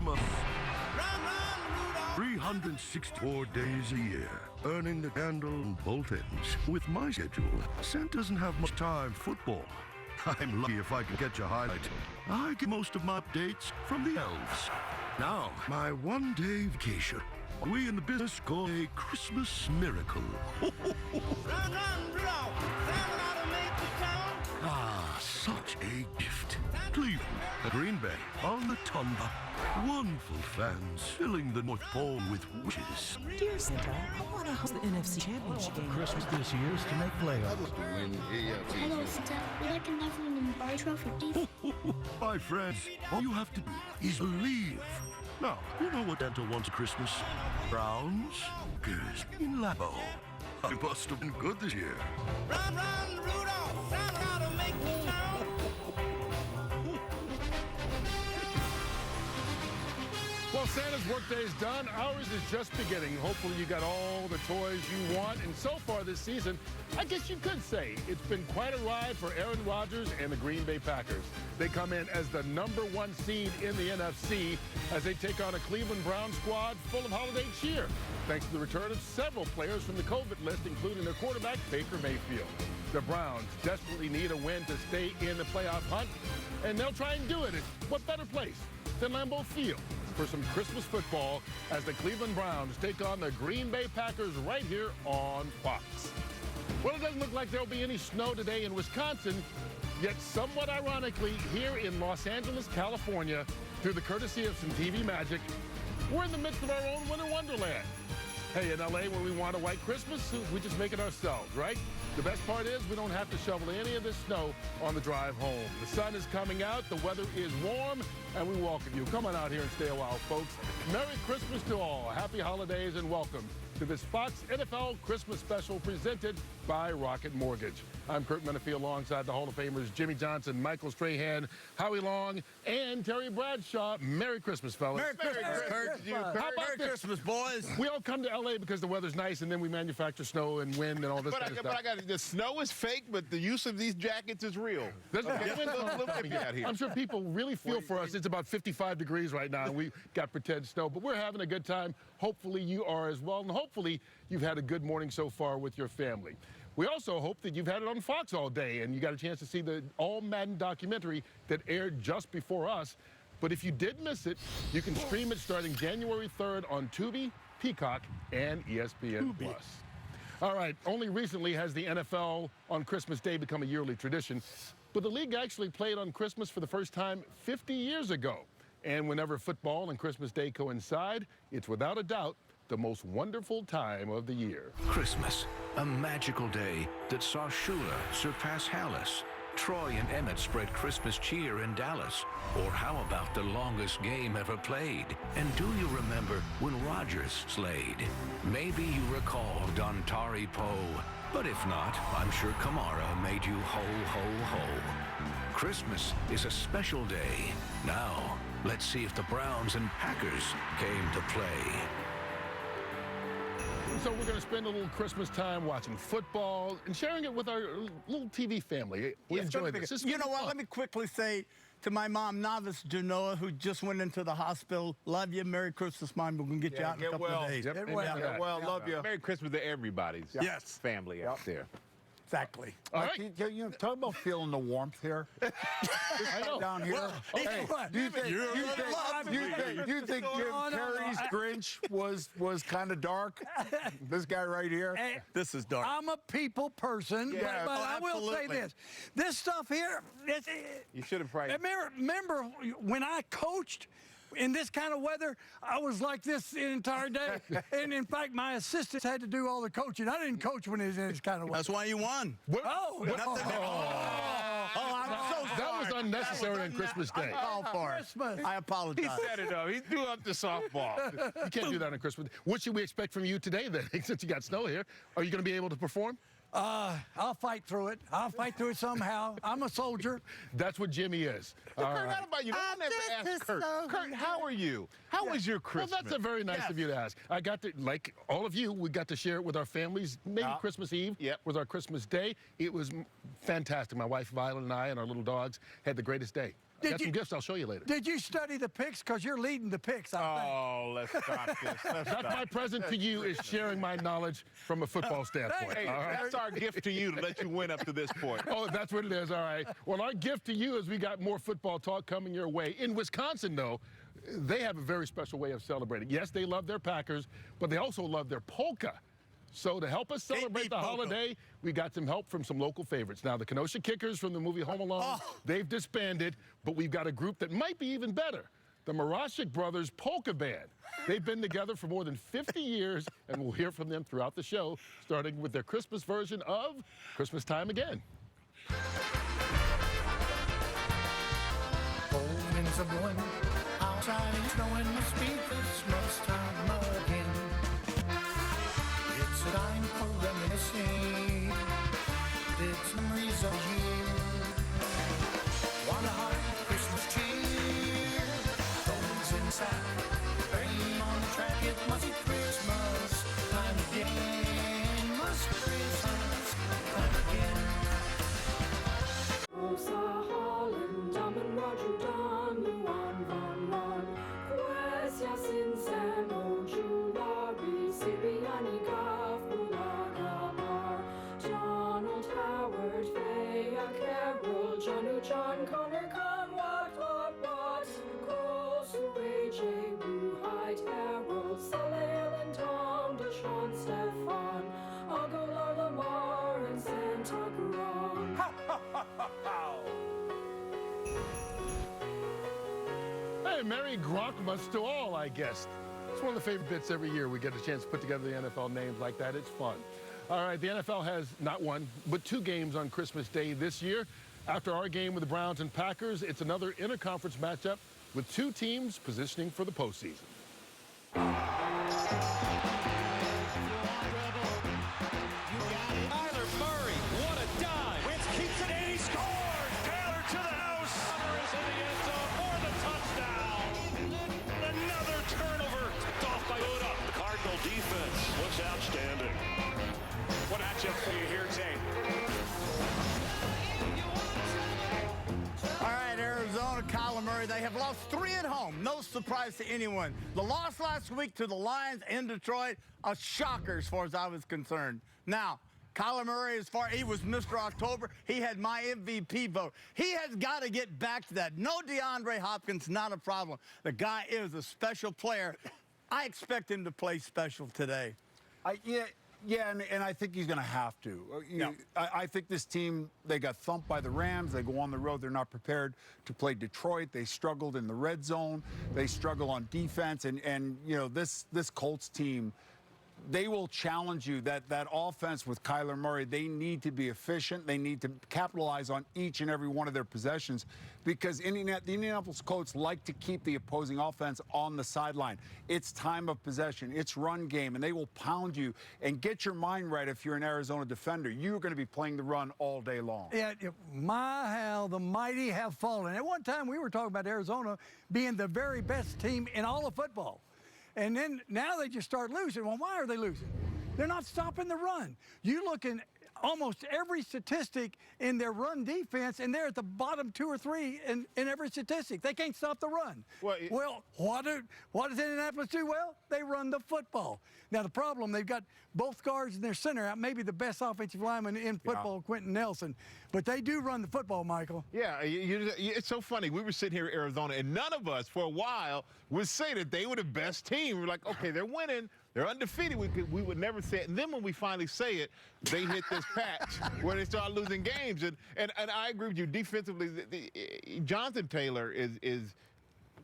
Christmas. 364 days a year, earning the candle and bolt ends. With my schedule, Santa doesn't have much time for football. I'm lucky if I can catch a highlight. I get most of my updates from the elves. Now, my one-day vacation. We in the business call a Christmas miracle. Ah, such a gift. Cleveland, Green Bay, on the Tundra. Wonderful fans filling the North Pole with wishes. Dear Santa, I want to host the NFC Championship game. Christmas this year is to make playoffs. Hello, Santa. Would I can have one in my trophy? My friends, all you have to do is believe. Now, you know what Santa wants at Christmas? Browns, Goose in Labo. I must have been good this year. Run, run, Rudolph! Santa ought to make the town. Well, Santa's workday is done. Ours is just beginning. Hopefully you got all the toys you want. And so far this season, I guess you could say it's been quite a ride for Aaron Rodgers and the Green Bay Packers. They come in as the #1 seed in the NFC as they take on a Cleveland Browns squad full of holiday cheer, thanks to the return of several players from the COVID list, including their quarterback, Baker Mayfield. The Browns desperately need a win to stay in the playoff hunt, and they'll try and do it. What better place than Lambeau Field for some Christmas football as the Cleveland Browns take on the Green Bay Packers right here on Fox. Well, it doesn't look like there'll be any snow today in Wisconsin, yet somewhat ironically, here in Los Angeles, California, through the courtesy of some TV magic, we're in the midst of our own winter wonderland. Hey, in LA, where we want a white Christmas, we just make it ourselves, right? The best part is we don't have to shovel any of this snow on the drive home. The sun is coming out, the weather is warm, and we welcome you. Come on out here and stay a while, folks. Merry Christmas to all. Happy holidays and welcome to this Fox NFL Christmas special presented by Rocket Mortgage. I'm Kurt Menefee alongside the Hall of Famers Jimmy Johnson, Michael Strahan, Howie Long, and Terry Bradshaw. Merry Christmas, fellas. Merry Christmas, Kurt. How about Merry this? Christmas, boys. We all come to L.A. because the weather's nice, and then we manufacture snow and wind and all this kind of stuff. But I got the snow is fake, but the use of these jackets is real. There's Okay. a little bit out here. I'm sure people really feel for us. It's about 55 degrees right now, and we got pretend snow, but we're having a good time. Hopefully you are as well, and hopefully you've had a good morning so far with your family. We also hope that you've had it on Fox all day and you got a chance to see the All Madden documentary that aired just before us. But if you did miss it, you can stream it starting January 3rd on Tubi, Peacock, and ESPN+. All right, only recently has the NFL on Christmas Day become a yearly tradition, but the league actually played on Christmas for the first time 50 years ago. And whenever football and Christmas Day coincide, it's without a doubt the most wonderful time of the year. Christmas, a magical day that saw Shula surpass Hallis, Troy and Emmett spread Christmas cheer in Dallas. Or how about the longest game ever played? And do you remember when Rodgers slayed? Maybe you recall Dontari Poe, but if not, I'm sure Kamara made you ho, ho, ho. Christmas is a special day. Now, let's see if the Browns and Packers came to play. So we're going to spend a little Christmas time watching football and sharing it with our little TV family. We enjoy this. You know what? Let me quickly say to my mom, Novice Genoa, who just went into the hospital, love you. Merry Christmas, Mom. We're going to get you out in a couple of days. Get well, love you. Merry Christmas to everybody's family out there. Exactly. All right. You know, talk about feeling the warmth here. I know. Down here. Well, Hey, do you think Jim Carrey's Grinch was kind of dark? This guy right here. This is dark. I'm a people person, but I will say this. This stuff here, You should have probably. remember when I coached in this kind of weather, I was like this the entire day. And in fact, my assistants had to do all the coaching. I didn't coach when it was in this kind of weather. That's why you won. Oh, I'm so sorry. That was unnecessary on Christmas Day. Christmas. I apologize. He set it up. He threw up the softball. You can't do that on Christmas. What should we expect from you today, then, since you got snow here? Are you going to be able to perform? I'll fight through it. I'll fight through it somehow. I'm a soldier. That's what Jimmy is. Kurt, how about you? I never asked Kurt. Kurt, how are you? How was your Christmas? Well, that's a very nice of you to ask. I got to, like all of you, we got to share it with our families, maybe Christmas Eve was our Christmas Day. It was fantastic. My wife, Violet, and I and our little dogs had the greatest day. got some gifts I'll show you later. Did you study the picks? Because you're leading the picks, I think. Oh, let's stop this. That's my present to you, is sharing my knowledge from a football standpoint. Hey, all right? that's our gift to you to let you win up to this point. Oh, that's what it is. All right. Well, our gift to you is we got more football talk coming your way. In Wisconsin, though, they have a very special way of celebrating. Yes, they love their Packers, but they also love their polka. So to help us celebrate the holiday, we got some help from some local favorites. Now, the Kenosha Kickers from the movie Home Alone, they've disbanded, but we've got a group that might be even better. The Marashik Brothers Polka Band. They've been together for more than 50 years, and we'll hear from them throughout the show, starting with their Christmas version of Christmas Time Again. Winds are blowing, outside it's snowing, must be Christmas time again. It's a time for reminiscing, it's memories of year. One heart, Christmas cheer, those inside, rain on the track, it must be Christmas time again, must be Christmas time again. Rosa Holland, Dom and Roger Don, Luan Von Ron, Quesia Sinsen, Ojulari, Siriani Gaf, Bulaga Bar, Donald Howard, Faya Carroll, John John, Connor Khan, what, Gross, J. Ruhite, Harold, Saleh and Tom, Deshaun, Stefan, Aguilar, Lamar, and Santa Gron. Hey, Merry Gronkmas to all, I guess. It's one of the favorite bits every year. We get a chance to put together the NFL names like that. It's fun. All right, the NFL has not one, but 2 games on Christmas Day this year. After our game with the Browns and Packers, it's another interconference matchup with 2 teams positioning for the postseason. Kyler Murray, what a dive. Wentz keeps it and he scores. Taylor to the house. Hunter is in the end zone for the touchdown. Another turnover. Off by Oda. The Cardinal defense looks outstanding. What matchup for you here, Tate? All right, Arizona, Kyler Murray, they have lost 3 at home. No surprise to anyone. The loss last week to the Lions in Detroit, a shocker as far as I was concerned. Now, Kyler Murray, he was Mr. October. He had my MVP vote. He has got to get back to that. No DeAndre Hopkins, not a problem. The guy is a special player. I expect him to play special today. Yeah, and I think he's going to have to. I think this team, they got thumped by the Rams. They go on the road. They're not prepared to play Detroit. They struggled in the red zone. They struggle on defense. And you know, this Colts team, they will challenge you. That offense with Kyler Murray, they need to be efficient. They need to capitalize on each and every one of their possessions because the Indianapolis Colts like to keep the opposing offense on the sideline. It's time of possession. It's run game, and they will pound you. And get your mind right if you're an Arizona defender. You're going to be playing the run all day long. Yeah, my, how the mighty have fallen. At one time, we were talking about Arizona being the very best team in all of football. And then now they just start losing. Well, why are they losing? They're not stopping the run. You look in almost every statistic in their run defense, and they're at the bottom 2 or 3 in every statistic. They can't stop the run. Well, what does Indianapolis do? Well, they run the football. Now, the problem, they've got both guards and their center out, maybe the best offensive lineman in football, Quentin Nelson. But they do run the football, Michael. Yeah, it's so funny. We were sitting here in Arizona, and none of us, for a while, would say that they were the best team. We're like, okay, they're winning. They're undefeated. We would never say it. And then when we finally say it, they hit this patch where they start losing games. And I agree with you. Defensively, Jonathan Taylor is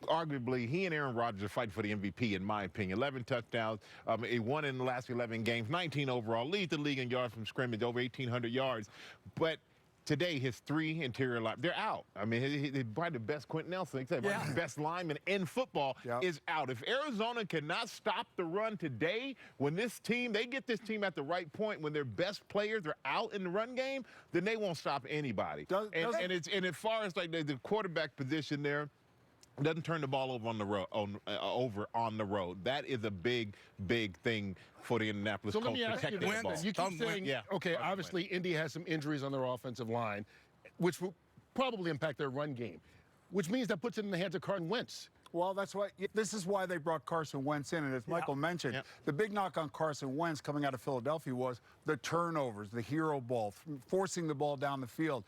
arguably, he and Aaron Rodgers are fighting for the MVP, in my opinion. 11 touchdowns. He won in the last 11 games, 19 overall. Leads the league in yards from scrimmage, over 1,800 yards. But today, his 3 interior line, they're out. I mean, he's probably the best Quentin Nelson, the best lineman in football is out. If Arizona cannot stop the run today, when this team, they get this team at the right point, when their best players are out in the run game, then they won't stop anybody. And as far as like the quarterback position there, doesn't turn the ball over on the road. That is a big thing for the Indianapolis Colts. So let me ask you this. You keep saying, okay, obviously Indy has some injuries on their offensive line, which will probably impact their run game. which means that puts it in the hands of Carson Wentz. Well, this is why they brought Carson Wentz in. And as Michael mentioned, the big knock on Carson Wentz coming out of Philadelphia was the turnovers, the hero ball, forcing the ball down the field.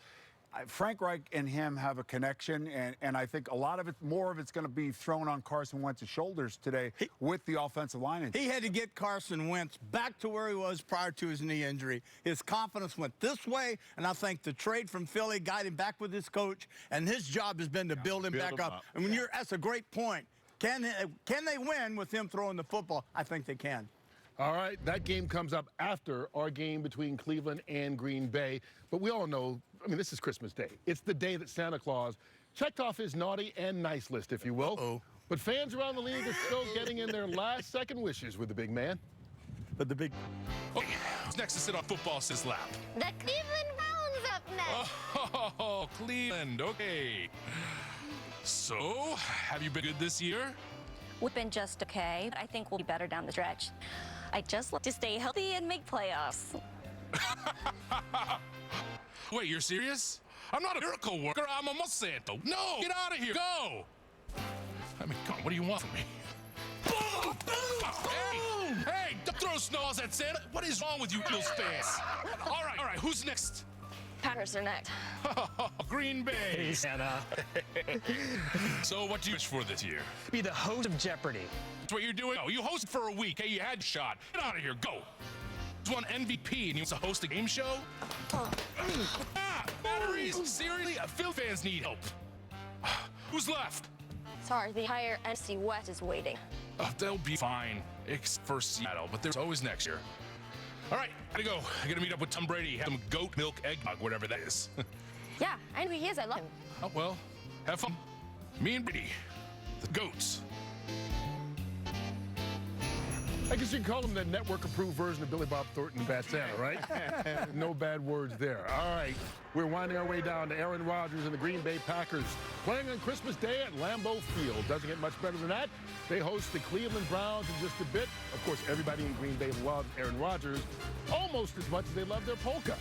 Frank Reich and him have a connection, and I think a lot of it, more of it's going to be thrown on Carson Wentz's shoulders today with the offensive line. He had to get Carson Wentz back to where he was prior to his knee injury. His confidence went this way, and I think the trade from Philly got him back with his coach, and his job has been to build him back up. And when that's a great point. Can they win with him throwing the football? I think they can. All right, that game comes up after our game between Cleveland and Green Bay. But we all know, I mean, this is Christmas Day. It's the day that Santa Claus checked off his naughty and nice list, if you will. But fans around the league are still getting in their last-second wishes with the big man. But the big... Okay, who's next to sit on football sis lap? The Cleveland Browns up next. Oh, Cleveland, okay. So, have you been good this year? We've been just okay. I think we'll be better down the stretch. I just like to stay healthy and make playoffs. Wait, you're serious? I'm not a miracle worker. I'm a Santo. No, get out of here. Go. I mean, come on, what do you want from me? Boom! Boom! Hey, don't throw snowballs at Santa. What is wrong with you, Eagles fans? All right, who's next? Packers are next. Green Bay. Hey, Santa. So what do you wish for this year? Be the host of Jeopardy. That's what you're doing? Oh, you hosted for a week. Hey, you had a shot. Get out of here. Go. Just won MVP and he wants to host a game show? Batteries? Seriously? Phil fans need help. Who's left? Sorry, the entire NFC West is waiting. They'll be fine, except for Seattle, but there's always next year. All right, gotta go. I gotta meet up with Tom Brady, have some goat milk eggnog, whatever that is. Yeah, I know who he is. I love him. Oh, well, have fun. Me and Brady, the goats. I guess you can call him the network-approved version of Billy Bob Thornton, Bad Santa, right? No bad words there. All right, we're winding our way down to Aaron Rodgers and the Green Bay Packers playing on Christmas Day at Lambeau Field. Doesn't get much better than that. They host the Cleveland Browns in just a bit. Of course, everybody in Green Bay loves Aaron Rodgers almost as much as they love their polka.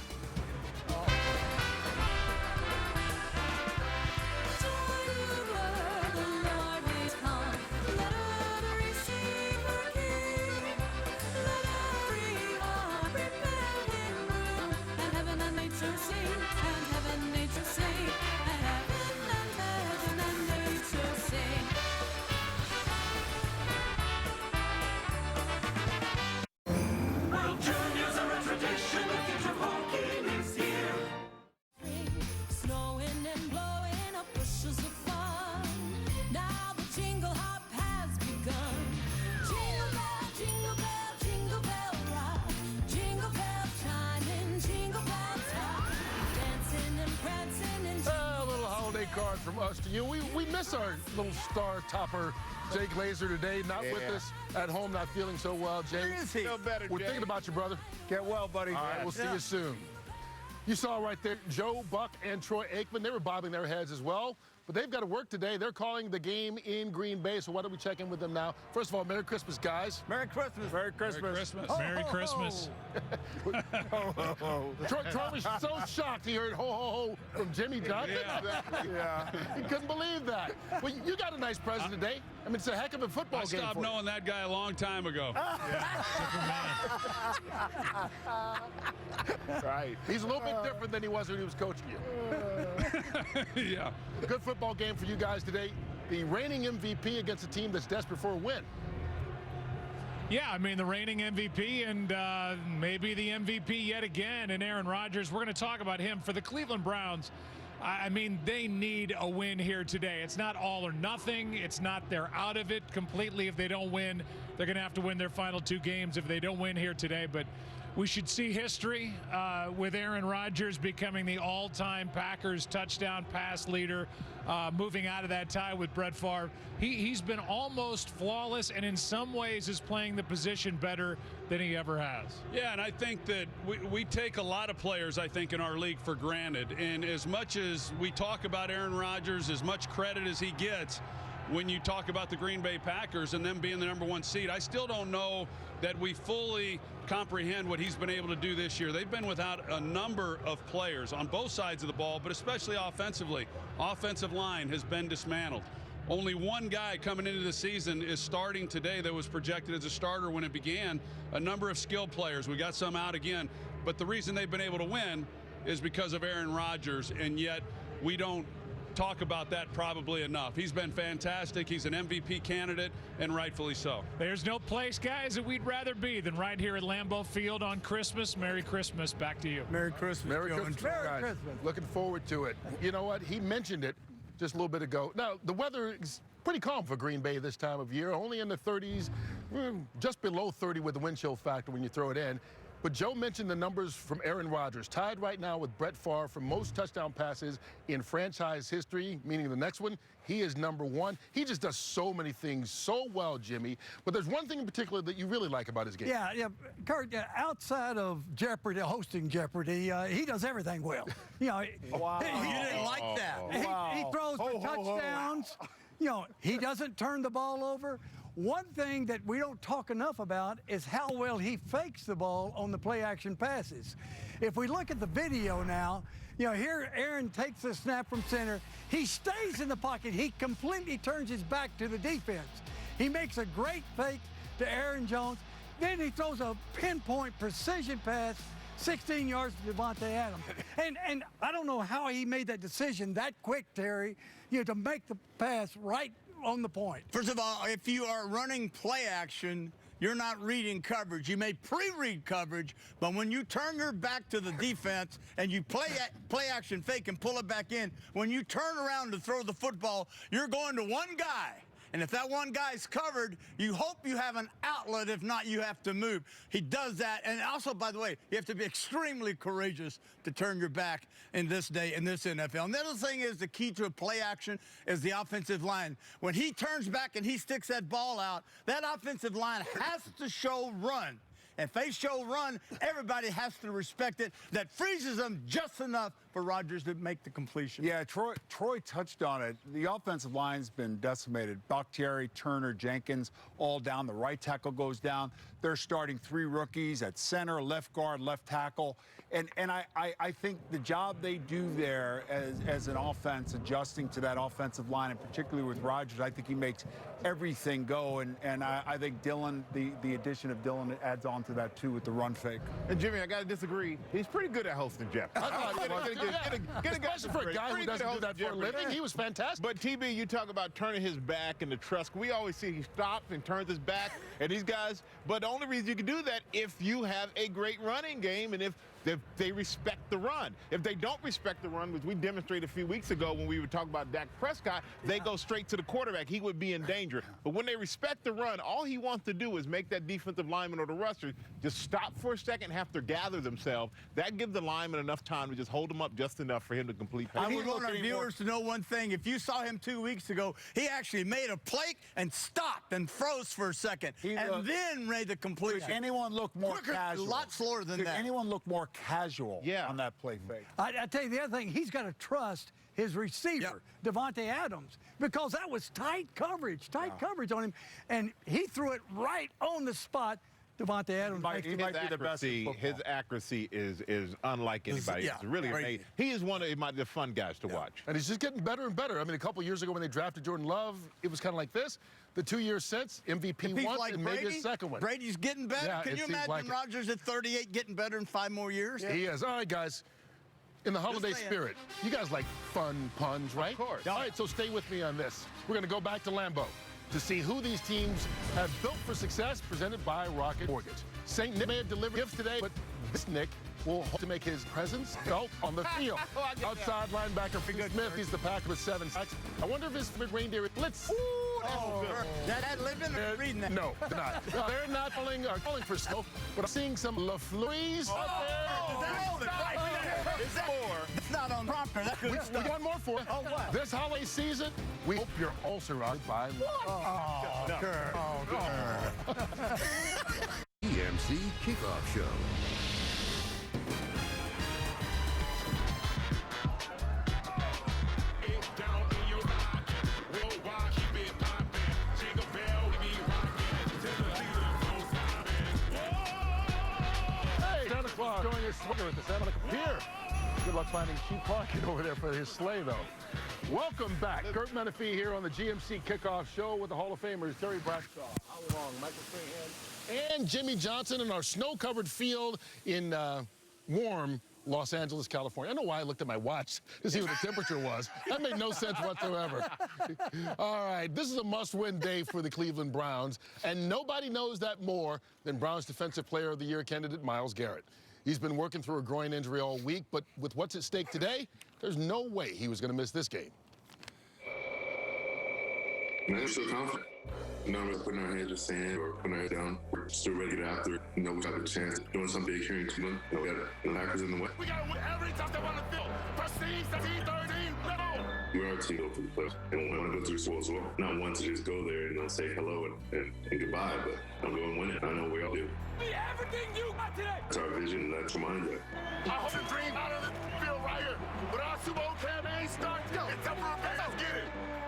Card from us to you. We miss our little star topper, Jay Glazer, today. Not with us at home, not feeling so well. Jay, where is he? Feel better, we're Jay. thinking about you, brother. Get well, buddy. All right, we'll see you soon. You saw right there, Joe Buck and Troy Aikman. They were bobbing their heads as well. But they've got to work today. They're calling the game in Green Bay, so why don't we check in with them now? First of all, Merry Christmas, guys. Merry Christmas. Merry Christmas. Merry Christmas. Ho, Merry ho, Christmas. Troy was so shocked he heard ho, ho, ho from Jimmy Johnson. Yeah. He couldn't believe that. Well, you got a nice present today. I mean, it's a heck of a football game. I stopped knowing that guy a long time ago. Right. He's a little bit different than he was when he was coaching you. Yeah. Good football game for you guys today. The reigning MVP against a team that's desperate for a win. Yeah, I mean, the reigning MVP and maybe the MVP yet again in Aaron Rodgers. We're going to talk about him. For the Cleveland Browns, I mean, they need a win here today. It's not all or nothing. It's not they're out of it completely. If they don't win, they're going to have to win their final 2 games if they don't win here today. But we should see history with Aaron Rodgers becoming the all-time Packers touchdown pass leader, moving out of that tie with Brett Favre. He's been almost flawless and in some ways is playing the position better than he ever has. Yeah, and I think that we take a lot of players, I think, in our league for granted. And as much as we talk about Aaron Rodgers, as much credit as he gets, when you talk about the Green Bay Packers and them being the #1 seed. I still don't know that we fully comprehend what he's been able to do this year. They've been without a number of players on both sides of the ball, but especially offensively. Offensive line has been dismantled. Only one guy coming into the season is starting today that was projected as a starter when it began. A number of skilled players. We got some out again. But the reason they've been able to win is because of Aaron Rodgers, and yet we don't talk about that probably enough. He's been fantastic. He's an MVP candidate, and rightfully so. There's no place, guys, that we'd rather be than right here at Lambeau Field on Christmas. Merry Christmas. Back to you. Merry Christmas. Merry Christmas, Merry guys. Christmas. Looking forward to it. You know what? He mentioned it just a little bit ago. Now, the weather is pretty calm for Green Bay this time of year, only in the 30s, just below 30 with the wind chill factor when you throw it in. But Joe mentioned the numbers from Aaron Rodgers, tied right now with Brett Favre for most touchdown passes in franchise history, meaning the next one, he is #1. He just does so many things so well, Jimmy. But there's one thing in particular that you really like about his game. Yeah, Kurt, outside of Jeopardy, hosting Jeopardy, he does everything well. Wow. You didn't like that. He throws for touchdowns. He doesn't turn the ball over. One thing that we don't talk enough about is how well he fakes the ball on the play-action passes. If we look at the video now, here Aaron takes the snap from center. He stays in the pocket. He completely turns his back to the defense. He makes a great fake to Aaron Jones. Then he throws a pinpoint precision pass 16 yards to Davante Adams. And I don't know how he made that decision that quick, Terry, to make the pass right on the point. First of all, if you are running play action, you're not reading coverage. You may pre-read coverage, but when you turn your back to the defense and you play action fake and pull it back in, when you turn around to throw the football, you're going to one guy. And if that one guy's covered, you hope you have an outlet. If not, you have to move. He does that. And also, by the way, you have to be extremely courageous to turn your back in this day, in this NFL. And the other thing is the key to a play action is the offensive line. When he turns back and he sticks that ball out, that offensive line has to show run. If they show run, everybody has to respect it. That freezes them just enough for Rodgers to make the completion. Yeah, Troy touched on it. The offensive line's been decimated. Bakhtiari, Turner, Jenkins, all down. The right tackle goes down. They're starting 3 rookies at center, left guard, left tackle. And I think the job they do there as an offense, adjusting to that offensive line, and particularly with Rodgers, I think he makes everything go. And I think Dillon, the addition of Dillon adds on to that, too, with the run fake. And, Jimmy, I got to disagree. He's pretty good at hosting Jeopardy. Especially for a guy who doesn't do that for a living, he was fantastic. But, TB, you talk about turning his back and the trust. We always see he stops and turns his back, and these guys. But the only reason you can do that if you have a great running game and if they respect the run. If they don't respect the run, which we demonstrated a few weeks ago when we were talking about Dak Prescott, they go straight to the quarterback. He would be in danger. But when they respect the run, all he wants to do is make that defensive lineman or the rusher just stop for a second and have to gather themselves. That gives the lineman enough time to just hold him up just enough for him to complete. I would want our viewers to know one thing. If you saw him 2 weeks ago, he actually made a play and stopped and froze for a second and then made the completion. Could anyone look more casual? A lot slower than Could that. anyone look more casual on that play fake? I tell you the other thing, he's got to trust his receiver, Davante Adams, because that was tight coverage on him, and he threw it right on the spot. Davante Adams might be the best. His accuracy is unlike anybody. Yeah, it's really amazing. He is one of the fun guys to watch. And he's just getting better and better. I mean, a couple years ago when they drafted Jordan Love, it was kind of like this. The 2 years since, MVP once and maybe a second one. Brady's getting better. Yeah, Can you imagine Rodgers at 38 getting better in 5 more years? He is. All right, guys. In the holiday spirit, you guys like fun puns, right? Of course. All right, so stay with me on this. We're going to go back to Lambeau to see who these teams have built for success, presented by Rocket Mortgage. St. Nick may have delivered gifts today, but this Nick will hope to make his presence felt on the field. Outside linebacker Smith, he's the pack with 7 sacks. I wonder if his reindeer blitz. That living or reading that? No, they're not. They're not calling for snow, but I'm seeing some LaFleurs. Is that more? That's not on prompter. That's good stuff. We got more for you. Oh, what? This holiday season, we hope you're all surrounded by love. EMC Kickoff Show. Clark showing his swagger at the Santa Monica Pier. Good luck finding cheap parking over there for his sleigh, though. Welcome back. Kurt Menefee here on the GMC Kickoff Show with the Hall of Famers Terry Bradshaw, Al Long, Michael Strahan, and Jimmy Johnson in our snow-covered field in warm Los Angeles, California. I don't know why I looked at my watch to see what the temperature was. That made no sense whatsoever. All right, this is a must-win day for the Cleveland Browns, and nobody knows that more than Browns Defensive Player of the Year candidate Myles Garrett. He's been working through a groin injury all week, but with what's at stake today, there's no way he was going to miss this game. Man, I'm so confident. You know, I'm just putting our heads in the sand or putting our head down. We're still ready to get after it. You know, we got the chance of doing something big here in Cleveland. You know, we got the Packers in the way. We got to win every time step on the field. Prestige, 13, let's go! We're our team go for the playoffs. And we want to go through the Super Bowl as well. Not one to just go there and say hello and goodbye, but I'm going to win it. I know we all do. Be everything you got today! That's our vision, and that's our mindset. I hope the dream out of the field right here. But our Super Bowl campaign starts. It's up for a base. Let's get it!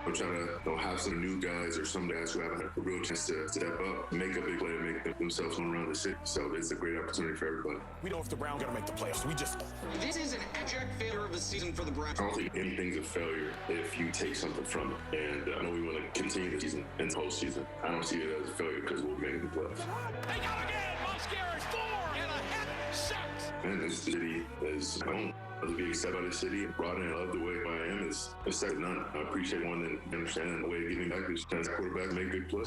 I'm trying to have some new guys or some guys who haven't had a real chance to step up, make a big play, and make themselves known around the city. So it's a great opportunity for everybody. We know if the Browns are going to make the playoffs. We just... This is an abject failure of a season for the Browns. I don't think anything's a failure if you take something from it. And I know we want to continue the season and the postseason. I don't see it as a failure because we'll be making the playoffs. They got again. Myles Garrett, 4.5 sacks. And this city is home. To be accepted by the city, brought in, I love the way I am is second to none. I appreciate one and understanding the way to get me back is chance quarterback make big plays.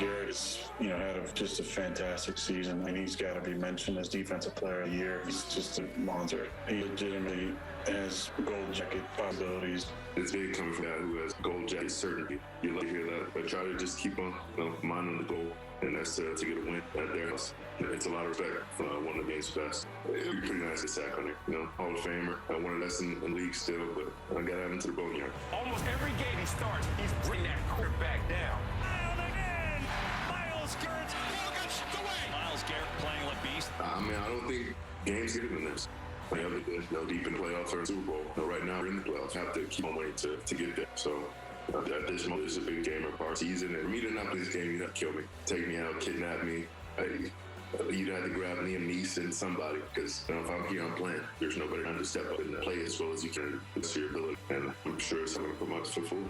Garrett's, had just a fantastic season. I mean, he's got to be mentioned as Defensive Player of the Year. He's just a monster. He legitimately has gold jacket possibilities. It's big coming from a guy who has gold jacket certainty. You love to hear that. But try to just keep on mind on the goal, and that's to get a win at their house. It's a lot of respect for one of the game's best. It would be pretty nice to sack on it. Hall of Famer. I wanted less in the league still, but I got to have him to the boneyard. Almost every game he starts, he's bringing that quarterback down. Myles Garrett's gets away. Myles Garrett playing like beast. I mean, I don't think games get than this. They have to deep in the playoffs or Super Bowl. Right now, we're in the playoffs. Have to keep on waiting to get there. So at this moment, it's a big game of our season. And for me to not play this game, you'd have to kill me. Take me out, kidnap me. You'd have to grab me and niece and somebody, because if I'm here, I'm playing. There's nobody to step up and play as well as you can. It's your ability, and I'm sure it's something to put my foot forward.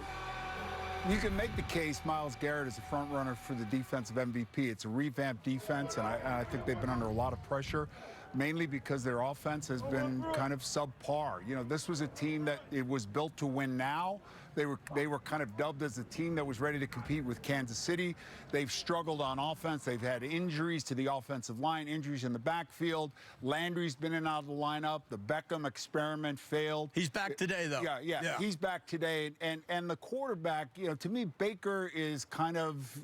You can make the case Myles Garrett is a front runner for the defensive MVP. It's a revamped defense, and I think they've been under a lot of pressure, mainly because their offense has been kind of subpar. This was a team that it was built to win now. They were kind of dubbed as a team that was ready to compete with Kansas City. They've struggled on offense. They've had injuries to the offensive line, injuries in the backfield. Landry's been in and out of the lineup. The Beckham experiment failed. He's back today, though. Yeah. He's back today. And the quarterback, to me, Baker is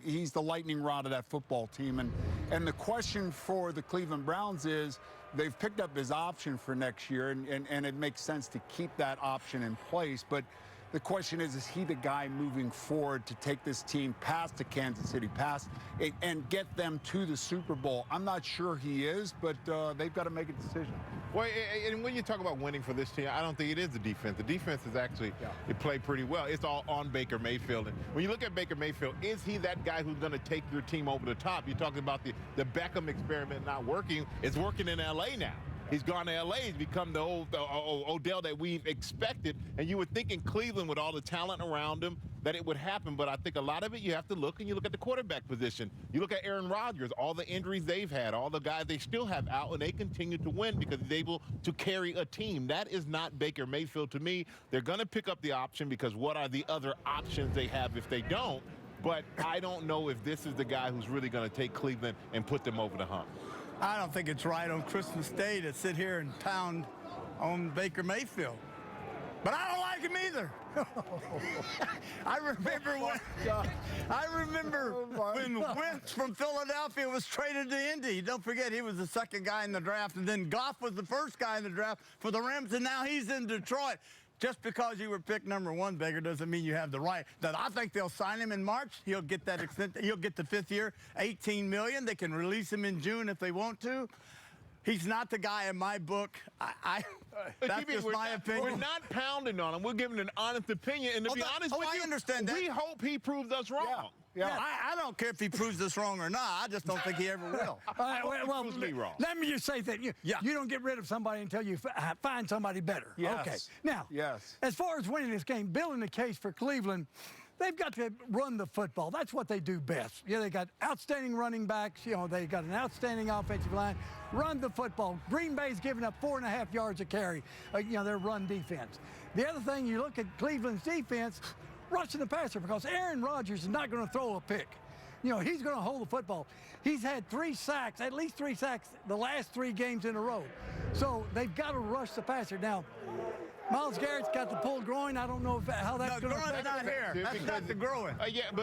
he's the lightning rod of that football team. And the question for the Cleveland Browns is, they've picked up his option for next year, and it makes sense to keep that option in place. But the question is he the guy moving forward to take this team past the Kansas City, and get them to the Super Bowl? I'm not sure he is, but they've got to make a decision. Well, and when you talk about winning for this team, I don't think it is the defense. The defense is actually, it played pretty well. It's all on Baker Mayfield. And when you look at Baker Mayfield, is he that guy who's going to take your team over the top? You're talking about the Beckham experiment not working. It's working in L.A. now. He's gone to L.A. He's become the old Odell that we've expected. And you would think in Cleveland, with all the talent around him, that it would happen. But I think a lot of it, you have to look, and you look at the quarterback position. You look at Aaron Rodgers, all the injuries they've had, all the guys they still have out, and they continue to win because he's able to carry a team. That is not Baker Mayfield to me. They're going to pick up the option, because what are the other options they have if they don't? But I don't know if this is the guy who's really going to take Cleveland and put them over the hump. I don't think it's right on Christmas Day to sit here and pound on Baker Mayfield. But I don't like him either. I remember when Wentz from Philadelphia was traded to Indy. Don't forget, he was the second guy in the draft, and then Goff was the first guy in the draft for the Rams, and now he's in Detroit. Just because you were picked #1, Baker, doesn't mean you have the right. I think they'll sign him in March. He'll get that extent. He'll get the 5th year, $18 million. They can release him in June if they want to. He's not the guy in my book. That's just my opinion. We're not pounding on him. We're giving an honest opinion. And to be honest with you, I understand that. We hope he proves us wrong. Yeah. I don't care if he proves us wrong or not. I just don't think he ever will. Well, proves me wrong. let me just say that you don't get rid of somebody until you find somebody better. Yes. Okay. Now, as far as winning this game, building the case for Cleveland, they've got to run the football. That's what they do best. Yeah, they got outstanding running backs. You know, they got an outstanding offensive line. Run the football. Green Bay's giving up 4.5 yards a carry. Their run defense. The other thing, you look at Cleveland's defense, rushing the passer, because Aaron Rodgers is not going to throw a pick. You know, he's going to hold the football. He's had 3 sacks, at least 3 sacks, the last 3 games in a row. So they've got to rush the passer. Now, Myles Garrett's got the pulled groin. I don't know how that's going to affect not here. That's not the groin. The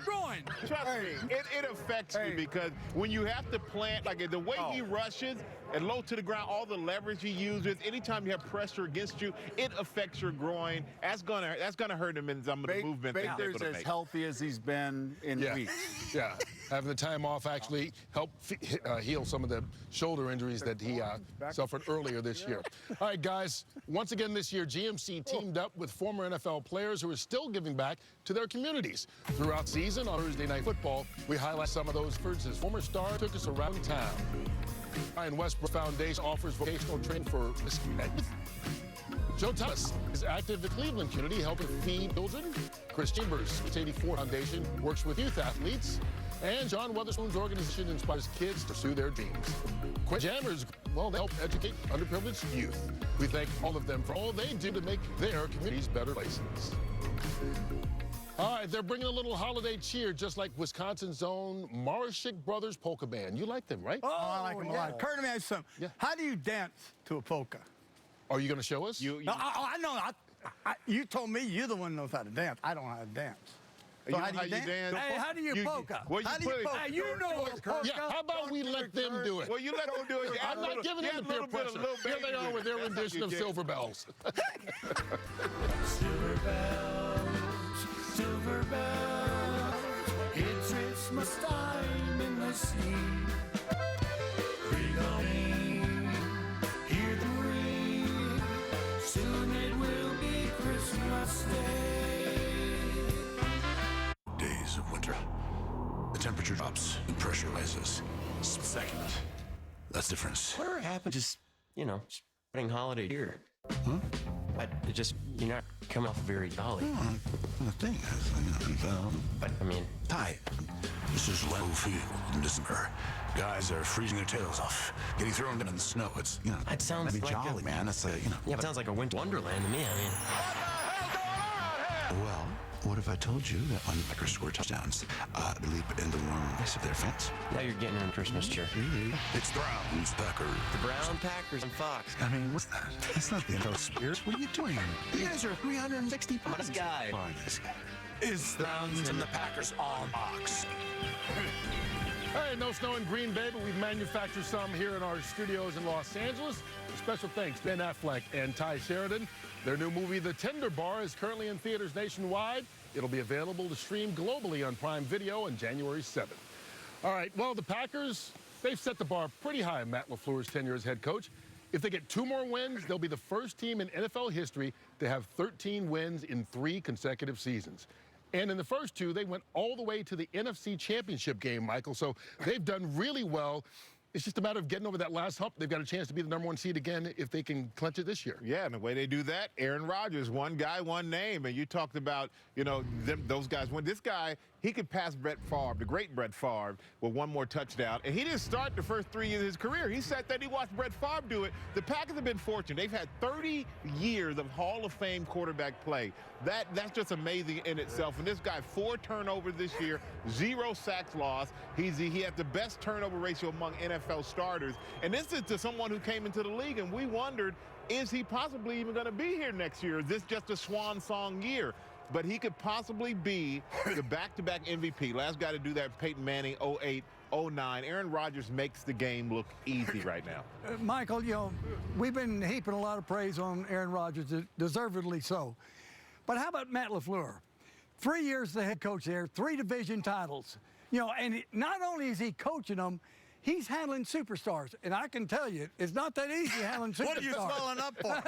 groin. Trust me, it affects you because when you have to plant, like the way he rushes and low to the ground, all the leverage he uses, anytime you have pressure against you, it affects your groin. That's gonna hurt him in some of the movement. Baker's as healthy as he's been in weeks. Yeah, having the time off actually helped heal some of the shoulder injuries that he suffered earlier this year. All right, guys, once again this year, GMC teamed up with former NFL players who are still giving back to their communities. Throughout the season on Thursday Night Football, we highlight some of those efforts as former star took us around town. Ryan Westbrook Foundation offers vocational training for Joe Thomas is active in the Cleveland community helping feed children. Chris Chambers' 84 Foundation works with youth athletes. And John Weatherspoon's organization inspires kids to pursue their dreams. Quick Jammers, well, they help educate underprivileged youth. We thank all of them for all they do to make their communities better places. All right, they're bringing a little holiday cheer, just like Wisconsin's own Marshik Brothers Polka Band. You like them, right? Oh, I like them a lot. Kurt, let me ask you something. Yeah. How do you dance to a polka? Are you going to show us? I know. You told me you're the one who knows how to dance. I don't know how to dance. So how do you dance? Hey, how do you polka? How do you polka? Hey, you know a polka. Yeah, how about we let them do it? Well, you let them do it. I'm not giving them the peer pressure. Here they are with their rendition of Silver Bells. Silver bells, silver bells, it's Christmas time in the sea. Ring a ring, hear the ring, soon it will be Christmas Day. Days of winter. The temperature drops and pressure rises. Second. That's the difference. Whatever happened, just spending holiday here. Huh? It just, you're not coming off very jolly. The thing is, but I mean, Ty, this is level field in December. Guys are freezing their tails off, getting thrown down in the snow. It's, it sounds be like jolly, man. It's Yeah, it sounds like a winter wonderland to me. I mean, well, what if I told you that when the Packers score touchdowns, they leap into the warm ice of their fence? Now you're getting in a Christmas cheer. It's the Browns, Packers. The Brown Packers and Fox. I mean, what's that? That's not the NFL Spears. What are you doing? You guys are 360 pounds. This guy. Is the Browns and the Packers on box? Hey, no snow in Green Bay, but we've manufactured some here in our studios in Los Angeles. Special thanks to Ben Affleck and Ty Sheridan. Their new movie, The Tender Bar, is currently in theaters nationwide. It'll be available to stream globally on Prime Video on January 7th. All right, well, the Packers, they've set the bar pretty high in Matt LaFleur's tenure as head coach. If they get 2 more wins, they'll be the first team in NFL history to have 13 wins in 3 consecutive seasons. And in the first 2, they went all the way to the NFC Championship game, Michael. So they've done really well. It's just a matter of getting over that last hump. They've got a chance to be the #1 seed again if they can clinch it this year. Yeah, and the way they do that, Aaron Rodgers, one guy, one name. And you talked about, those guys. When this guy, he could pass Brett Favre, the great Brett Favre, with 1 more touchdown. And he didn't start the first 3 years of his career. He sat there and he watched Brett Favre do it. The Packers have been fortunate. They've had 30 years of Hall of Fame quarterback play. That's just amazing in itself. And this guy, 4 turnovers this year, 0 sacks lost. He had the best turnover ratio among NFL starters. And this is to someone who came into the league, and we wondered, is he possibly even going to be here next year? Is this just a swan song year? But he could possibly be the back-to-back MVP. Last guy to do that, Peyton Manning, 08, 09. Aaron Rodgers makes the game look easy right now. Michael, we've been heaping a lot of praise on Aaron Rodgers, deservedly so. But how about Matt LaFleur? 3 years as the head coach there, 3 division titles. And not only is he coaching them, he's handling superstars. And I can tell you, it's not that easy handling superstars. What are you swelling up for?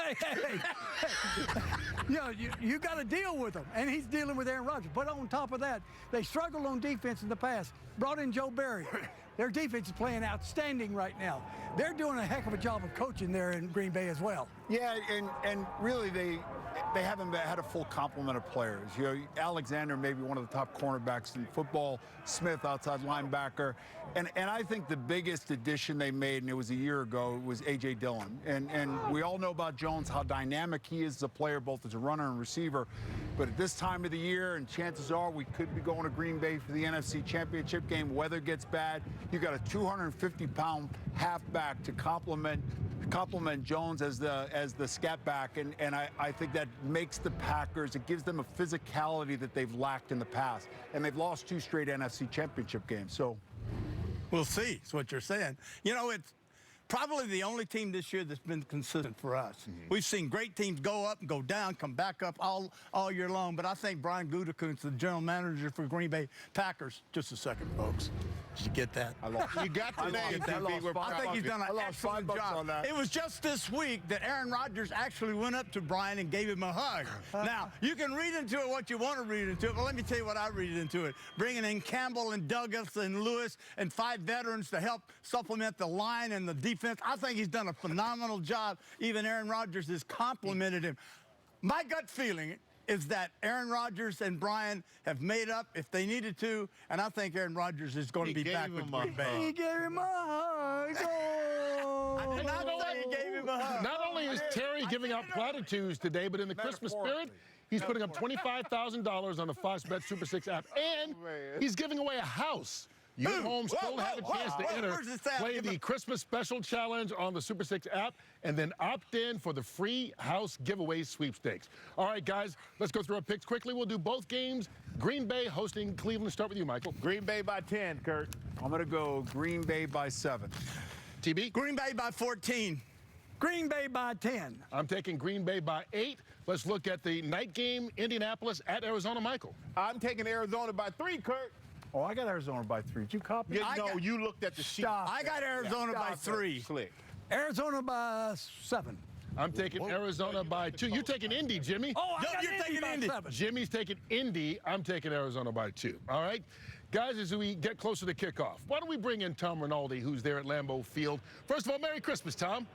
You know, you got to deal with them. And he's dealing with Aaron Rodgers. But on top of that, they struggled on defense in the past. Brought in Joe Barry. Their defense is playing outstanding right now. They're doing a heck of a job of coaching there in Green Bay as well. Yeah, and really they haven't had a full complement of players. You know, Alexander may be one of the top cornerbacks in football. Smith, outside linebacker. And I think the biggest addition they made, and it was a year ago, was A.J. Dillon. And we all know about Jones, how dynamic he is as a player, both as a runner and receiver. But at this time of the year, and chances are we could be going to Green Bay for the NFC Championship game, weather gets bad, you got a 250-pound halfback to complement Jones as the scat back, and I think that makes the Packers, it gives them a physicality that they've lacked in the past, and they've lost 2 straight NFC Championship games. So we'll see, is what you're saying. You know, it's probably the only team this year that's been consistent for us. We've seen great teams go up and go down, come back up all year long, but I think Brian Gutekunst, the general manager for Green Bay Packers, just a second, folks. Did you get that? I lost. You got the name. I think he's done an excellent job. On that. It was just this week that Aaron Rodgers actually went up to Brian and gave him a hug. Now, you can read into it what you want to read into it, but let me tell you what I read into it. Bringing in Campbell and Douglas and Lewis and 5 veterans to help supplement the line and the defense. I think he's done a phenomenal job. Even Aaron Rodgers has complimented him. My gut feeling is that Aaron Rodgers and Brian have made up if they needed to, and I think Aaron Rodgers is going to be back with Green Bay. He gave him a hug. Oh. I did not say he gave him a hug. Not only is Terry giving out platitudes today, but in the Christmas spirit, he's putting up $25,000 on the Fox Bet Super 6 app, and he's giving away a house. You at home still have a chance to enter, play the Christmas Special Challenge on the Super 6 app, and then opt in for the free house giveaway sweepstakes. All right, guys, let's go through our picks quickly. We'll do both games. Green Bay hosting Cleveland. Start with you, Michael. Green Bay by 10, Kurt. I'm going to go Green Bay by 7. TB? Green Bay by 14. Green Bay by 10. I'm taking Green Bay by 8. Let's look at the night game, Indianapolis at Arizona, Michael. I'm taking Arizona by 3, Kurt. Oh, I got Arizona by 3. Did you copy? You looked at the sheet. I got Arizona by 3. Slick. Arizona by 7. I'm taking Arizona by 2. You're taking Indy, Jimmy. Oh, you're taking Indy. 7. Jimmy's taking Indy. I'm taking Arizona by 2. All right? Guys, as we get closer to kickoff, why don't we bring in Tom Rinaldi, who's there at Lambeau Field. First of all, Merry Christmas, Tom.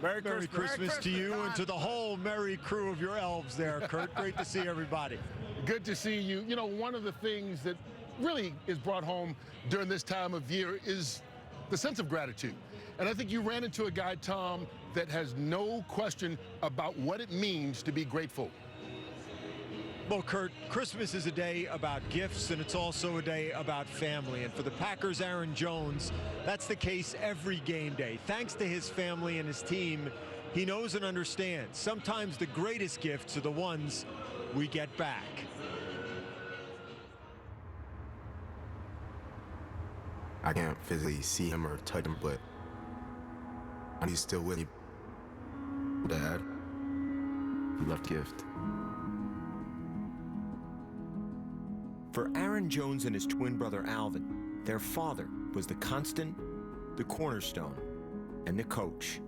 Merry Christmas to you and to the whole merry crew of your elves there, Kurt. Great to see everybody. Good to see you. You know, one of the things that really is brought home during this time of year is the sense of gratitude. And I think you ran into a guy, Tom, that has no question about what it means to be grateful. Well, Kurt, Christmas is a day about gifts, and it's also a day about family. And for the Packers' Aaron Jones, that's the case every game day. Thanks to his family and his team, he knows and understands. Sometimes the greatest gifts are the ones we get back. I can't physically see him or touch him, but he's still with me. Dad, he left a gift. For Aaron Jones and his twin brother Alvin, their father was the constant, the cornerstone, and the coach.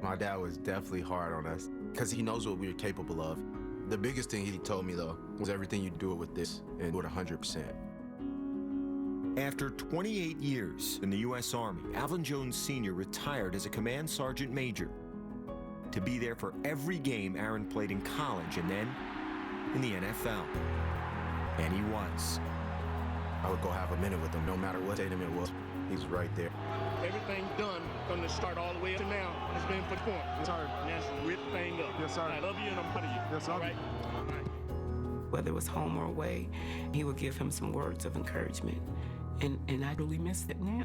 My dad was definitely hard on us because he knows what we were capable of. The biggest thing he told me, though, was everything you do it with this and do it 100%. After 28 years in the U.S. Army, Alvin Jones Sr. retired as a command sergeant major to be there for every game Aaron played in college and then in the NFL. And he was. I would go have a minute with him, no matter what stadium it was. He's right there. Everything done from the start all the way up to now has been for the point. Yes, sir. And that's rip the thing up. Yes, sir. I love you and I'm proud of you. Yes, sir. All right? Whether it was home or away, he would give him some words of encouragement. And I really miss it now.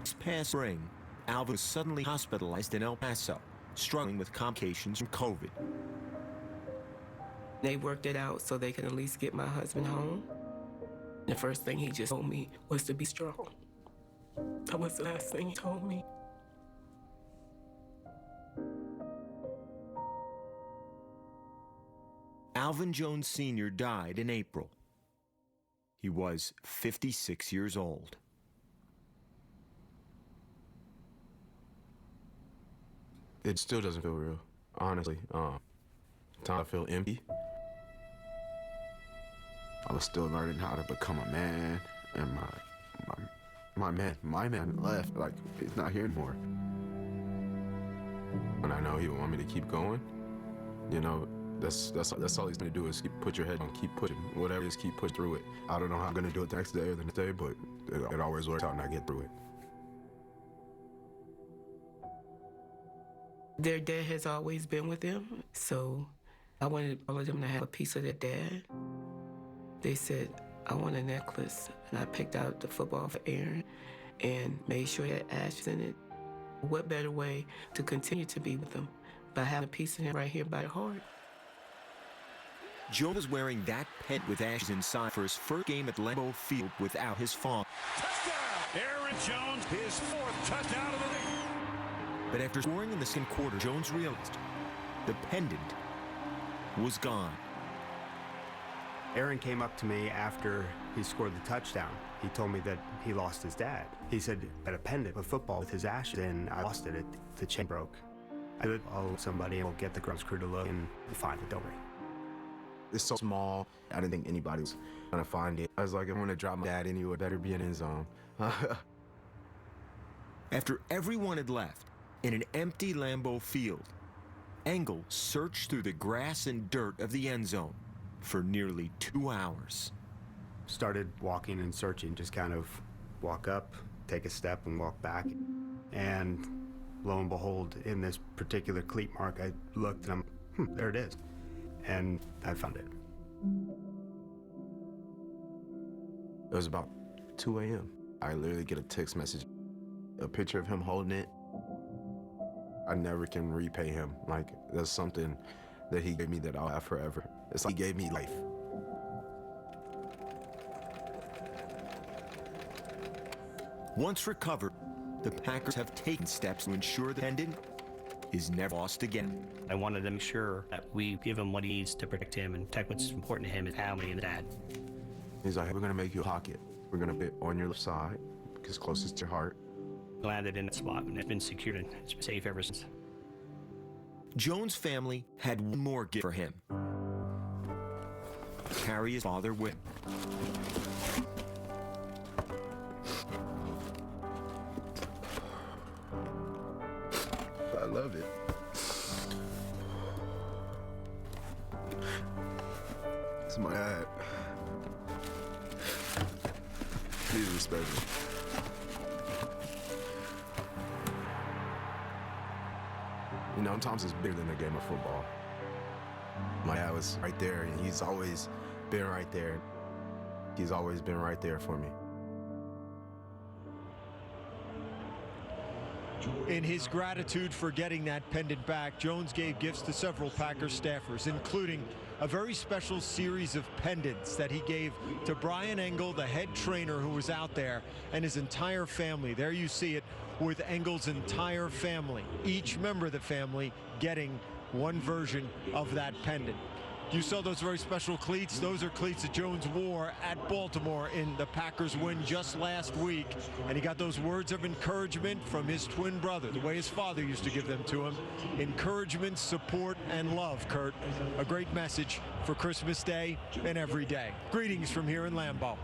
This past spring, Alvin was suddenly hospitalized in El Paso, struggling with complications from COVID. They worked it out so they could at least get my husband home. The first thing he just told me was to be strong. That was the last thing he told me. Alvin Jones Sr. died in April. he was 56 years old. It still doesn't feel real, honestly. I feel empty. I was still learning how to become a man, and my man left. Like, he's not here anymore. And I know he would want me to keep going. You know, that's all he's gonna do is put your head on, keep pushing. Whatever it is, keep pushing through it. I don't know how I'm gonna do it the next day or the next day, but it always works out and I get through it. Their dad has always been with them, so I wanted all of them to have a piece of their dad. They said, I want a necklace, and I picked out the football for Aaron and made sure it had ashes in it. What better way to continue to be with them by having a piece of him right here by the heart? Joe was wearing that pet with ashes inside for his first game at Lambeau Field without his father. Touchdown! Aaron Jones, his 4th touchdown of the day. But after scoring in the second quarter, Jones realized the pendant was gone. Aaron came up to me after he scored the touchdown. He told me that he lost his dad. He said, I had a pendant of football with his ashes, and I lost it. The chain broke. I would owe somebody, and we'll get the grounds crew to look and find it, don't worry. It's so small, I didn't think anybody was gonna find it. I was like, I'm gonna drop my dad anywhere, better be in his zone. After everyone had left, in an empty Lambeau Field, Engel searched through the grass and dirt of the end zone for nearly 2 hours. Started walking and searching, just kind of walk up, take a step, and walk back. And lo and behold, in this particular cleat mark, I looked and there it is. And I found it. It was about 2 a.m. I literally get a text message, a picture of him holding it. I never can repay him. Like, that's something that he gave me that I'll have forever. It's like he gave me life. Once recovered, the Packers have taken steps to ensure the pendant is never lost again. I wanted to make sure that we give him what he needs to protect him and protect what's important to him, his family and dad. He's like, we're gonna make you a pocket. We're gonna be on your left side, because closest to your heart. Landed in that spot and it's been secured and it's been safe ever since. Jones' family had one more gift for him. Carry his father with him. I love it. It's my dad. Please respect me. You know, sometimes it's bigger than a game of football. My dad was right there, and he's always been right there. He's always been right there for me. In his gratitude for getting that pendant back, Jones gave gifts to several Packers staffers, including a very special series of pendants that he gave to Brian Engel, the head trainer who was out there, and his entire family. There you see it with Engel's entire family, each member of the family getting one version of that pendant. You saw those very special cleats. Those are cleats that Jones wore at Baltimore in the Packers win just last week. And he got those words of encouragement from his twin brother, the way his father used to give them to him. Encouragement, support, and love, Kurt. A great message for Christmas Day and every day. Greetings from here in Lambeau.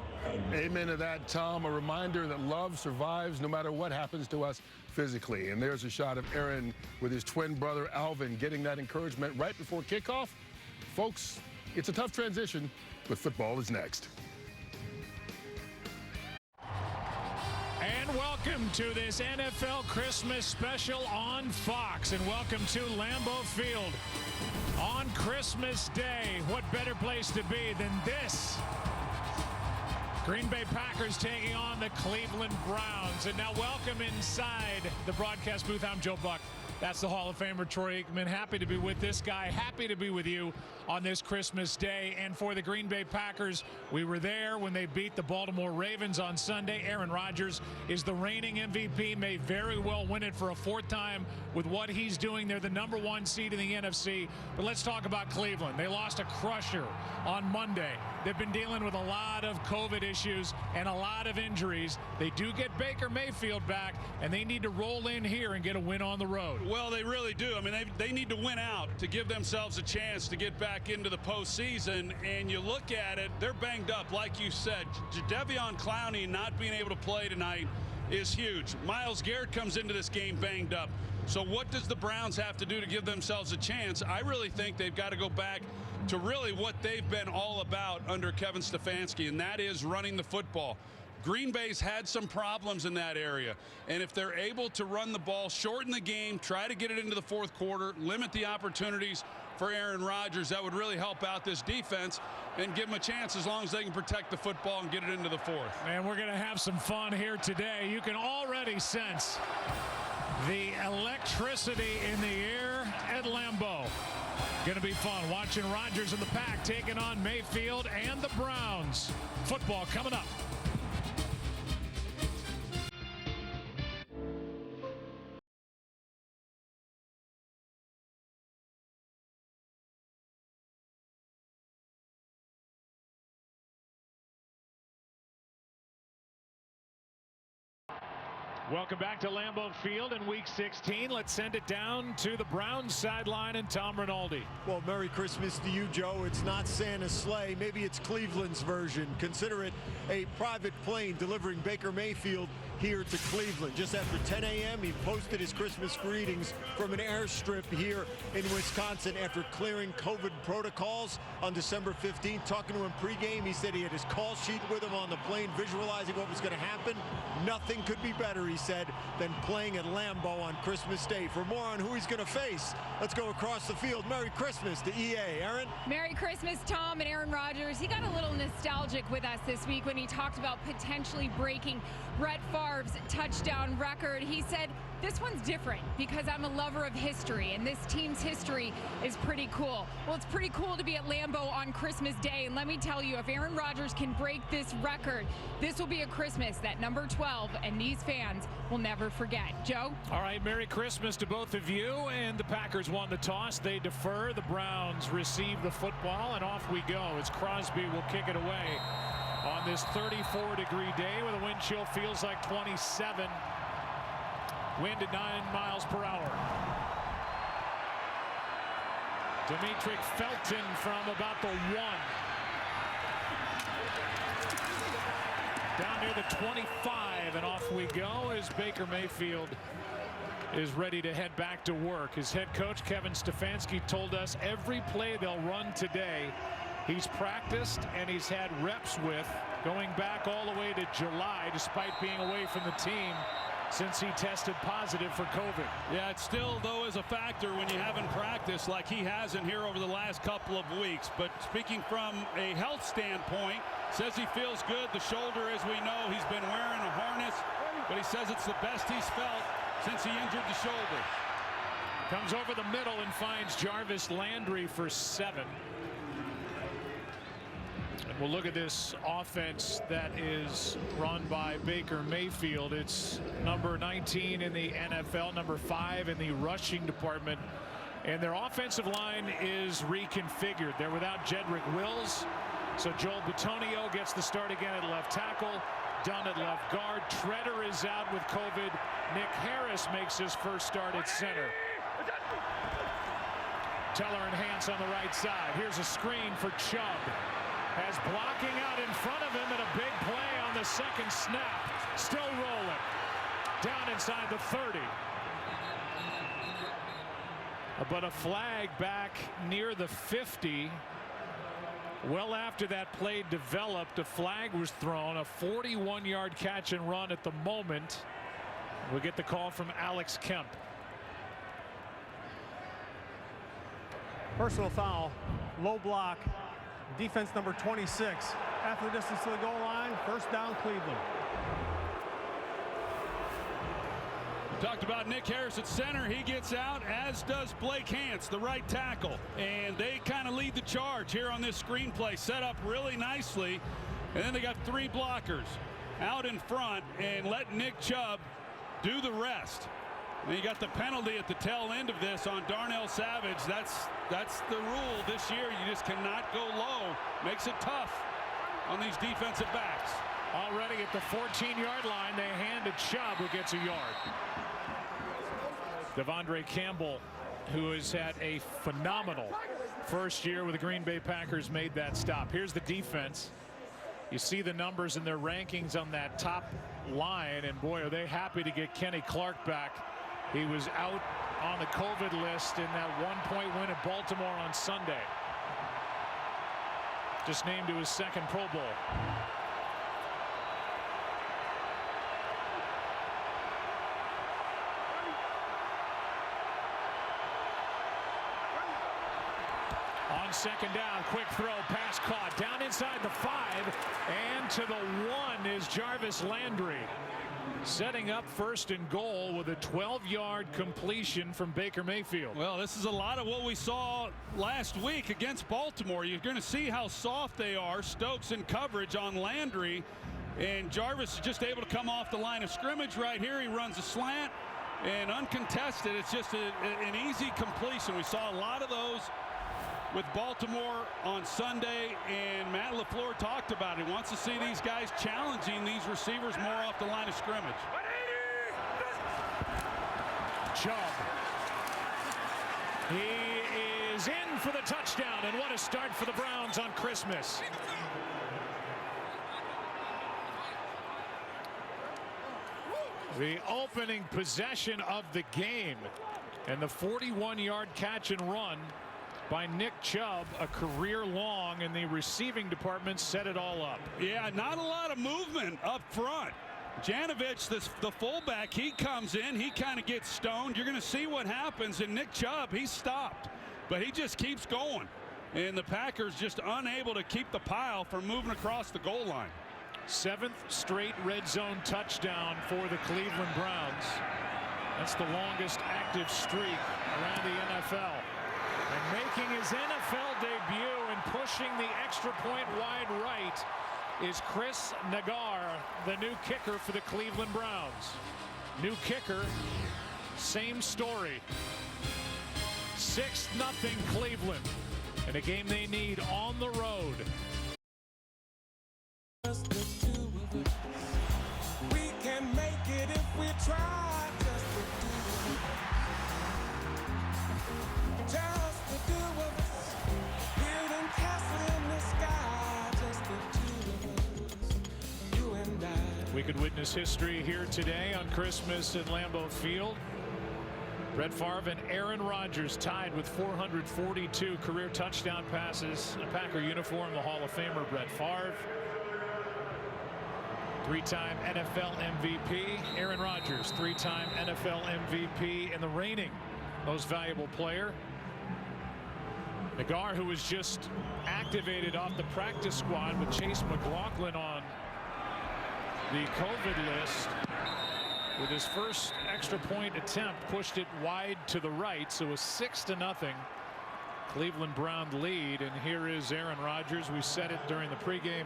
Amen to that, Tom. A reminder that love survives no matter what happens to us physically. And there's a shot of Aaron with his twin brother, Alvin, getting that encouragement right before kickoff. Folks, it's a tough transition, but football is next. And welcome to this NFL Christmas special on Fox. And welcome to Lambeau Field on Christmas Day. What better place to be than this? Green Bay Packers taking on the Cleveland Browns. And now welcome inside the broadcast booth. I'm Joe Buck. That's the Hall of Famer Troy Aikman. Happy to be with this guy. Happy to be with you on this Christmas Day. And for the Green Bay Packers, we were there when they beat the Baltimore Ravens on Sunday. Aaron Rodgers is the reigning MVP, may very well win it for a fourth time with what he's doing. They're the #1 seed in the NFC. But let's talk about Cleveland. They lost a crusher on Monday. They've been dealing with a lot of COVID issues and a lot of injuries. They do get Baker Mayfield back, and they need to roll in here and get a win on the road. Well, they really do. I mean, they need to win out to give themselves a chance to get back into the postseason. And you look at it, they're banged up, like you said. Jadeveon Clowney not being able to play tonight is huge. Myles Garrett comes into this game banged up. So what does the Browns have to do to give themselves a chance? I really think they've got to go back to really what they've been all about under Kevin Stefanski, and that is running the football. Green Bay's had some problems in that area, and if they're able to run the ball, shorten the game, try to get it into the fourth quarter, limit the opportunities for Aaron Rodgers, that would really help out this defense and give them a chance as long as they can protect the football and get it into the fourth. And we're going to have some fun here today. You can already sense the electricity in the air at Lambeau. Going to be fun watching Rodgers and the Pack taking on Mayfield and the Browns. Football coming up. Welcome back to Lambeau Field in Week 16. Let's send it down to the Browns sideline and Tom Rinaldi. Well, Merry Christmas to you, Joe. It's not Santa's sleigh. Maybe it's Cleveland's version. Consider it a private plane delivering Baker Mayfield here to Cleveland. Just after 10 a.m., he posted his Christmas greetings from an airstrip here in Wisconsin after clearing COVID protocols on December 15th. Talking to him pregame, he said he had his call sheet with him on the plane, visualizing what was going to happen. Nothing could be better, he said, than playing at Lambeau on Christmas Day. For more on who he's going to face, let's go across the field. Merry Christmas to EA. Aaron? Merry Christmas, Tom and Aaron Rodgers. He got a little nostalgic with us this week when he talked about potentially breaking Brett Favre's touchdown record. He said, this one's different because I'm a lover of history, and this team's history is pretty cool. Well, it's pretty cool to be at Lambeau on Christmas Day, and let me tell you, if Aaron Rodgers can break this record, this will be a Christmas that number 12 and these fans will never forget. Joe? All right, Merry Christmas to both of you, and the Packers won the toss. They defer. The Browns receive the football, and off we go as Crosby will kick it away on this 34-degree day with a wind chill feels like 27. Wind at 9 miles per hour. Demetric Felton from about the 1. Down near the 25, and off we go as Baker Mayfield is ready to head back to work. His head coach, Kevin Stefanski, told us every play they'll run today, he's practiced and he's had reps with going back all the way to July, despite being away from the team since he tested positive for COVID. Yeah, it still, though, is a factor when you haven't practiced like he hasn't here over the last couple of weeks. But speaking from a health standpoint, says he feels good. The shoulder, as we know, he's been wearing a harness, but he says it's the best he's felt since he injured the shoulder. Comes over the middle and finds Jarvis Landry for 7. And we'll look at this offense that is run by Baker Mayfield. It's number 19 in the NFL, number 5 in the rushing department. And their offensive line is reconfigured. They're without Jedrick Wills. So Joel Bitonio gets the start again at left tackle. Dunn at left guard. Treader is out with COVID. Nick Harris makes his first start at center. Teller and Hance on the right side. Here's a screen for Chubb. Has blocking out in front of him and a big play on the second snap. Still rolling. Down inside the 30. But a flag back near the 50. Well after that play developed, a flag was thrown. A 41-yard catch and run at the moment. We'll get the call from Alex Kemp. Personal foul, low block, defense number 26. After the distance to the goal line, first down Cleveland. Talked about Nick Harris at center. He gets out, as does Blake Hance, the right tackle. And they kind of lead the charge here on this screenplay, set up really nicely. And then they got 3 blockers out in front and let Nick Chubb do the rest. And you got the penalty at the tail end of this on Darnell Savage. That's the rule this year. You just cannot go low. Makes it tough on these defensive backs. Already at the 14-yard line, they hand to Chubb, who gets a yard. Devondre Campbell, who has had a phenomenal first year with the Green Bay Packers, made that stop. Here's the defense. You see the numbers in their rankings on that top line, and boy, are they happy to get Kenny Clark back. He was out on the COVID list in that 1-point win at Baltimore on Sunday. Just named to his 2nd Pro Bowl. On 2nd down, quick throw, pass caught, down inside the 5, and to the 1 is Jarvis Landry. Setting up 1st and goal with a 12-yard completion from Baker Mayfield. Well, this is a lot of what we saw last week against Baltimore. You're going to see how soft they are. Stokes in coverage on Landry, and Jarvis is just able to come off the line of scrimmage right here. He runs a slant, and uncontested, it's just an easy completion. We saw a lot of those with Baltimore on Sunday, and Matt LaFleur talked about it. He wants to see these guys challenging these receivers more off the line of scrimmage. Chubb. He is in for the touchdown, and what a start for the Browns on Christmas. The opening possession of the game, and the 41-yard catch and run by Nick Chubb, a career long, and the receiving department set it all up. Yeah, not a lot of movement up front. Janovich, the fullback, he comes in, he kind of gets stoned. You're going to see what happens, and Nick Chubb, he's stopped, but he just keeps going. And the Packers just unable to keep the pile from moving across the goal line. 7th straight red zone touchdown for the Cleveland Browns. That's the longest active streak around the NFL. And making his NFL debut and pushing the extra point wide right is Chris Nagar, the new kicker for the Cleveland Browns. New kicker, same story. 6-0 Cleveland in a game they need on the road. We can make it if we try. Just the two of us, building castle in the sky. Just the two of us, you and I. We could witness history here today on Christmas at Lambeau Field. Brett Favre and Aaron Rodgers tied with 442 career touchdown passes in a Packer uniform. The Hall of Famer Brett Favre. 3-time NFL MVP. Aaron Rodgers, 3-time NFL MVP and the reigning most valuable player. Nagar, who was just activated off the practice squad with Chase McLaughlin on the COVID list, with his first extra point attempt, pushed it wide to the right, so a 6-0 Cleveland Brown lead. And here is Aaron Rodgers. We said it during the pregame.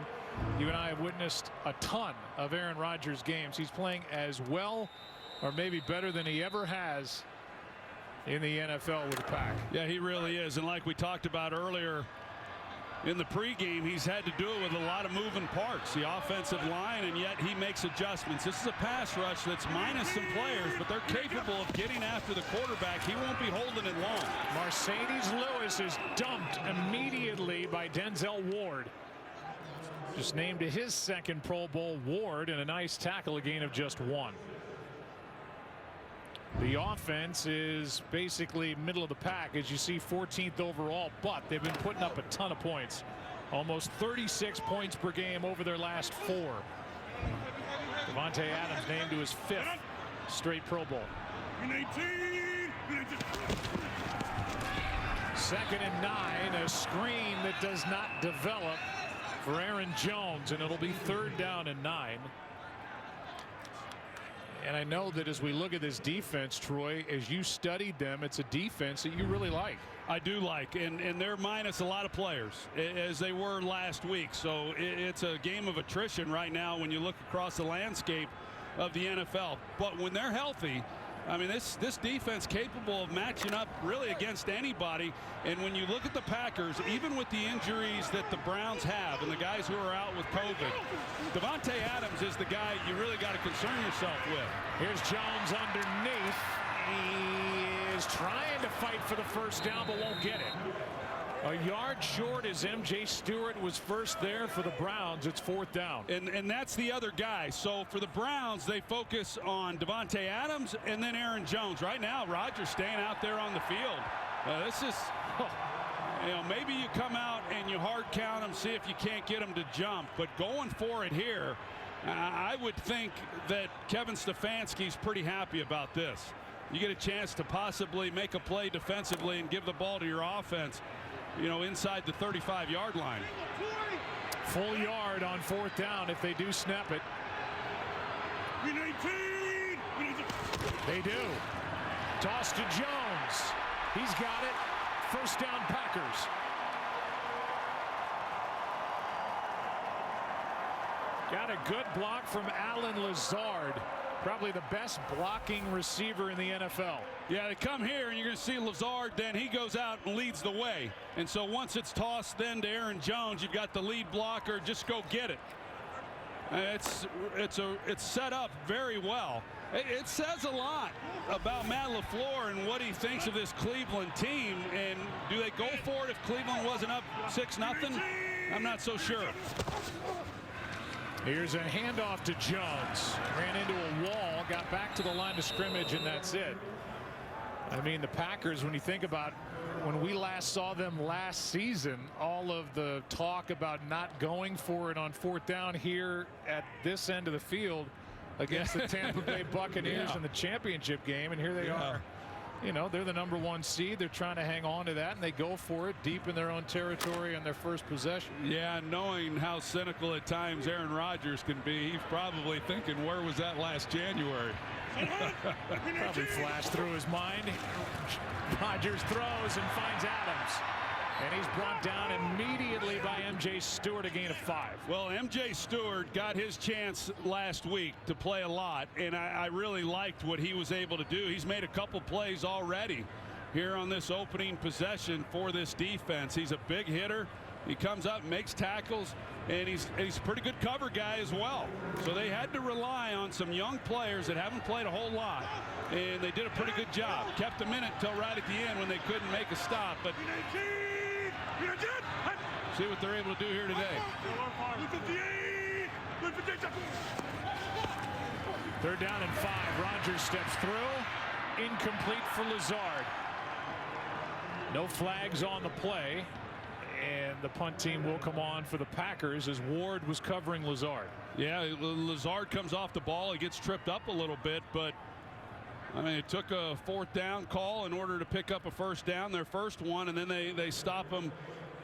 You and I have witnessed a ton of Aaron Rodgers games. He's playing as well or maybe better than he ever has in the NFL with the Pack. Yeah, he really is. And like we talked about earlier in the pregame, he's had to do it with a lot of moving parts, the offensive line, and yet he makes adjustments. This is a pass rush that's minus some players, but they're capable of getting after the quarterback. He won't be holding it long. Mercedes Lewis is dumped immediately by Denzel Ward. Just named to his 2nd Pro Bowl. Ward, and a nice tackle, a gain of just 1. The offense is basically middle of the pack, as you see, 14th overall, but they've been putting up a ton of points. Almost 36 points per game over their last 4. Devontae Adams named to his 5th straight Pro Bowl. 2nd and 9, a screen that does not develop for Aaron Jones, and it'll be 3rd down and 9. And I know that as we look at this defense, Troy, as you studied them, it's a defense that you really like. I do like, and they're minus a lot of players, as they were last week. So it's a game of attrition right now when you look across the landscape of the NFL. But when they're healthy, I mean, this defense capable of matching up really against anybody. And when you look at the Packers, even with the injuries that the Browns have and the guys who are out with COVID, Davante Adams is the guy you really got to concern yourself with. Here's Jones underneath. He is trying to fight for the first down, but won't get it. A yard short as M.J. Stewart was first there for the Browns. It's 4th down. And that's the other guy. So for the Browns, they focus on Davante Adams and then Aaron Jones. Right now, Rodgers staying out there on the field. This is, you know, maybe you come out and you hard count them, see if you can't get them to jump. But going for it here, I would think that Kevin Stefanski's pretty happy about this. You get a chance to possibly make a play defensively and give the ball to your offense, you know, inside the 35-yard line. Full yard on 4th down if they do snap it. They do. Toss to Jones. He's got it. First down, Packers. Got a good block from Allen Lazard. Probably the best blocking receiver in the NFL. Yeah, they come here and you're going to see Lazard, then he goes out and leads the way. And so once it's tossed then to Aaron Jones, you've got the lead blocker, just go get it. It's set up very well. It says a lot about Matt LaFleur and what he thinks of this Cleveland team. And do they go for it if Cleveland wasn't up 6-0? I'm not so sure. Here's a handoff to Jones. Ran into a wall, got back to the line of scrimmage, and that's it. I mean, the Packers, when you think about when we last saw them last season, all of the talk about not going for it on 4th down here at this end of the field against the Tampa Bay Buccaneers in the championship game, and here they are. You know, they're the #1 seed. They're trying to hang on to that, and they go for it deep in their own territory on their first possession. Yeah, knowing how cynical at times Aaron Rodgers can be, he's probably thinking, where was that last January? Probably flashed through his mind. Rodgers throws and finds Adams. And he's brought down immediately by M.J. Stewart, a gain of 5. Well, M.J. Stewart got his chance last week to play a lot, and I really liked what he was able to do. He's made a couple plays already here on this opening possession for this defense. He's a big hitter. He comes up, makes tackles, and he's a pretty good cover guy as well. So they had to rely on some young players that haven't played a whole lot, and they did a pretty good job. Kept them in it until right at the end when they couldn't make a stop. But see what they're able to do here today. 3rd down and 5. Rodgers steps through. Incomplete for Lazard. No flags on the play. And the punt team will come on for the Packers as Ward was covering Lazard. Yeah, Lazard comes off the ball. He gets tripped up a little bit, but I mean, it took a 4th down call in order to pick up a first down, their first one, and then they stop them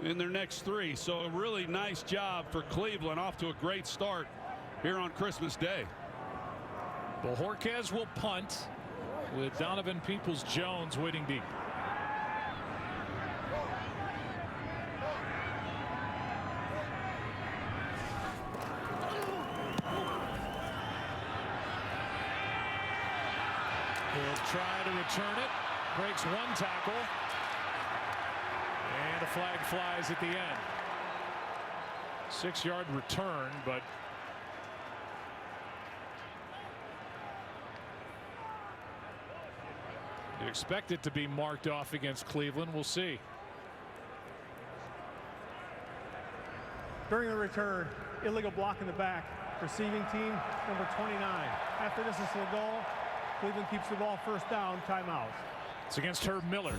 in their next 3. So a really nice job for Cleveland, off to a great start here on Christmas Day. Bojorquez will punt with Donovan Peoples-Jones waiting deep. He'll try to return it. Breaks 1 tackle. And a flag flies at the end. 6-yard return, but you expect it to be marked off against Cleveland. We'll see. During the return, illegal block in the back. Receiving team, number 29. After this is the goal, Cleveland keeps the ball, first down, timeout. It's against Herb Miller.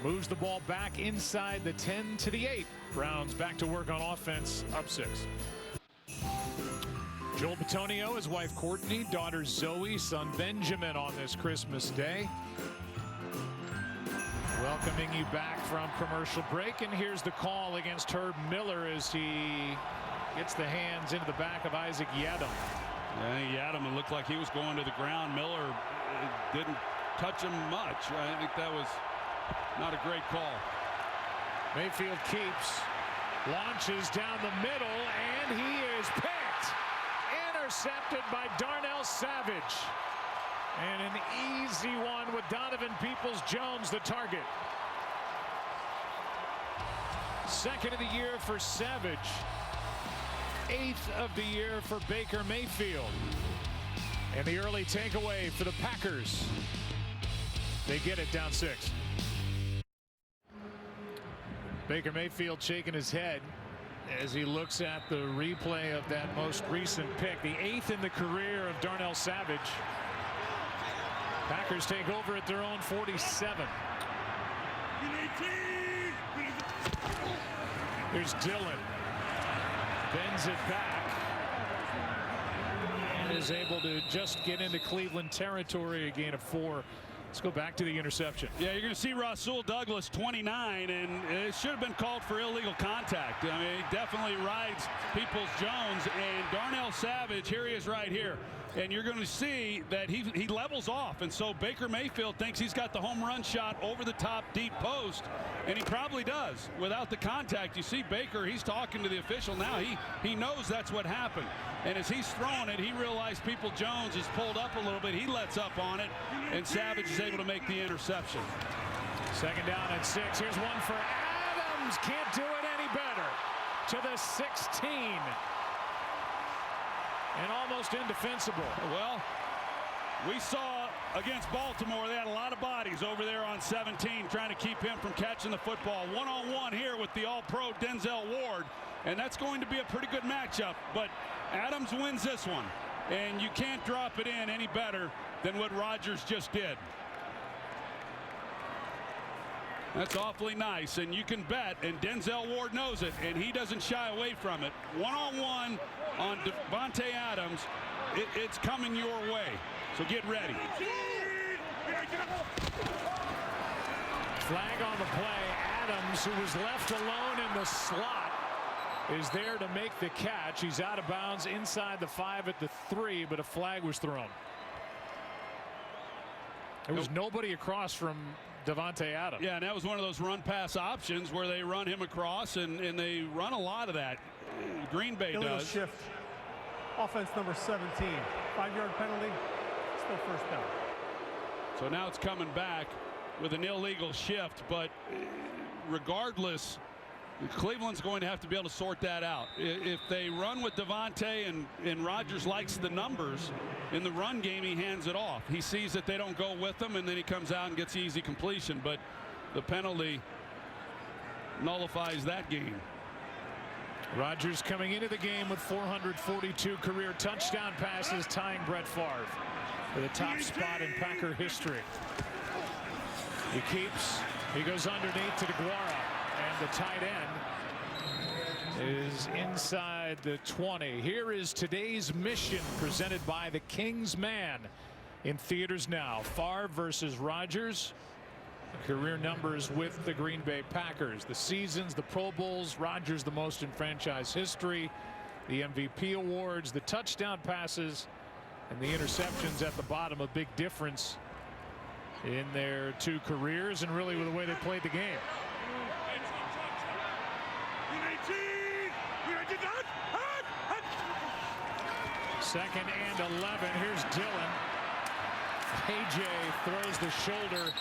Moves the ball back inside the 10 to the 8. Browns back to work on offense, up 6. Joel Bitonio, his wife Courtney, daughter Zoe, son Benjamin on this Christmas Day. Welcoming you back from commercial break, and here's the call against Herb Miller as he gets the hands into the back of Isaac Yiadom. Yeah, Adam, it looked like he was going to the ground. Miller didn't touch him much. I think that was not a great call. Mayfield keeps, launches down the middle, and he is picked. Intercepted by Darnell Savage. And an easy one with Donovan Peoples-Jones, the target. Second of the year for Savage. 8th of the year for Baker Mayfield. And the early takeaway for the Packers. They get it down 6. Baker Mayfield shaking his head as he looks at the replay of that most recent pick, the 8th in the career of Darnell Savage. Packers take over at their own 47. Here's Dillon. Bends it back. And is able to just get into Cleveland territory, a gain of 4. Let's go back to the interception. Yeah, you're going to see Rasul Douglas, 29, and it should have been called for illegal contact. I mean, he definitely rides Peoples-Jones, and Darnell Savage, here he is right here. And you're going to see that he levels off, and so Baker Mayfield thinks he's got the home run shot over the top deep post, and he probably does. Without the contact, you see Baker, he's talking to the official now. He knows that's what happened. And as he's throwing it, he realized Peoples-Jones is pulled up a little bit. He lets up on it, and Savage is able to make the interception. Second down and 6. Here's one for Adams. Can't do it any better. To the 16. And almost indefensible. Well, we saw against Baltimore, they had a lot of bodies over there on 17 trying to keep him from catching the football. One-on-one here with the All-Pro Denzel Ward, and that's going to be a pretty good matchup. But Adams wins this one, and you can't drop it in any better than what Rodgers just did. That's awfully nice, and you can bet, and Denzel Ward knows it, and he doesn't shy away from it. One-on-one on Davante Adams, it's coming your way, so get ready. Flag on the play. Adams, who was left alone in the slot, is there to make the catch. He's out of bounds inside the 5 at the 3, but a flag was thrown. There was nobody across from Davante Adams. Yeah, and that was one of those run-pass options where they run him across, and they run a lot of that. Green Bay illegal does. Shift. Offense number 17. 5-yard penalty. Still first down. So now it's coming back with an illegal shift, but regardless, Cleveland's going to have to be able to sort that out. If they run with Davante and Rodgers likes the numbers, in the run game he hands it off. He sees that they don't go with him, and then he comes out and gets easy completion, but the penalty nullifies that game. Rodgers coming into the game with 442 career touchdown passes, tying Brett Favre for the top spot in Packer history. He keeps, he goes underneath to DeGuara, and the tight end is inside the 20. Here is today's mission, presented by the King's Man, in theaters now. Favre versus Rodgers. Career numbers with the Green Bay Packers. The seasons, the Pro Bowls, Rodgers the most in franchise history, the MVP awards, the touchdown passes, and the interceptions at the bottom. A big difference in their 2 careers, and really with the way they played the game. Second and 11. Here's Dillon. AJ throws the shoulder,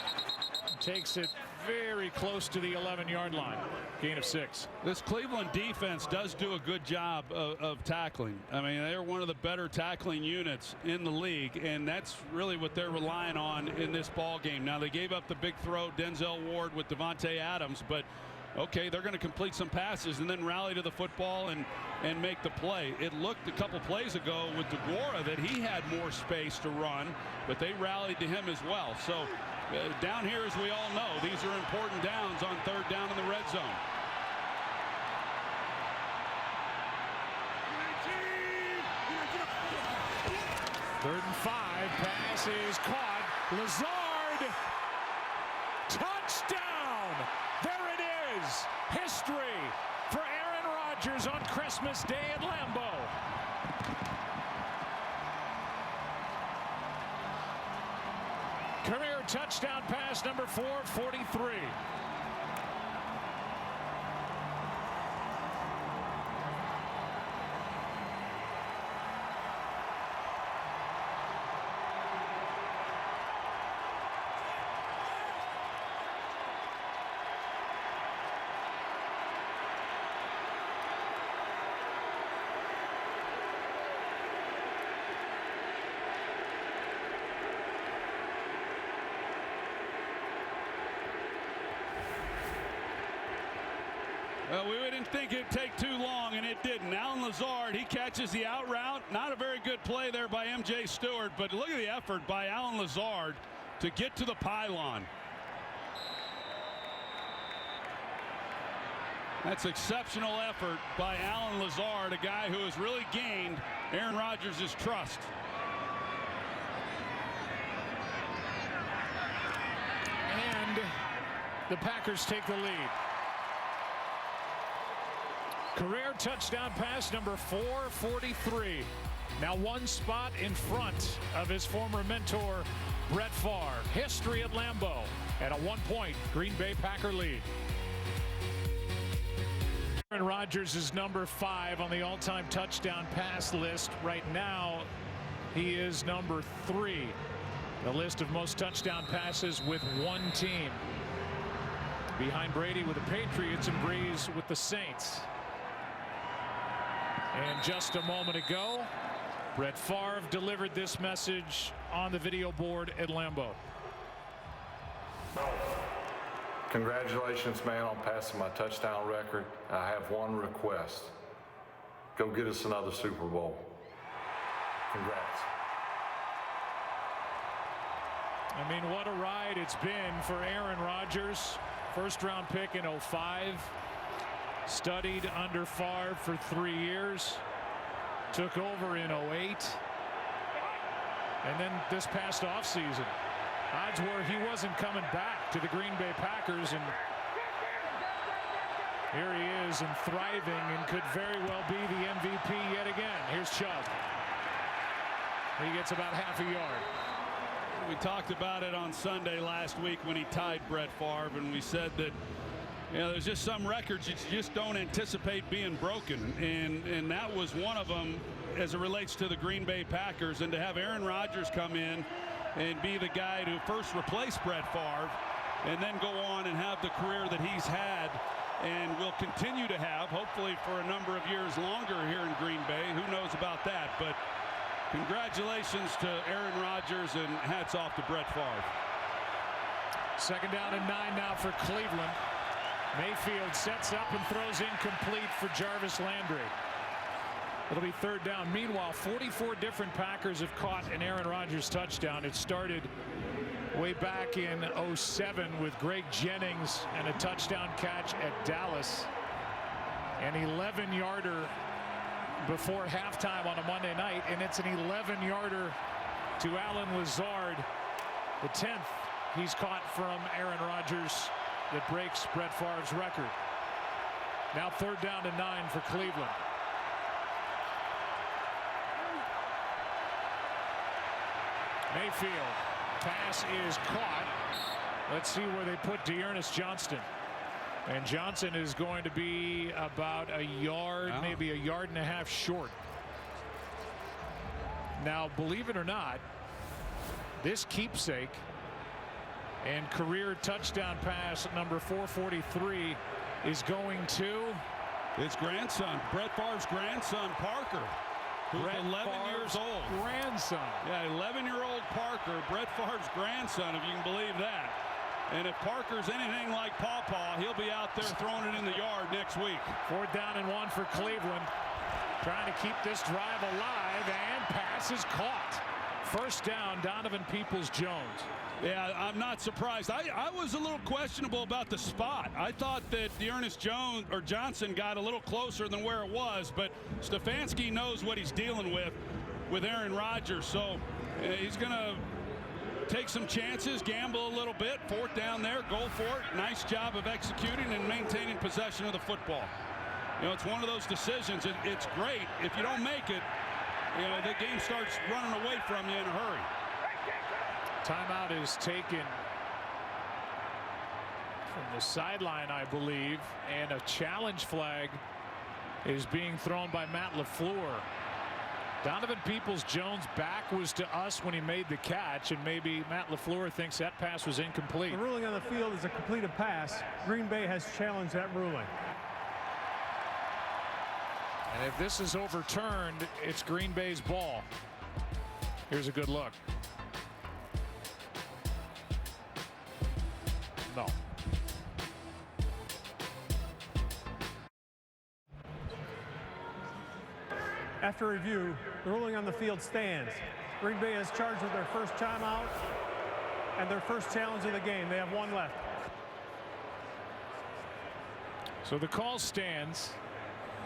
takes it very close to the 11-yard line. Gain of 6. This Cleveland defense does do a good job of tackling. I mean, they're one of the better tackling units in the league, and that's really what they're relying on in this ball game. Now, they gave up the big throw, Denzel Ward with Davante Adams, but okay, they're going to complete some passes and then rally to the football and make the play. It looked a couple plays ago with DeGuara that he had more space to run, but they rallied to him as well. So down here, as we all know, these are important downs on 3rd down in the red zone. Third and 5. Pass is caught. Lazard. Touchdown. There it is. History for Aaron Rodgers on Christmas Day at Lambeau. touchdown pass, number 443. Well, we didn't think it'd take too long, and it didn't. Alan Lazard, he catches the out route. Not a very good play there by M.J. Stewart, but look at the effort by Alan Lazard to get to the pylon. That's exceptional effort by Alan Lazard, a guy who has really gained Aaron Rodgers' trust. And the Packers take the lead. Career touchdown pass, number 443. Now one spot in front of his former mentor, Brett Favre. History at Lambeau and a 1-point Green Bay Packer lead. Aaron Rodgers is number 5 on the all-time touchdown pass list. Right now, he is number 3. The list of most touchdown passes with one team. Behind Brady with the Patriots and Breeze with the Saints. And just a moment ago, Brett Favre delivered this message on the video board at Lambeau. Congratulations, man, on passing my touchdown record. I have one request. Go get us another Super Bowl. Congrats. I mean, what a ride it's been for Aaron Rodgers. First-round pick in 2005. Studied under Favre for 3 years. Took over in 2008. And then this past offseason, odds were he wasn't coming back to the Green Bay Packers, and here he is and thriving and could very well be the MVP yet again. Here's Chubb. He gets about half a yard. We talked about it on Sunday last week when he tied Brett Favre, and we said that, you know, there's just some records you just don't anticipate being broken, and that was one of them as it relates to the Green Bay Packers. And to have Aaron Rodgers come in and be the guy to first replace Brett Favre and then go on and have the career that he's had and will continue to have, hopefully for a number of years longer here in Green Bay. Who knows about that? But congratulations to Aaron Rodgers, and hats off to Brett Favre. Second down and 9 now for Cleveland. Mayfield sets up and throws incomplete for Jarvis Landry. It'll be third down. Meanwhile, 44 different Packers have caught an Aaron Rodgers touchdown. It started way back in 2007 with Greg Jennings and a touchdown catch at Dallas. An 11-yarder before halftime on a Monday night, and it's an 11-yarder to Alan Lazard, the 10th he's caught from Aaron Rodgers that breaks Brett Favre's record. Now third down and 9 for Cleveland. Mayfield, pass is caught. Let's see where they put Dearness Johnston. And Johnson is going to be about a yard, maybe a yard and a half short. Now, believe it or not, this keepsake and career touchdown pass at number 443 is going to his grandson, Brett Favre's grandson, Parker, who's 11 years old. Grandson. Yeah, 11-year-old Parker, Brett Favre's grandson, if you can believe that. And if Parker's anything like Pawpaw, he'll be out there throwing it in the yard next week. Fourth down and 1 for Cleveland. Trying to keep this drive alive, and pass is caught. First down, Donovan Peoples-Jones. Yeah, I'm not surprised. I was a little questionable about the spot. I thought that Dearness Johnson got a little closer than where it was, but Stefanski knows what he's dealing with Aaron Rodgers, so he's going to take some chances, gamble a little bit. Fourth down there, go for it. Nice job of executing and maintaining possession of the football. You know, it's one of those decisions. It's great. If you don't make it, you know, the game starts running away from you in a hurry. Timeout is taken from the sideline, I believe, and a challenge flag is being thrown by Matt LaFleur. Donovan Peoples-Jones' back was to us when he made the catch, and maybe Matt LaFleur thinks that pass was incomplete. The ruling on the field is a completed pass. Green Bay has challenged that ruling. And if this is overturned, it's Green Bay's ball. Here's a good look. No. After review, the ruling on the field stands. Green Bay is charged with their first timeout and their first challenge of the game. They have one left. So the call stands.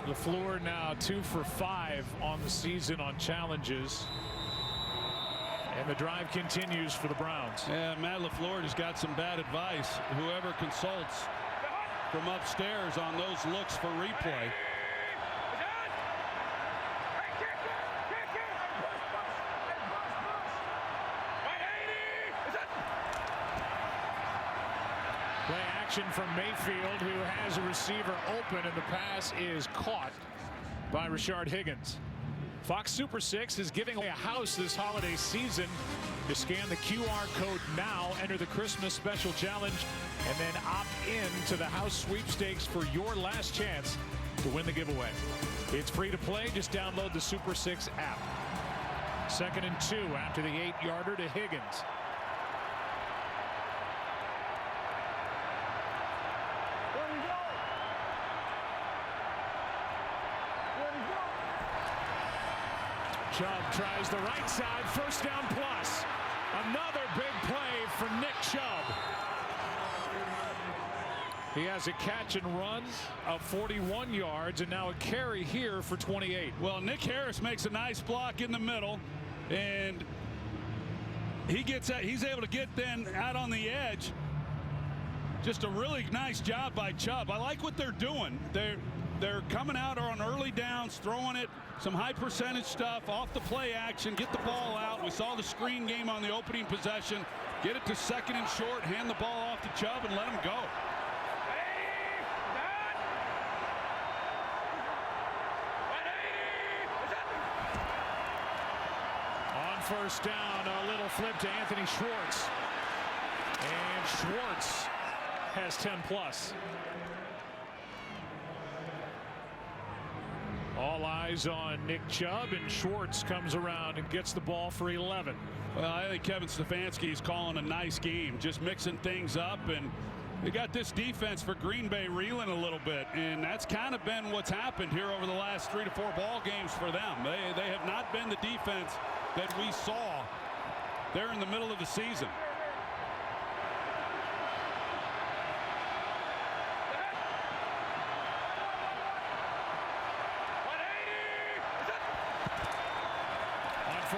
LaFleur now 2 for 5 on the season on challenges. And the drive continues for the Browns. Yeah, Matt LaFleur just got some bad advice. Whoever consults from upstairs on those looks for replay. Play action from Mayfield, who has a receiver open, and the pass is caught by Rashard Higgins. Fox Super 6 is giving away a house this holiday season. You scan the QR code now, enter the Christmas special challenge, and then opt in to the house sweepstakes for your last chance to win the giveaway. It's free to play. Just download the Super 6 app. 2nd and 2 after the 8-yarder to Higgins. Chubb tries the right side, first down plus. Another big play for Nick Chubb. He has a catch and run of 41 yards and now a carry here for 28. Well, Nick Harris makes a nice block in the middle, and he's able to get then out on the edge. Just a really nice job by Chubb. I like what they're doing. They're coming out on early downs, throwing it, some high percentage stuff off the play action, get the ball out. We saw the screen game on the opening possession. Get it to 2nd and short, hand the ball off to Chubb, and let him go. On first down, a little flip to Anthony Schwartz. And Schwartz has 10 plus. All eyes on Nick Chubb, and Schwartz comes around and gets the ball for 11. Well, I think Kevin Stefanski is calling a nice game, just mixing things up, and they got this defense for Green Bay reeling a little bit, and that's kind of been what's happened here over the last 3 to 4 ball games for them. They have not been the defense that we saw there in the middle of the season.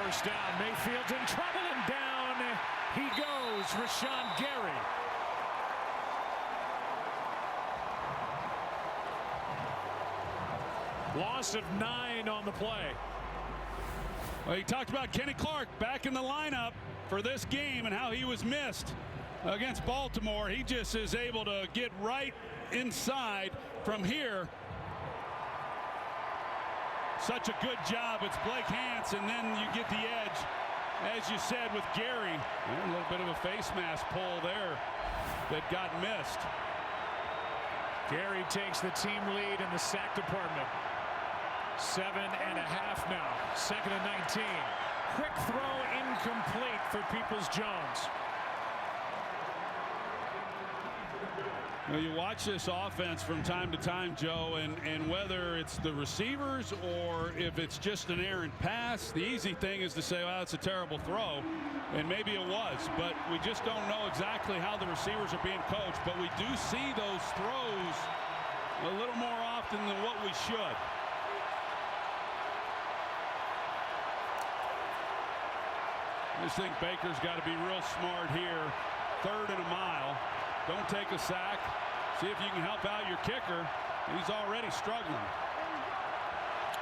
First down, Mayfield's in trouble, and down he goes, Rashawn Gary. Loss of 9 on the play. Well, you talked about Kenny Clark back in the lineup for this game and how he was missed against Baltimore. He just is able to get right inside from here. Such a good job. It's Blake Hance, and then you get the edge, as you said, with Gary. A little bit of a face mask pull there that got missed. Gary takes the team lead in the sack department. 7.5 now. 2nd and 19. Quick throw incomplete for Peoples-Jones. Well, you watch this offense from time to time, Joe, and whether it's the receivers or if it's just an errant pass, the easy thing is to say, well, it's a terrible throw, and maybe it was, but we just don't know exactly how the receivers are being coached, but we do see those throws a little more often than what we should. I just think Baker's got to be real smart here. 3rd and a mile. Don't take a sack. See if you can help out your kicker. He's already struggling.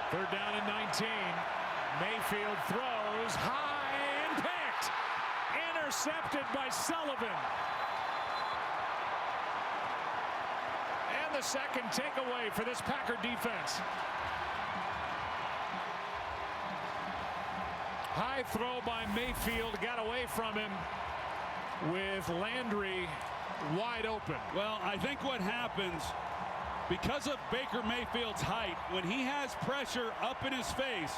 3rd down and 19. Mayfield throws high and picked. Intercepted by Sullivan. And the second takeaway for this Packer defense. High throw by Mayfield, got away from him with Landry wide open. Well, I think what happens, because of Baker Mayfield's height, when he has pressure up in his face,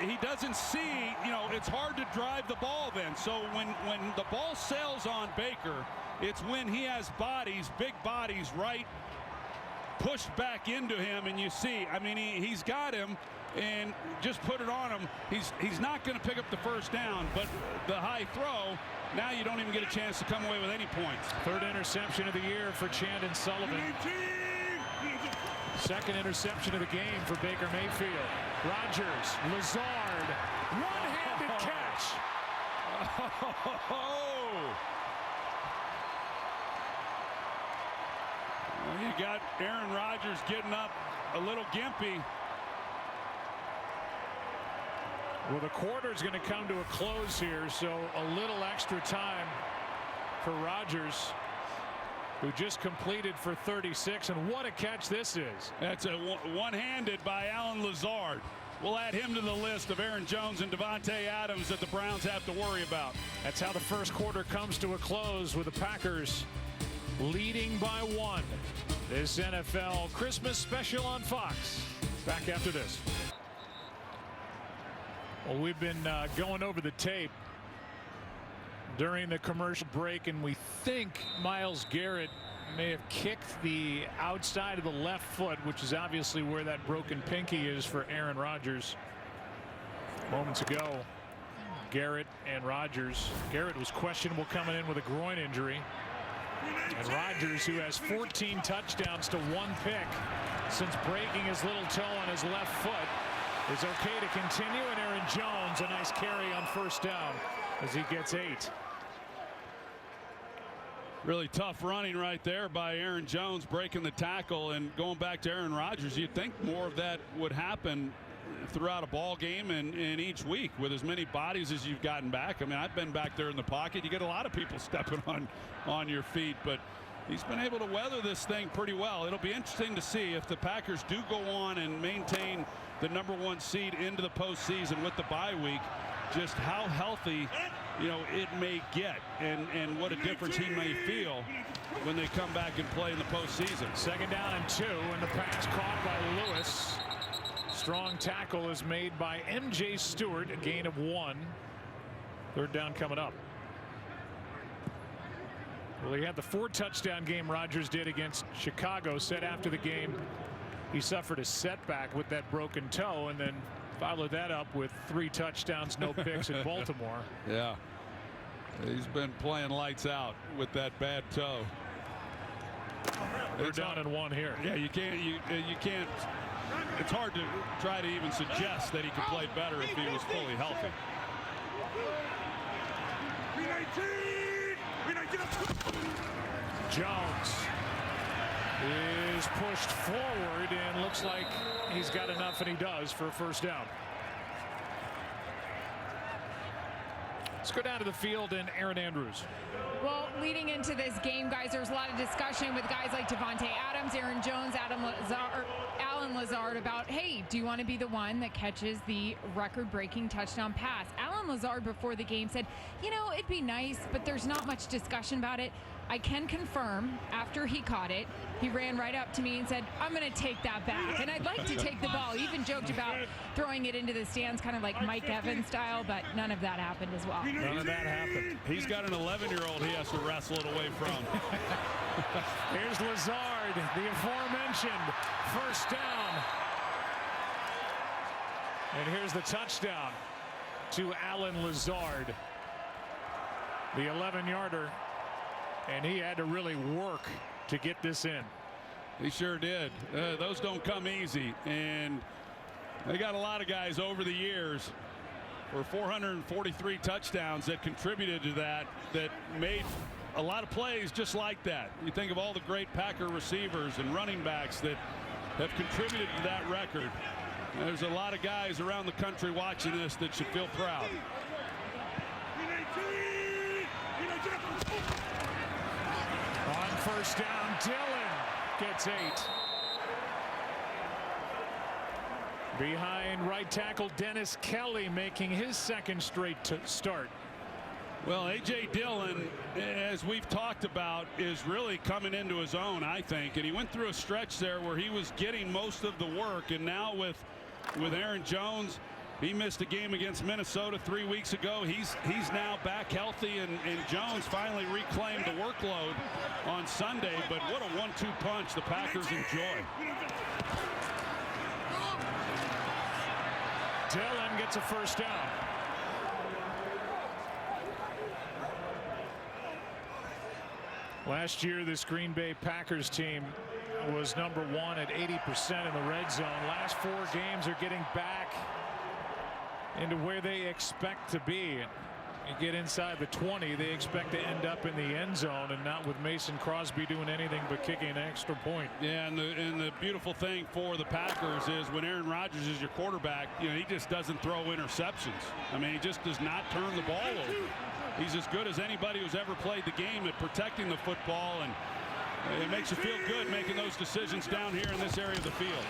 he doesn't see, it's hard to drive the ball then. So when the ball sails on Baker, it's when he has bodies, big bodies, right, pushed back into him, and you see, I mean, he's got him, and just put it on him. He's not going to pick up the first down, but the high throw, now you don't even get a chance to come away with any points. Third interception of the year for Chandon Sullivan. Second interception of the game for Baker Mayfield. Rodgers, Lazard, one-handed catch. Well, you got Aaron Rodgers getting up a little gimpy. Well, the quarter's going to come to a close here, so a little extra time for Rodgers, who just completed for 36, and what a catch this is. That's a one-handed by Alan Lazard. We'll add him to the list of Aaron Jones and Davante Adams that the Browns have to worry about. That's how the first quarter comes to a close, with the Packers leading by 1. This NFL Christmas special on Fox. Back after this. Well, we've been going over the tape during the commercial break, and we think Myles Garrett may have kicked the outside of the left foot, which is obviously where that broken pinky is for Aaron Rodgers. Moments ago, Garrett and Rodgers. Garrett was questionable coming in with a groin injury. And Rodgers, who has 14 touchdowns to 1 pick since breaking his little toe on his left foot, is okay to continue. And Aaron Jones, a nice carry on first down as he gets 8. Really tough running right there by Aaron Jones, breaking the tackle. And going back to Aaron Rodgers, you'd think more of that would happen throughout a ball game and each week with as many bodies as you've gotten back. I mean, I've been back there in the pocket. You get a lot of people stepping on your feet, but he's been able to weather this thing pretty well. It'll be interesting to see if the Packers do go on and maintain the #1 seed into the postseason with the bye week, just how healthy it may get, and what a difference he may feel when they come back and play in the postseason. Second down and 2, and the pass caught by Lewis. Strong tackle is made by M.J. Stewart, a gain of 1. Third down coming up. Well, he had the 4-touchdown game Rodgers did against Chicago. Said after the game he suffered a setback with that broken toe, and then followed that up with 3 touchdowns, no picks in Baltimore. Yeah, he's been playing lights out with that bad toe. They're down in 1 here. Yeah, you can't. It's hard to try to even suggest that he could play better if he was fully healthy. Jones is pushed forward and looks like he's got enough, and he does, for a first down. Let's go down to the field and Aaron Andrews. Well, leading into this game, guys, there's a lot of discussion with guys like Davante Adams, Aaron Jones, Alan Lazard about, hey, do you want to be the one that catches the record-breaking touchdown pass? Alan Lazard before the game said, it'd be nice, but there's not much discussion about it. I can confirm, after he caught it, he ran right up to me and said, I'm going to take that back, and I'd like to take the ball. He even joked about throwing it into the stands, kind of like Mike Evans style, but none of that happened as well. None of that happened. He's got an 11-year-old he has to wrestle it away from. Here's Lazard, the aforementioned first down. And here's the touchdown to Alan Lazard, the 11-yarder. And he had to really work to get this in. He sure did. Those don't come easy. And they got a lot of guys over the years for 443 touchdowns that contributed to that made a lot of plays just like that. You think of all the great Packer receivers and running backs that have contributed to that record. There's a lot of guys around the country watching this that should feel proud. On first down, Dillon gets 8. Behind right tackle Dennis Kelly, making his second straight start. Well, A.J. Dillon, as we've talked about, is really coming into his own, I think. And he went through a stretch there where he was getting most of the work. And now with Aaron Jones, he missed a game against Minnesota 3 weeks ago. He's now back healthy, and Jones finally reclaimed the workload on Sunday. But what a 1-2 punch the Packers enjoy. Dillon gets a first down. Last year, this Green Bay Packers team was number 1 at 80% in the red zone. Last 4 games are getting back into where they expect to be. You get inside the 20, they expect to end up in the end zone, and not with Mason Crosby doing anything but kicking an extra point. Yeah, and the beautiful thing for the Packers is when Aaron Rodgers is your quarterback, you know, he just doesn't throw interceptions. I mean, he just does not turn the ball over. He's as good as anybody who's ever played the game at protecting the football, and it makes you feel good making those decisions down here in this area of the field.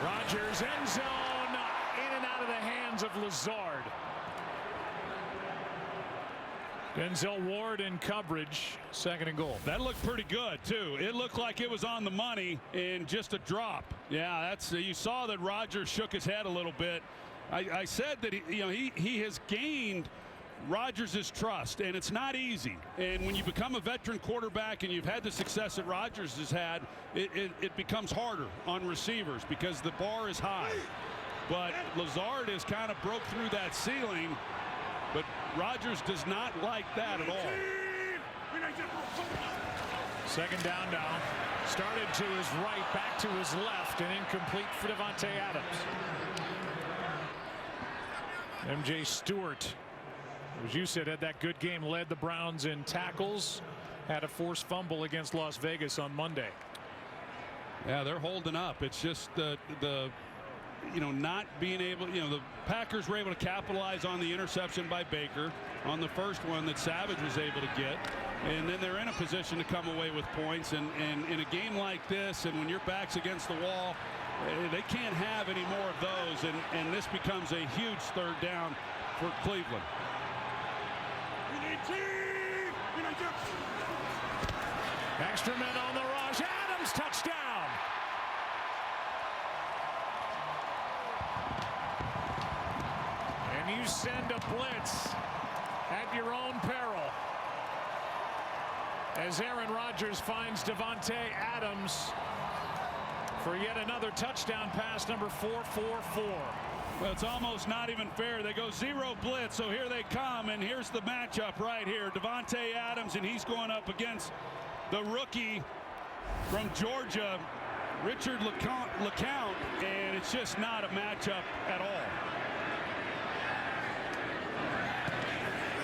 Rodgers, end zone, in and out of the hands of Lazard. Denzel Ward in coverage, 2nd and goal. That looked pretty good too. It looked like it was on the money and just a drop. Yeah, that's, you saw that Rodgers shook his head a little bit. I said that he has gained Rodgers' trust, and it's not easy. And when you become a veteran quarterback and you've had the success that Rodgers has had, it becomes harder on receivers because the bar is high. But Lazard has kind of broke through that ceiling, but Rodgers does not like that at all. 2nd down now. Started to his right, back to his left, and incomplete for Davante Adams. M.J. Stewart, as you said, had that good game, led the Browns in tackles, had a forced fumble against Las Vegas on Monday. Yeah, they're holding up. It's just the not being able, the Packers were able to capitalize on the interception by Baker on the first one that Savage was able to get, and then they're in a position to come away with points, and in a game like this, and when your back's against the wall, they can't have any more of those, and this becomes a huge 3rd down for Cleveland. Extra men on the rush. Adams, touchdown. And you send a blitz at your own peril as Aaron Rodgers finds Davante Adams for yet another touchdown pass, number 444. Well, it's almost not even fair. They go 0 blitz, so here they come, and here's the matchup right here. Davante Adams, and he's going up against the rookie from Georgia, Richard LeCount, and it's just not a matchup at all.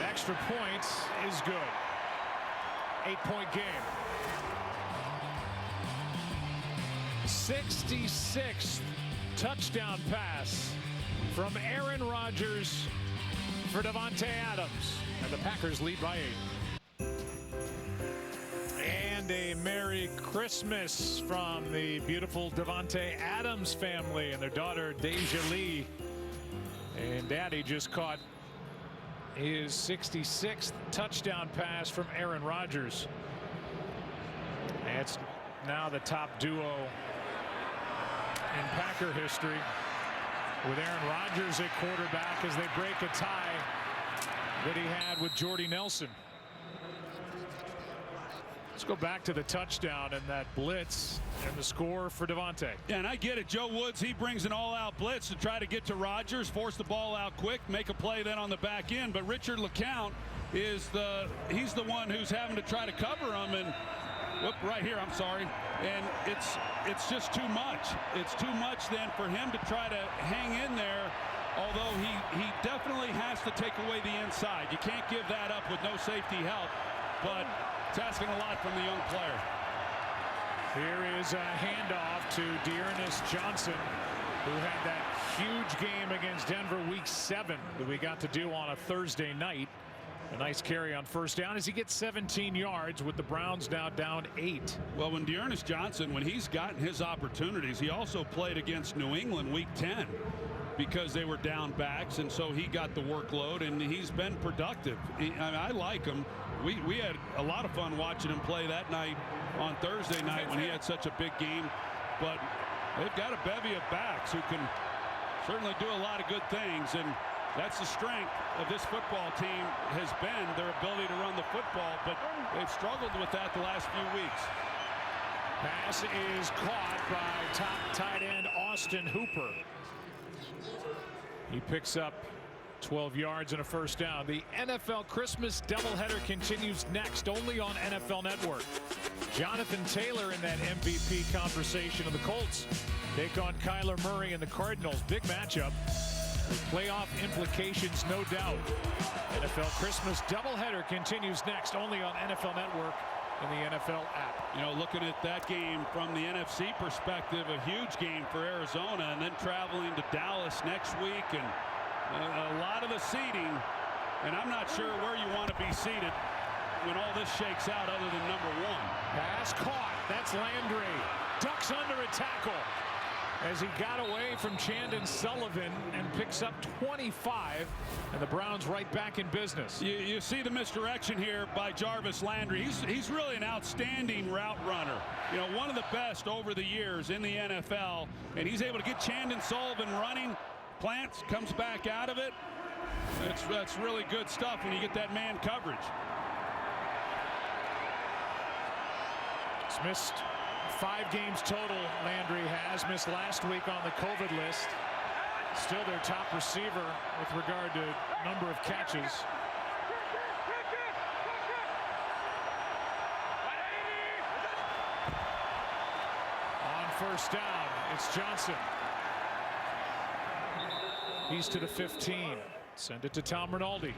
Extra points is good. 8-point game. 66th touchdown pass from Aaron Rodgers for Davante Adams, and the Packers lead by 8. And a Merry Christmas from the beautiful Davante Adams family and their daughter Deja Lee. And Daddy just caught his 66th touchdown pass from Aaron Rodgers. And it's now the top duo in Packer history, with Aaron Rodgers at quarterback as they break a tie that he had with Jordy Nelson. Let's go back to the touchdown and that blitz and the score for Davante. Yeah, and I get it. Joe Woods, he brings an all-out blitz to try to get to Rodgers, force the ball out quick, make a play then on the back end. But Richard LeCount is he's the one who's having to try to cover him, and right here, I'm sorry. And it's just too much. It's too much then for him to try to hang in there, although he definitely has to take away the inside. You can't give that up with no safety help, but it's asking a lot from the young player. Here is a handoff to Dearness Johnson, who had that huge game against Denver week 7 that we got to do on a Thursday night. A nice carry on first down as he gets 17 yards with the Browns now down 8. Well, when Dearness Johnson, when he's gotten his opportunities, he also played against New England week 10 because they were down backs, and so he got the workload, and he's been productive. I like him. We had a lot of fun watching him play that night on Thursday night when he had such a big game. But they've got a bevy of backs who can certainly do a lot of good things, and that's the strength of this football team has been their ability to run the football, but they've struggled with that the last few weeks. Pass is caught by top tight end Austin Hooper. He picks up 12 yards and a first down. The NFL Christmas doubleheader continues next, only on NFL Network. Jonathan Taylor in that MVP conversation of the Colts take on Kyler Murray and the Cardinals. Big matchup. Playoff implications, no doubt. NFL Christmas doubleheader continues next, only on NFL Network and the NFL app. You know, looking at that game from the NFC perspective, a huge game for Arizona, and then traveling to Dallas next week, and a lot of the seeding, and I'm not sure where you want to be seated when all this shakes out other than number 1. Pass caught. That's Landry. Ducks under a tackle as he got away from Chandon Sullivan and picks up 25, and the Browns right back in business. You see the misdirection here by Jarvis Landry. He's really an outstanding route runner. You know, one of the best over the years in the NFL, and he's able to get Chandon Sullivan running. Plants, comes back out of it. That's really good stuff when you get that man coverage. He's missed 5 games total. Landry has missed last week on the COVID list. Still their top receiver with regard to number of catches. On first down, it's Johnson. He's to the 15. Send it to Tom Rinaldi.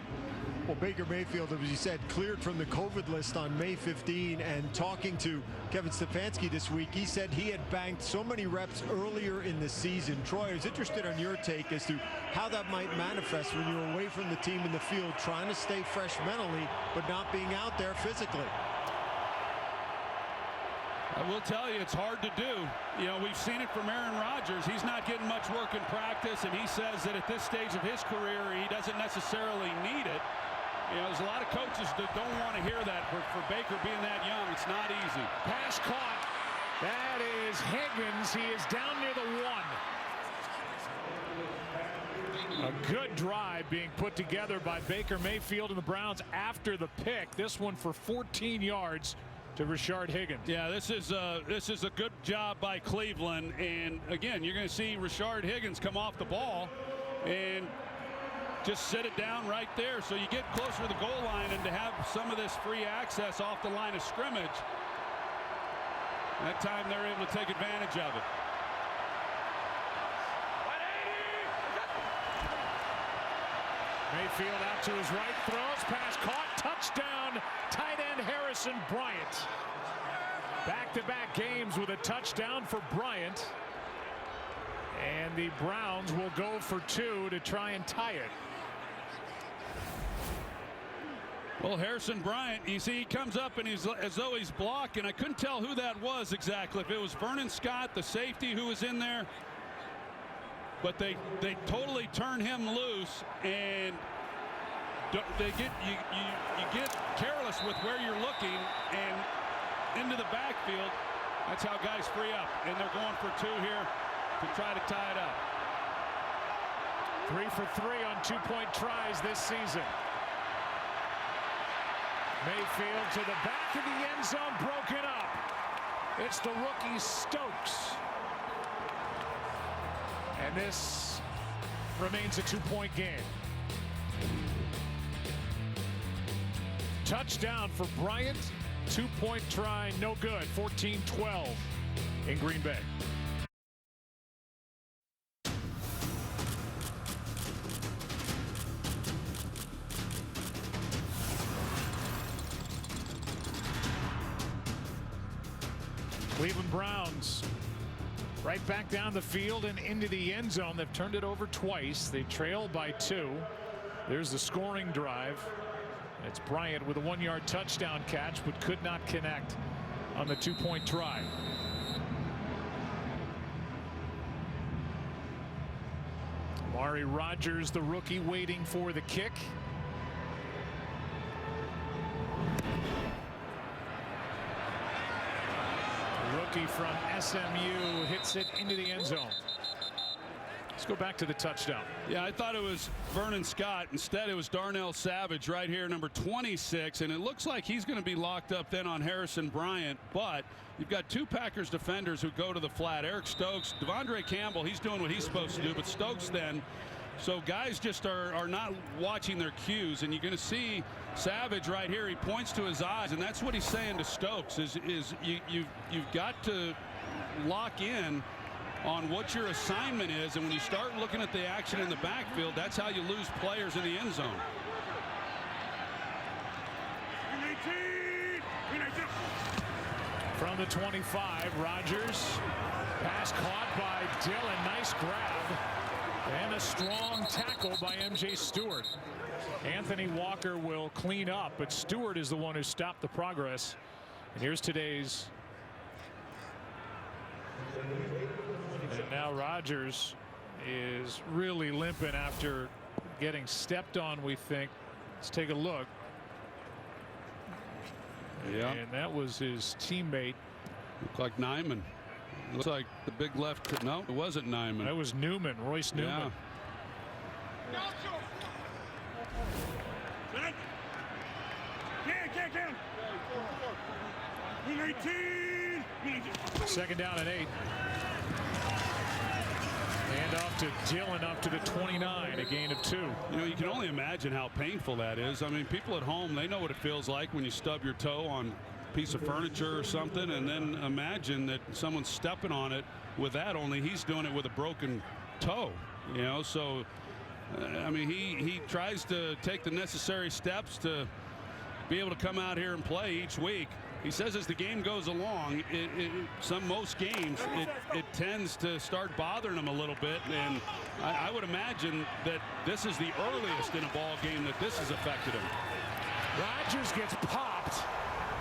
Well, Baker Mayfield, as you said, cleared from the COVID list on May 15, and talking to Kevin Stefanski this week, he said he had banked so many reps earlier in the season. Troy, I was interested on your take as to how that might manifest when you're away from the team in the field, trying to stay fresh mentally, but not being out there physically. I will tell you, it's hard to do. You know, we've seen it from Aaron Rodgers. He's not getting much work in practice, and he says that at this stage of his career, he doesn't necessarily need it. You know, there's a lot of coaches that don't want to hear that. For Baker being that young, it's not easy. Pass caught. That is Higgins. He is down near the 1. A good drive being put together by Baker Mayfield and the Browns after the pick. This one for 14 yards to Rashard Higgins. Yeah, this is a good job by Cleveland, and again, you're going to see Rashard Higgins come off the ball and just sit it down right there, so you get closer to the goal line, and to have some of this free access off the line of scrimmage, that time they're able to take advantage of it. Mayfield out to his right, throws, pass caught, touchdown, tight end Harrison Bryant. Back-to-back games with a touchdown for Bryant. And the Browns will go for 2 to try and tie it. Well, Harrison Bryant, you see, he comes up and he's as though he's blocking. I couldn't tell who that was exactly. If it was Vernon Scott, the safety who was in there. But they totally turn him loose, and they get you get careless with where you're looking and into the backfield. That's how guys free up, and they're going for 2 here to try to tie it up. 3 for 3 on 2-point tries this season. Mayfield to the back of the end zone, broken up. It's the rookie Stokes. And this remains a 2-point game. Touchdown for Bryant. 2-point try, no good. 14-12 in Green Bay. Cleveland Browns right back down the field and into the end zone. They've turned it over twice. They trail by 2. There's the scoring drive. It's Bryant with a 1-yard touchdown catch, but could not connect on the 2-point try. Amari Rodgers, the rookie, waiting for the kick. The rookie from SMU hits it into the end zone. Let's go back to the touchdown. Yeah, I thought it was Vernon Scott. Instead, it was Darnell Savage right here, number 26. And it looks like he's going to be locked up then on Harrison Bryant. But you've got two Packers defenders who go to the flat. Eric Stokes, Devondre Campbell, he's doing what he's supposed to do. But Stokes then, so guys just are not watching their cues. And you're going to see Savage right here. He points to his eyes. And that's what he's saying to Stokes is you've got to lock in on what your assignment is, and when you start looking at the action in the backfield, that's how you lose players in the end zone. From the 25, Rodgers, pass caught by Dillon, nice grab, and a strong tackle by MJ Stewart. Anthony Walker will clean up, but Stewart is the one who stopped the progress. And here's today's. And now Rodgers is really limping after getting stepped on, we think. Let's take a look. Yeah. And that was his teammate. Looked like Nyman. Looks like the big left. No, it wasn't Nyman. That was Newman, Royce Newman. Second down and 8. And off to Dillon up to the 29, a gain of 2. You know, you can only imagine how painful that is. I mean, people at home, they know what it feels like when you stub your toe on a piece of furniture or something, and then imagine that someone's stepping on it with that, only he's doing it with a broken toe. You know, so I mean, he tries to take the necessary steps to be able to come out here and play each week. He says as the game goes along, most games, it tends to start bothering him a little bit. And I would imagine that this is the earliest in a ball game that this has affected him. Rodgers gets popped.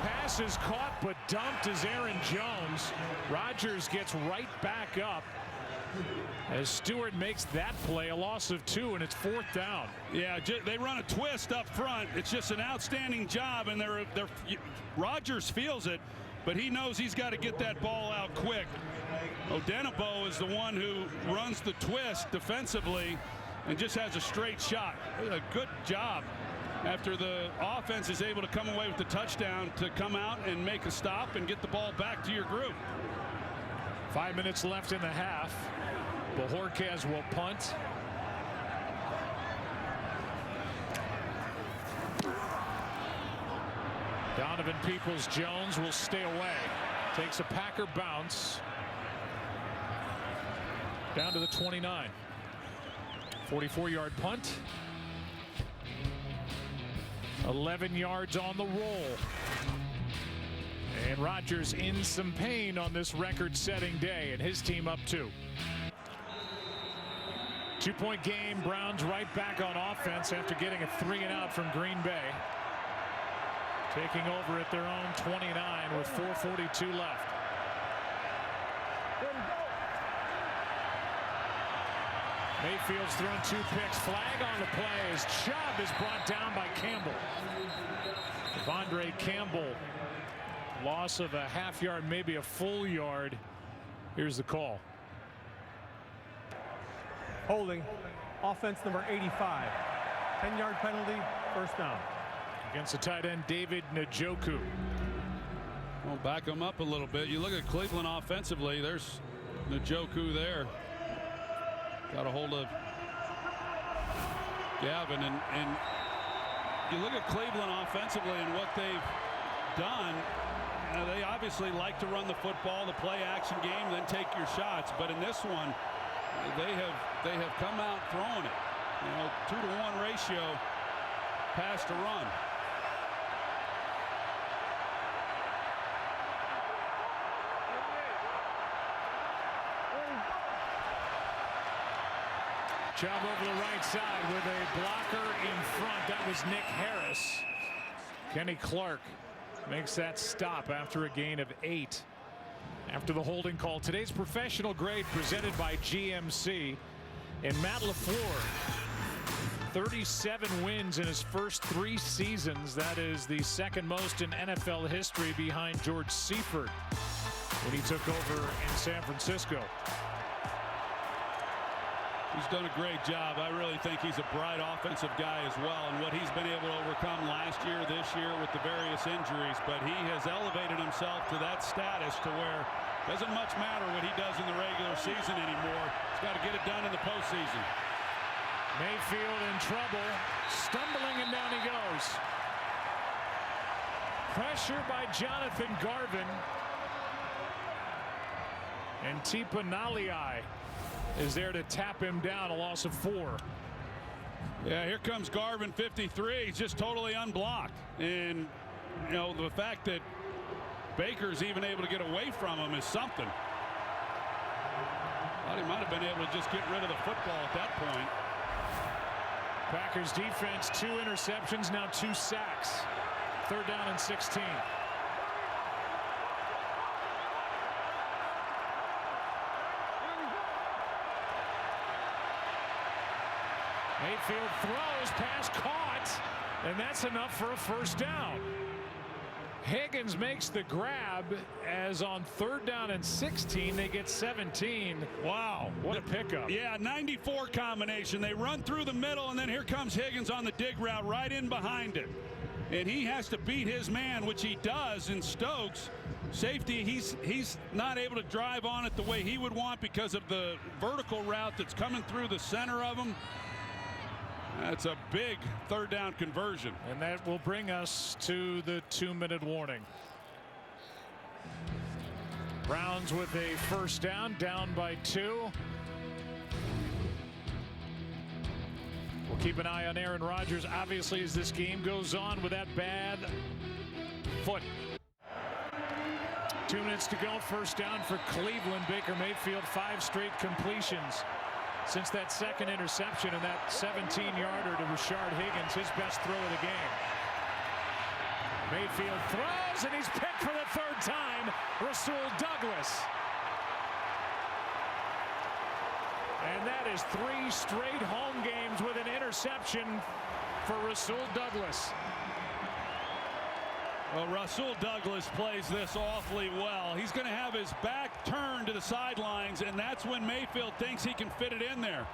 Pass is caught but dumped as Aaron Jones. Rodgers gets right back up as Stewart makes that play, a loss of 2, and it's 4th down. Yeah, they run a twist up front. It's just an outstanding job, and Rodgers feels it, but he knows he's got to get that ball out quick. Odenigbo is the one who runs the twist defensively and just has a straight shot. A good job after the offense is able to come away with the touchdown to come out and make a stop and get the ball back to your group. 5 minutes left in the half. Bojorquez will punt. Donovan Peoples-Jones will stay away. Takes a Packer bounce. Down to the 29. 44-yard punt. 11 yards on the roll. And Rodgers in some pain on this record-setting day, and his team up 2. 2-point game. Browns right back on offense after getting a 3-and-out from Green Bay. Taking over at their own 29 with 4:42 left. Mayfield's thrown 2 picks. Flag on the play as Chubb is brought down by Campbell. Devondre Campbell. Loss of a half yard, maybe a full yard. Here's the call. Holding. Offense number 85. 10-yard penalty. First down. Against the tight end David Njoku. Well, back him up a little bit. You look at Cleveland offensively. There's Njoku there. Got a hold of Gavin, and you look at Cleveland offensively and what they've done. They obviously like to run the football, the play action game, then take your shots. But in this one, they have come out throwing it. You know, 2-to-1 ratio, pass to run. Chubb over the right side with a blocker in front. That was Nick Harris. Kenny Clark makes that stop after a gain of 8 after the holding call. Today's professional grade presented by GMC. And Matt LaFleur, 37 wins in his first 3 seasons. That is the second most in NFL history behind George Seifert when he took over in San Francisco. He's done a great job. I really think he's a bright offensive guy as well, and what he's been able to overcome last year, this year with the various injuries, but he has elevated himself to that status to where it doesn't much matter what he does in the regular season anymore. He's got to get it done in the postseason. Mayfield in trouble, stumbling, and down he goes. Pressure by Jonathan Garvin. And Tipa Nalii is there to tap him down, a loss of 4. Yeah, here comes Garvin, 53. He's just totally unblocked. And, you know, the fact that Baker's even able to get away from him is something. Thought he might have been able to just get rid of the football at that point. Packers defense, 2 interceptions, now 2 sacks. 3rd down and 16. Mayfield throws, pass caught, and that's enough for a 1st down. Higgins makes the grab as on 3rd down and 16 they get 17. Wow, what a pickup. Yeah, 94 combination. They run through the middle, and then here comes Higgins on the dig route right in behind it. And he has to beat his man, which he does in Stokes. Safety, he's not able to drive on it the way he would want because of the vertical route that's coming through the center of him. That's a big 3rd down conversion. And that will bring us to the 2-minute warning. Browns with a 1st down by 2. We'll keep an eye on Aaron Rodgers, obviously, as this game goes on with that bad foot. 2 minutes to go, 1st down for Cleveland. Baker Mayfield, 5 straight completions since that 2nd interception, and that 17-yarder to Rashard Higgins, his best throw of the game. Mayfield throws, and he's picked for the 3rd time. Rasul Douglas. And that is 3 straight home games with an interception for Rasul Douglas. Well, Rasul Douglas plays this awfully well. He's going to have his back turned to the sidelines, and that's when Mayfield thinks he can fit it in there.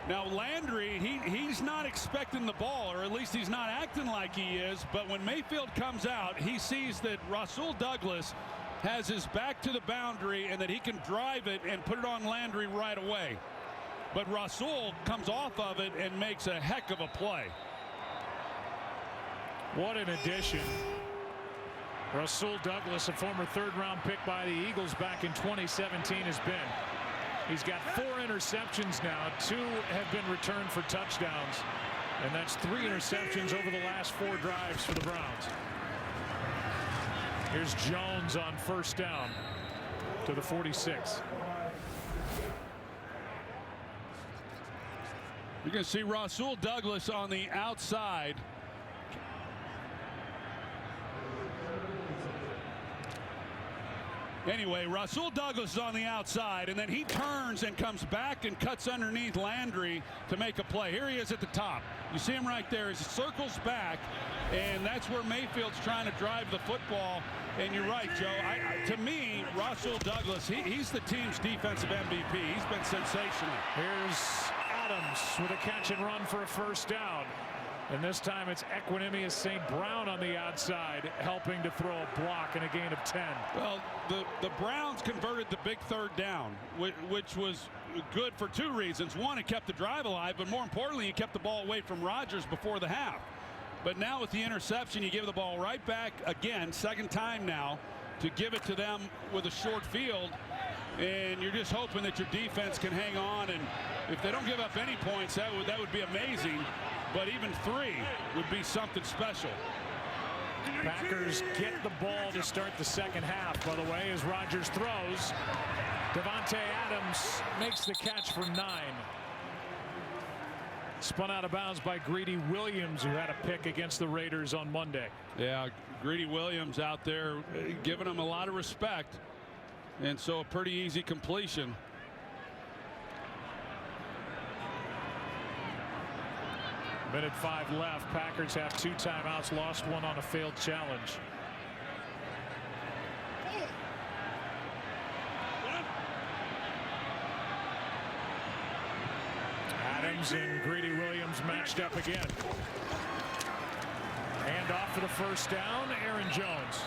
Now Landry, he's not expecting the ball, or at least he's not acting like he is, but when Mayfield comes out, he sees that Rasul Douglas has his back to the boundary and that he can drive it and put it on Landry right away. But Rasul comes off of it and makes a heck of a play. What an addition. Rasul Douglas, a former 3rd-round pick by the Eagles back in 2017, has been. He's got 4 interceptions now. 2 have been returned for touchdowns. And that's 3 interceptions over the last 4 drives for the Browns. Here's Jones on 1st down to the 46. You're going to see Rasul Douglas on the outside. Anyway, Rasul Douglas is on the outside, and then he turns and comes back and cuts underneath Landry to make a play. Here he is at the top. You see him right there. He circles back, and that's where Mayfield's trying to drive the football. And you're right, Joe. To me, Rasul Douglas, he's the team's defensive MVP. He's been sensational. Here's Adams with a catch and run for a 1st down. And this time it's Equinemius St. Brown on the outside, helping to throw a block in a gain of 10. Well, the Browns converted the big 3rd down, which was good for 2 reasons. One, it kept the drive alive, but more importantly, it kept the ball away from Rodgers before the half. But now with the interception, you give the ball right back again, 2nd time now, to give it to them with a short field. And you're just hoping that your defense can hang on. And if they don't give up any points, that would be amazing. But even 3 would be something special. Packers get the ball to start the 2nd half, by the way, as Rodgers throws. Davante Adams makes the catch for 9. Spun out of bounds by Greedy Williams, who had a pick against the Raiders on Monday. Yeah, Greedy Williams out there giving him a lot of respect, and so a pretty easy completion. Minute 5 left. Packers have 2 timeouts, lost one on a failed challenge. Adams and Greedy Williams matched up again. Hand off for the first down, Aaron Jones.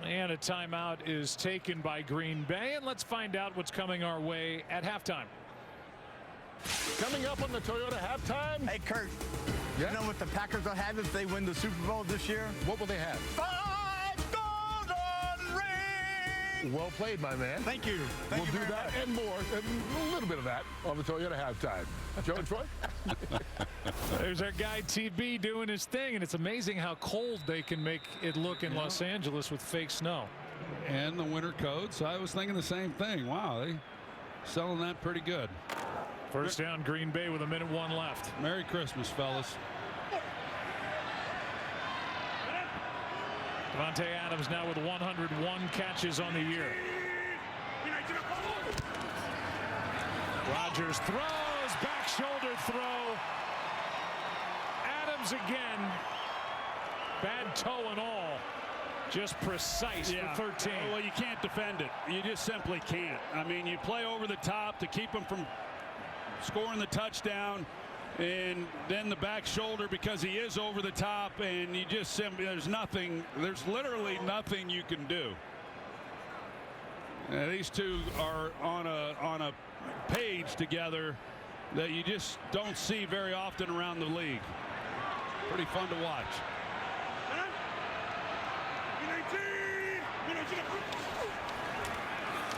And a timeout is taken by Green Bay, and let's find out what's coming our way at halftime. Coming up on the Toyota halftime. Hey, Kurt. You know what the Packers will have if they win the Super Bowl this year? What will they have? 5 golden rings! Well played, my man. Thank you. We'll do that and more, and a little bit of that on the Toyota halftime. Joe and Troy? There's our guy TB doing his thing, and it's amazing how cold they can make it look in Los Angeles with fake snow. And the winter coats. I was thinking the same thing. Wow, they selling that pretty good. First down, Green Bay with 1:01 left. Merry Christmas, fellas. Davante Adams now with 101 catches on the year. Rodgers throws, back shoulder throw. Adams again. Bad toe and all. Just precise for 13. Well, you can't defend it. You just simply can't. I mean, you play over the top to keep him from scoring the touchdown, and then the back shoulder because he is over the top, and you just simply, there's literally nothing you can do. These two are on a page together that you just don't see very often around the league. Pretty fun to watch.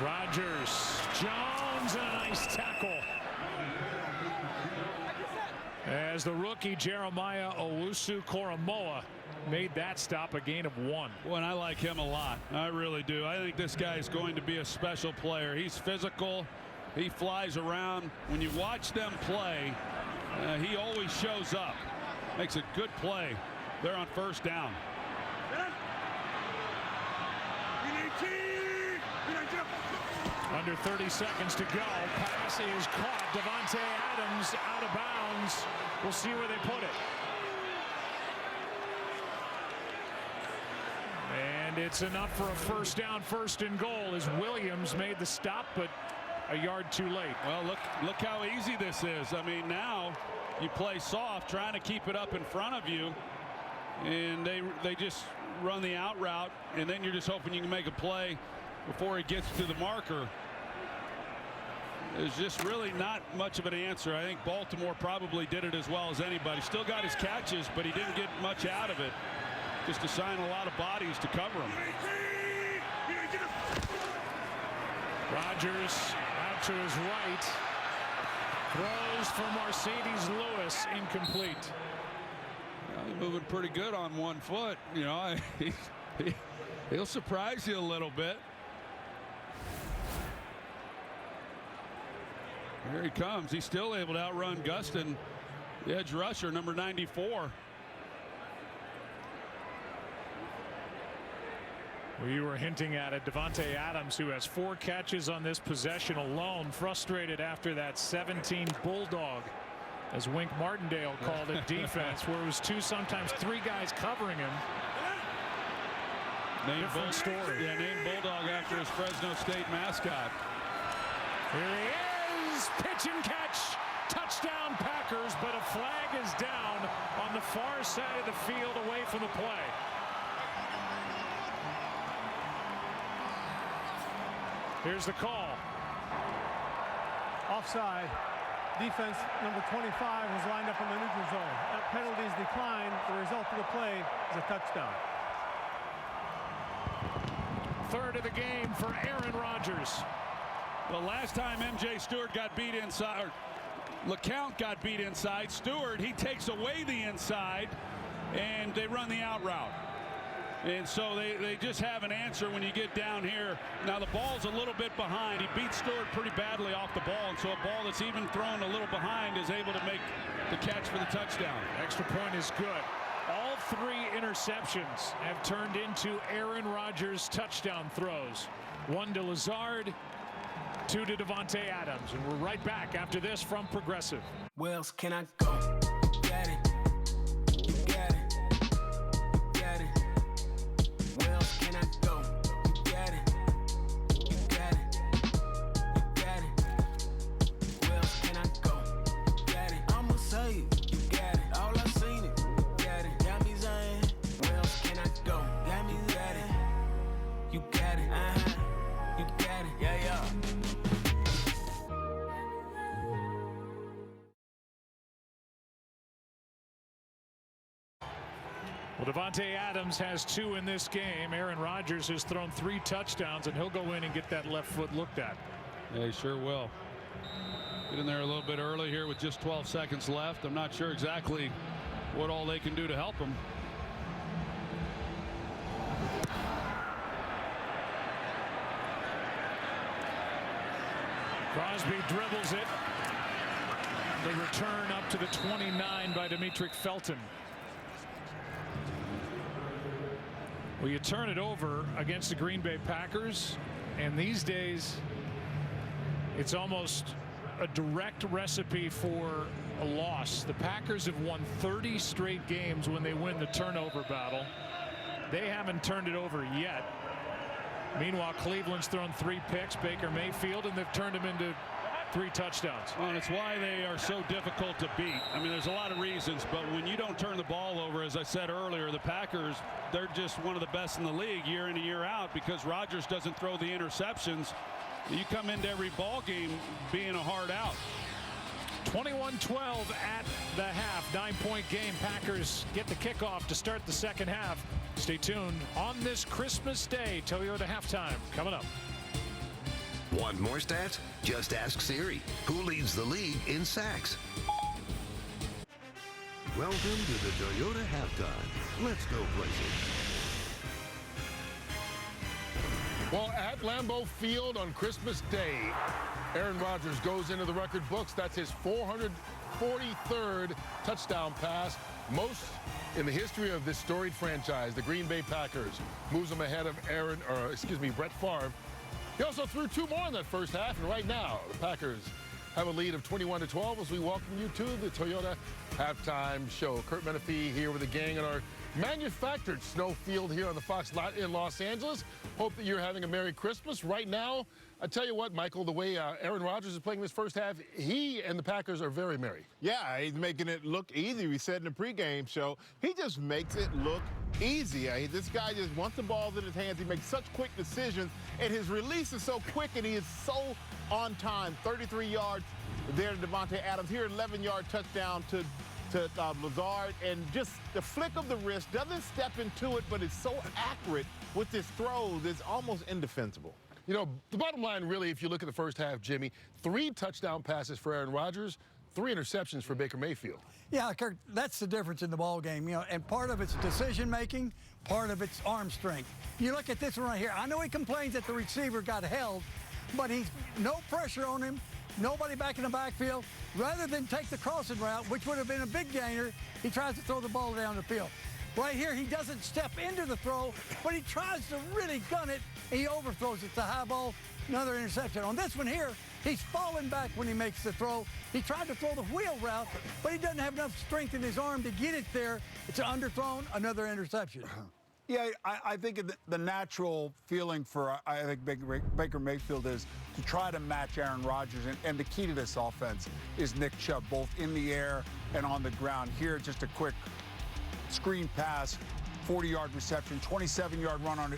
Rodgers, Jones, and a nice tackle. As the rookie Jeremiah Owusu-Koramoah made that stop, a gain of 1. Well, and I like him a lot. I really do. I think this guy is going to be a special player. He's physical. He flies around. When you watch them play, he always shows up. Makes a good play. They're on first down. Under 30 seconds to go. Pass is caught. Davante Adams out of bounds. We'll see where they put it. And it's enough for a first down, 1st and goal, as Williams made the stop, but a yard too late. Well, look how easy this is. I mean, now you play soft, trying to keep it up in front of you, and they just run the out route, and then you're just hoping you can make a play before he gets to the marker. There's just really not much of an answer. I think Baltimore probably did it as well as anybody. Still got his catches, but he didn't get much out of it. Just assign a lot of bodies to cover him. Rodgers out to his right. Throws for Mercedes Lewis, incomplete. Well, he's moving pretty good on 1 foot. You know, he'll surprise you a little bit. Here he comes. He's still able to outrun Gustin, the edge rusher, number 94. We were hinting at it. Davante Adams, who has 4 catches on this possession alone, frustrated after that 17 Bulldog, as Wink Martindale called it, defense, where it was 2, sometimes 3 guys covering him. Different story. Yeah, named Bulldog after his Fresno State mascot. Here he is. Pitch and catch. Touchdown Packers, but a flag is down on the far side of the field away from the play. Here's the call. Offside. Defense number 25 was lined up in the neutral zone. That penalty is declined. The result of the play is a touchdown. 3rd of the game for Aaron Rodgers. The last time MJ Stewart got beat inside, or LeCount got beat inside, Stewart, he takes away the inside, and they run the out route. And so they just have an answer when you get down here. Now the ball's a little bit behind. He beat Stewart pretty badly off the ball, and so a ball that's even thrown a little behind is able to make the catch for the touchdown. Extra point is good. All 3 interceptions have turned into Aaron Rodgers touchdown throws. 1 to Lazard, 2 to Davante Adams. And we're right back after this from Progressive. Where else can I go? Got it. You got it. You got it. Where else can I go? You got it. You got it. You got it. Where else can I go? Got it. I'ma say it. You got it. All I seen it. Got it. Got me saying. Where else can I go? Got me got it. You got it. You got it. Yeah, yeah. Well, Davante Adams has 2 in this game. Aaron Rodgers has thrown 3 touchdowns, and he'll go in and get that left foot looked at. Yeah, he sure will. Get in there a little bit early here with just 12 seconds left. I'm not sure exactly what all they can do to help him. Crosby dribbles it. The return up to the 29 by Demetric Felton. Well, you turn it over against the Green Bay Packers, and these days it's almost a direct recipe for a loss. The Packers have won 30 straight games when they win the turnover battle. They haven't turned it over yet. Meanwhile, Cleveland's thrown 3 picks, Baker Mayfield, and they've turned him into 3 touchdowns. Well, and it's why they are so difficult to beat. I mean, there's a lot of reasons, but when you don't turn the ball over, as I said earlier, the Packers, they're just one of the best in the league year in and year out because Rodgers doesn't throw the interceptions. You come into every ball game being a hard out. 21-12 at the half. 9-point game. Packers get the kickoff to start the second half. Stay tuned. On this Christmas Day, Toyota halftime coming up. Want more stats? Just ask Siri. Who leads the league in sacks? Welcome to the Toyota halftime. Let's go places. Well, at Lambeau Field on Christmas Day, Aaron Rodgers goes into the record books. That's his 443rd touchdown pass, most in the history of this storied franchise. The Green Bay Packers moves them ahead of Brett Favre. He also threw 2 more in that first half, and right now the Packers have a lead of 21-12 as we welcome you to the Toyota halftime show. Kurt Menefee here with the gang at our manufactured snow field here on the Fox lot in Los Angeles. Hope that you're having a Merry Christmas. Right now, I tell you what, Michael, the way Aaron Rodgers is playing this first half, he and the Packers are very merry. Yeah, he's making it look easy. We said in the pregame show, he just makes it look easy. This guy just, once the ball's in his hands, he makes such quick decisions, and his release is so quick, and he is so on time. 33 yards there to Davante Adams. Here, 11-yard touchdown to Lazard, and just the flick of the wrist, doesn't step into it, but it's so accurate with his throws, it's almost indefensible. You know, the bottom line, really, if you look at the first half, Jimmy, 3 touchdown passes for Aaron Rodgers, 3 interceptions for Baker Mayfield. Yeah, Kirk, that's the difference in the ball game, you know, and part of it's decision-making, part of it's arm strength. You look at this one right here. I know he complains that the receiver got held, but he's no pressure on him, nobody back in the backfield. Rather than take the crossing route, which would have been a big gainer, he tries to throw the ball down the field. Right here, he doesn't step into the throw, but he tries to really gun it, and he overthrows it. It's a high ball, another interception. On this one here, he's falling back when he makes the throw. He tried to throw the wheel route, but he doesn't have enough strength in his arm to get it there. It's an underthrown, another interception. Yeah, I think the natural feeling for, I think, Baker Mayfield is to try to match Aaron Rodgers. And the key to this offense is Nick Chubb, both in the air and on the ground. Here, just a quick screen pass, 40-yard reception, 27-yard run on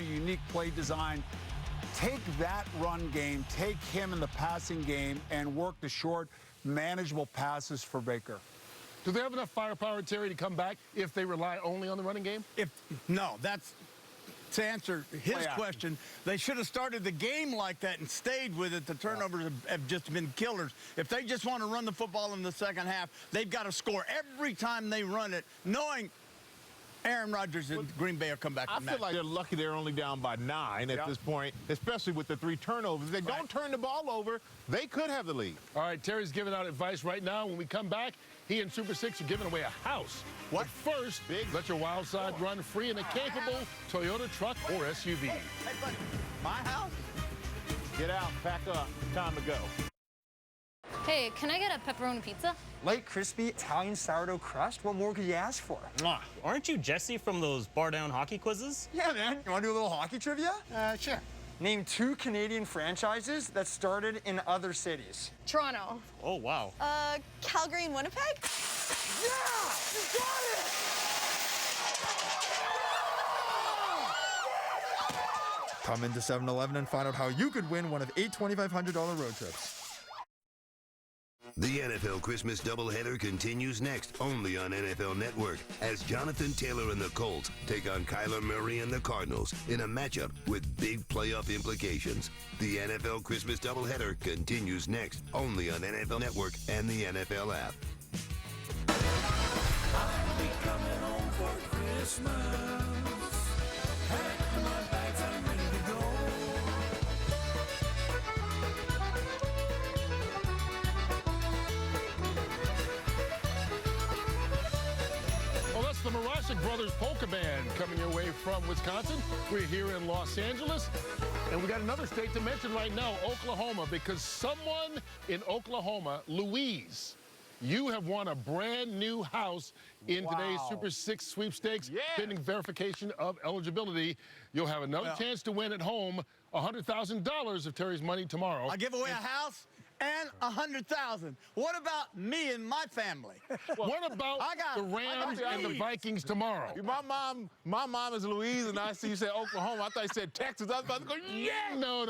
a unique play design. Take that run game, take him in the passing game, and work the short, manageable passes for Baker. Do they have enough firepower, Terry, to come back if they rely only on the running game? No, that's to answer his question. They should have started the game like that and stayed with it. The turnovers have just been killers. If they just want to run the football in the second half, they've got to score every time they run it, knowing Aaron Rodgers and Green Bay will come back. I feel like they're lucky they're only down by 9 at this point, especially with the 3 turnovers. If they don't turn the ball over, they could have the lead. All right, Terry's giving out advice right now. When we come back, he and Super 6 are giving away a house. What? But first, let your wild side run free in a capable Toyota truck or SUV. Hey, buddy, my house? Get out, pack up, time to go. Hey, can I get a pepperoni pizza? Light, crispy, Italian sourdough crust? What more could you ask for? Aren't you Jesse from those bar down hockey quizzes? Yeah, man. You want to do a little hockey trivia? Sure. Name 2 Canadian franchises that started in other cities. Toronto. Oh, wow. Calgary and Winnipeg? Yeah! You got it! Come into 7-Eleven and find out how you could win one of 8 $2,500 road trips. The NFL Christmas doubleheader continues next, only on NFL Network, as Jonathan Taylor and the Colts take on Kyler Murray and the Cardinals in a matchup with big playoff implications. The NFL Christmas doubleheader continues next, only on NFL Network and the NFL app. I'll be coming home for Christmas. Pack my bags, I'm ready to go. Well, that's the Marashik Brothers Polka Band coming your way from Wisconsin. We're here in Los Angeles, and we got another state to mention right now, Oklahoma, because someone in Oklahoma, Louise, you have won a brand new house in today's Super 6 sweepstakes, pending verification of eligibility. You'll have another chance to win at home $100,000 of Terry's money tomorrow. I give away a house and $100,000. What about me and my family? What about the Rams and the Vikings tomorrow? My mom is Louise, and I see you said Oklahoma. I thought you said Texas. I was about to go, yeah! No.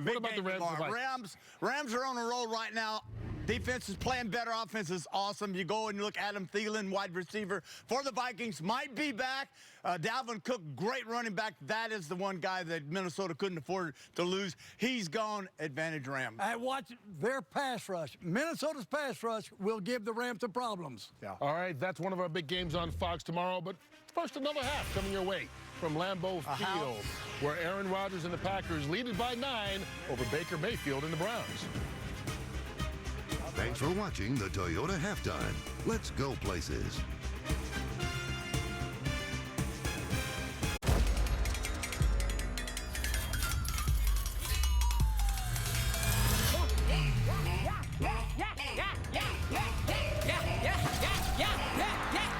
What about the Rams and the Vikings? Rams are on a roll right now. Defense is playing better. Offense is awesome. You go and you look, Adam Thielen, wide receiver for the Vikings, might be back. Dalvin Cook, great running back. That is the one guy that Minnesota couldn't afford to lose. He's gone. Advantage Rams. Watch their pass rush. Minnesota's pass rush will give the Rams the problems. All right, that's one of our big games on Fox tomorrow. But first, another half coming your way from Lambeau Field, where Aaron Rodgers and the Packers lead it by 9 over Baker Mayfield and the Browns. Thanks for watching the Toyota Halftime. Let's go places.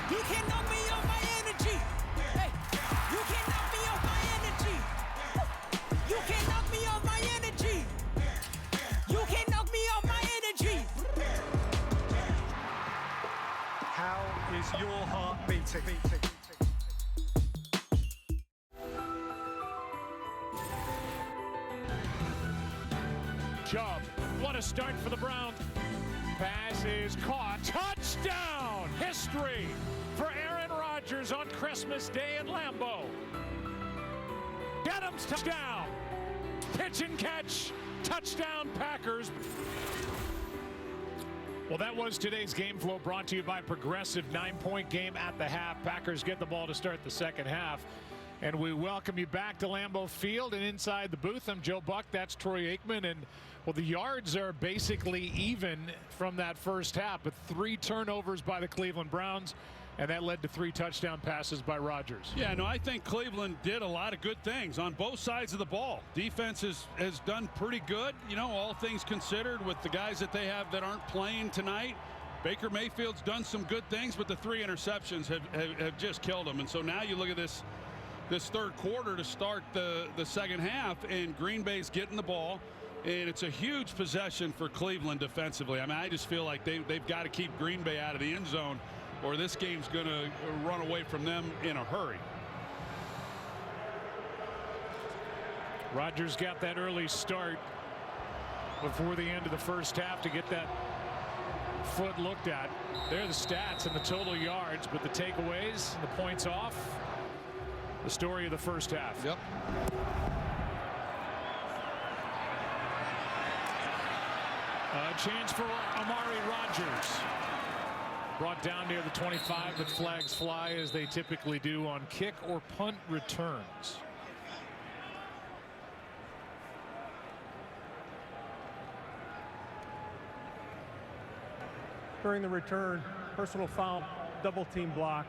You can't knock me off my energy. Hey, you can't knock me off my energy. You can't knock me off my energy. You can't knock me off my energy. How is your heart beating? Chubb, what a start for the Browns. Pass is caught. Touchdown! History for Aaron Rodgers on Christmas Day in Lambeau. Adams touchdown. Pitch and catch. Touchdown Packers. Well, that was today's game flow brought to you by Progressive. 9-point game at the half. Packers get the ball to start the second half. And we welcome you back to Lambeau Field and inside the booth. I'm Joe Buck. That's Troy Aikman. And, well, the yards are basically even from that first half, but 3 turnovers by the Cleveland Browns, and that led to 3 touchdown passes by Rodgers. Yeah, no, I think Cleveland did a lot of good things on both sides of the ball. Defense has done pretty good, you know, all things considered, with the guys that they have that aren't playing tonight. Baker Mayfield's done some good things, but the 3 interceptions have just killed him. And so now you look at this third quarter to start the second half, and Green Bay's getting the ball, and it's a huge possession for Cleveland defensively. I mean, I just feel like they've got to keep Green Bay out of the end zone, or this game's going to run away from them in a hurry. Rodgers got that early start before the end of the first half to get that foot looked at. There are the stats and the total yards, but the takeaways, the points off. The story of the first half. Yep. A chance for Amari Rodgers. Brought down near the 25, but flags fly as they typically do on kick or punt returns. During the return, personal foul, double team block.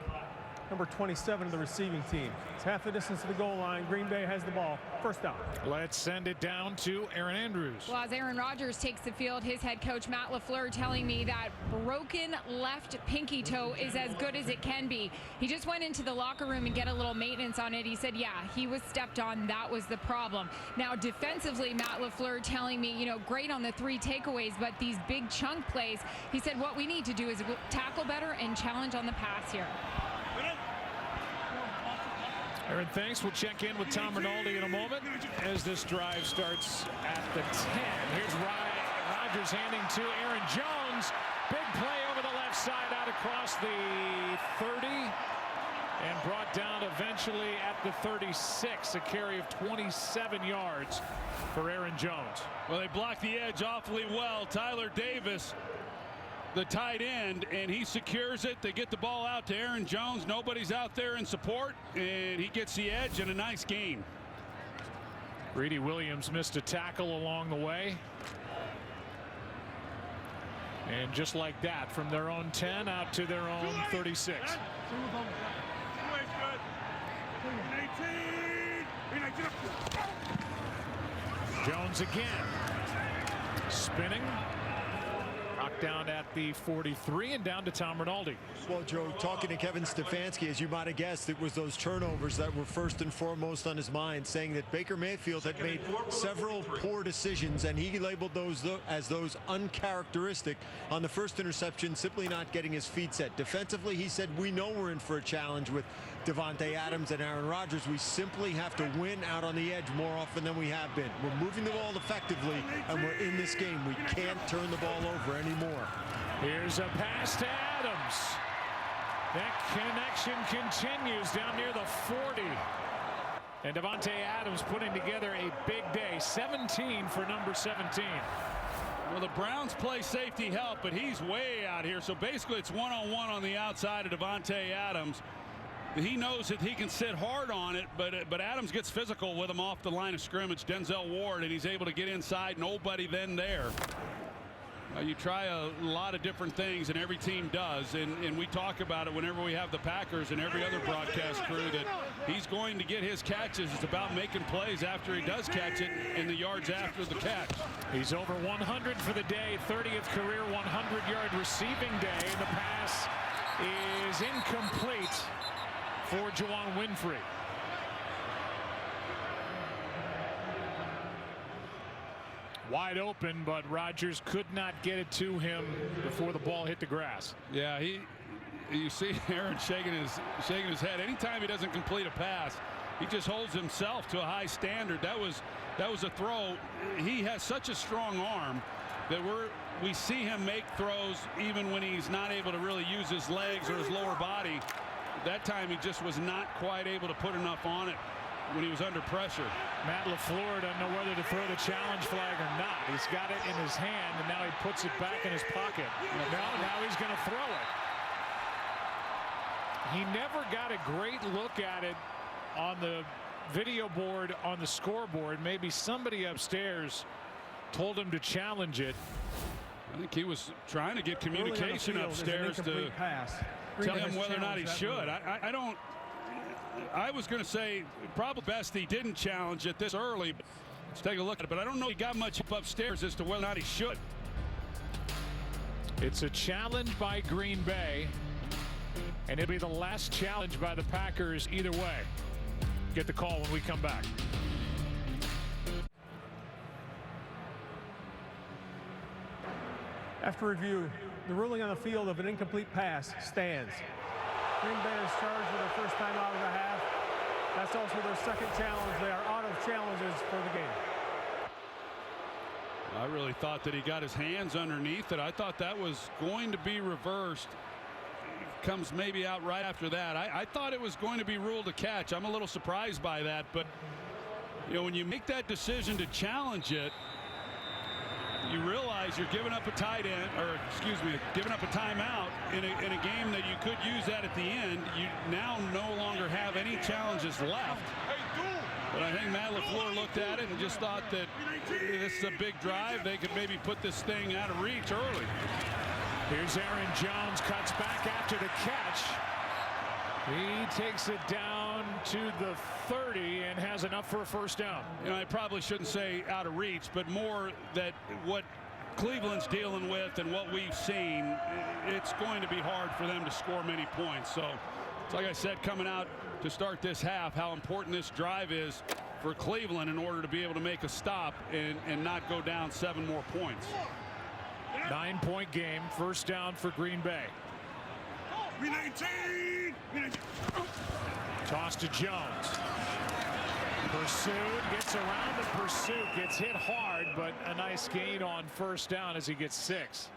Number 27 of the receiving team. It's half the distance to the goal line. Green Bay has the ball. First down. Let's send it down to Aaron Andrews. Well, as Aaron Rodgers takes the field, his head coach Matt LaFleur telling me that broken left pinky toe is as good as it can be. He just went into the locker room and get a little maintenance on it. He said, yeah, he was stepped on. That was the problem. Now, defensively, Matt LaFleur telling me, you know, great on the 3 takeaways, but these big chunk plays, he said what we need to do is tackle better and challenge on the pass here. Aaron, thanks. We'll check in with Tom Rinaldi in a moment as this drive starts at the 10. Here's Rodgers handing to Aaron Jones. Big play over the left side out across the 30 and brought down eventually at the 36. A carry of 27 yards for Aaron Jones. Well, they blocked the edge awfully well. Tyler Davis, the tight end, and he secures it. They get the ball out to Aaron Jones. Nobody's out there in support, and he gets the edge and a nice gain. Greedy Williams missed a tackle along the way. And just like that, from their own 10 out to their own 36. Jones again. Spinning. Knocked down at the 43 and down to Tom Rinaldi. Well, Joe, talking to Kevin Stefanski, as you might have guessed, it was those turnovers that were first and foremost on his mind, saying that Baker Mayfield had made several poor decisions, and he labeled those as those uncharacteristic. On the first interception, simply not getting his feet set. Defensively, he said, we know we're in for a challenge with Davante Adams and Aaron Rodgers. We simply have to win out on the edge more often than we have been. We're moving the ball effectively, and we're in this game. We can't turn the ball over anymore. Here's a pass to Adams. That connection continues down near the 40. And Davante Adams putting together a big day. 17 for number 17. Well, the Browns play safety help, but he's way out here. So basically it's one-on-one on the outside of Davante Adams. He knows that he can sit hard on it, but Adams gets physical with him off the line of scrimmage. Denzel Ward, and he's able to get inside. Nobody then there. You try a lot of different things, and every team does, and we talk about it whenever we have the Packers and every other broadcast crew, that he's going to get his catches. It's about making plays after he does catch it and the yards after the catch. He's over 100 for the day, 30th career 100-yard receiving day, and the pass is incomplete for Juwan Winfrey. Wide open, but Rodgers could not get it to him before the ball hit the grass. Yeah, you see Aaron shaking his head. Anytime he doesn't complete a pass, he just holds himself to a high standard. That was a throw. He has such a strong arm that we see him make throws even when he's not able to really use his legs or his lower body. That time he just was not quite able to put enough on it when he was under pressure. Matt LaFleur doesn't know whether to throw the challenge flag or not. He's got it in his hand, and now he puts it back in his pocket. Now he's going to throw it. He never got a great look at it on the video board on the scoreboard. Maybe somebody upstairs told him to challenge it. I think he was trying to get communication upstairs to tell him whether or not he should. I was going to say probably best he didn't challenge it this early. Let's take a look at it, but I don't know he got much upstairs as to whether or not he should. It's a challenge by Green Bay, and it'll be the last challenge by the Packers either way. Get the call when we come back. After review, the ruling on the field of an incomplete pass stands. Green Bay is charged with their first time out of the half. That's also their second challenge. They are out of challenges for the game. I really thought that he got his hands underneath it. I thought that was going to be reversed. Comes maybe out right after that. I thought it was going to be ruled a catch. I'm a little surprised by that, but you know, when you make that decision to challenge it, you realize you're giving up a tight end, or excuse me, giving up a timeout in a game that you could use that at the end. You now no longer have any challenges left. But I think Matt LaFleur looked at it and just thought that this is a big drive. They could maybe put this thing out of reach early. Here's Aaron Jones, cuts back after the catch. He takes it down to the 30 and has enough for a first down. You know, I probably shouldn't say out of reach, but more that what Cleveland's dealing with and what we've seen, it's going to be hard for them to score many points. So it's like I said, coming out to start this half, how important this drive is for Cleveland in order to be able to make a stop and not go down 7 more points. 9-point game, first down for Green Bay. Toss to Jones. Pursued, gets around the pursuit, gets hit hard, but a nice gain on first down as he gets 6.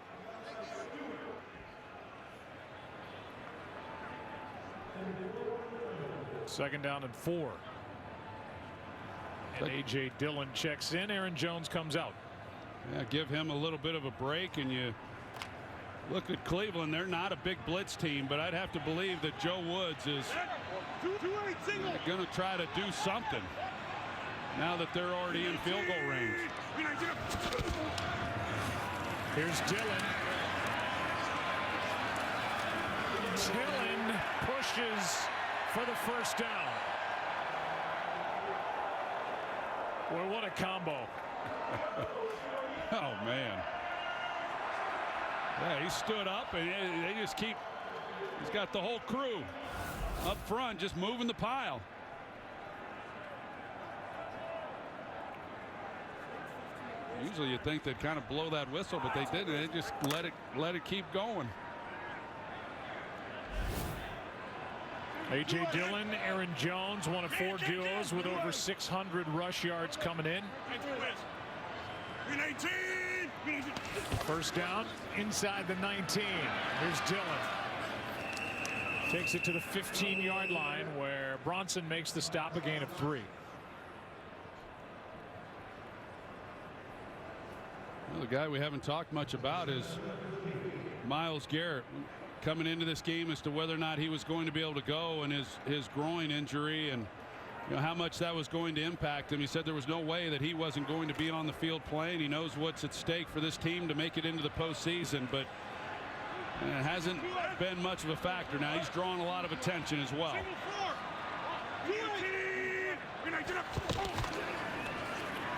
Second down and 4. And A.J. Dillon checks in. Aaron Jones comes out. Yeah, give him a little bit of a break, and you look at Cleveland. They're not a big blitz team, but I'd have to believe that Joe Woods is going to try to do something now that they're already in field goal range. Here's Dillon. Dillon pushes for the first down. Well, what a combo. Oh, man. Yeah, he stood up, and they just keep, he's got the whole crew up front just moving the pile. Usually you think they'd kind of blow that whistle, but they didn't. They just let it keep going. A.J. Dillon, Aaron Jones, one of 4 duos with over 600 rush yards coming in. First down inside the 19. Here's Dillon. Takes it to the 15-yard line where Bronson makes the stop, a gain of 3. Well, the guy we haven't talked much about is Myles Garrett. Coming into this game as to whether or not he was going to be able to go, and his groin injury, and you know how much that was going to impact him. He said there was no way that he wasn't going to be on the field playing. He knows what's at stake for this team to make it into the postseason, but it hasn't been much of a factor. Now he's drawing a lot of attention as well.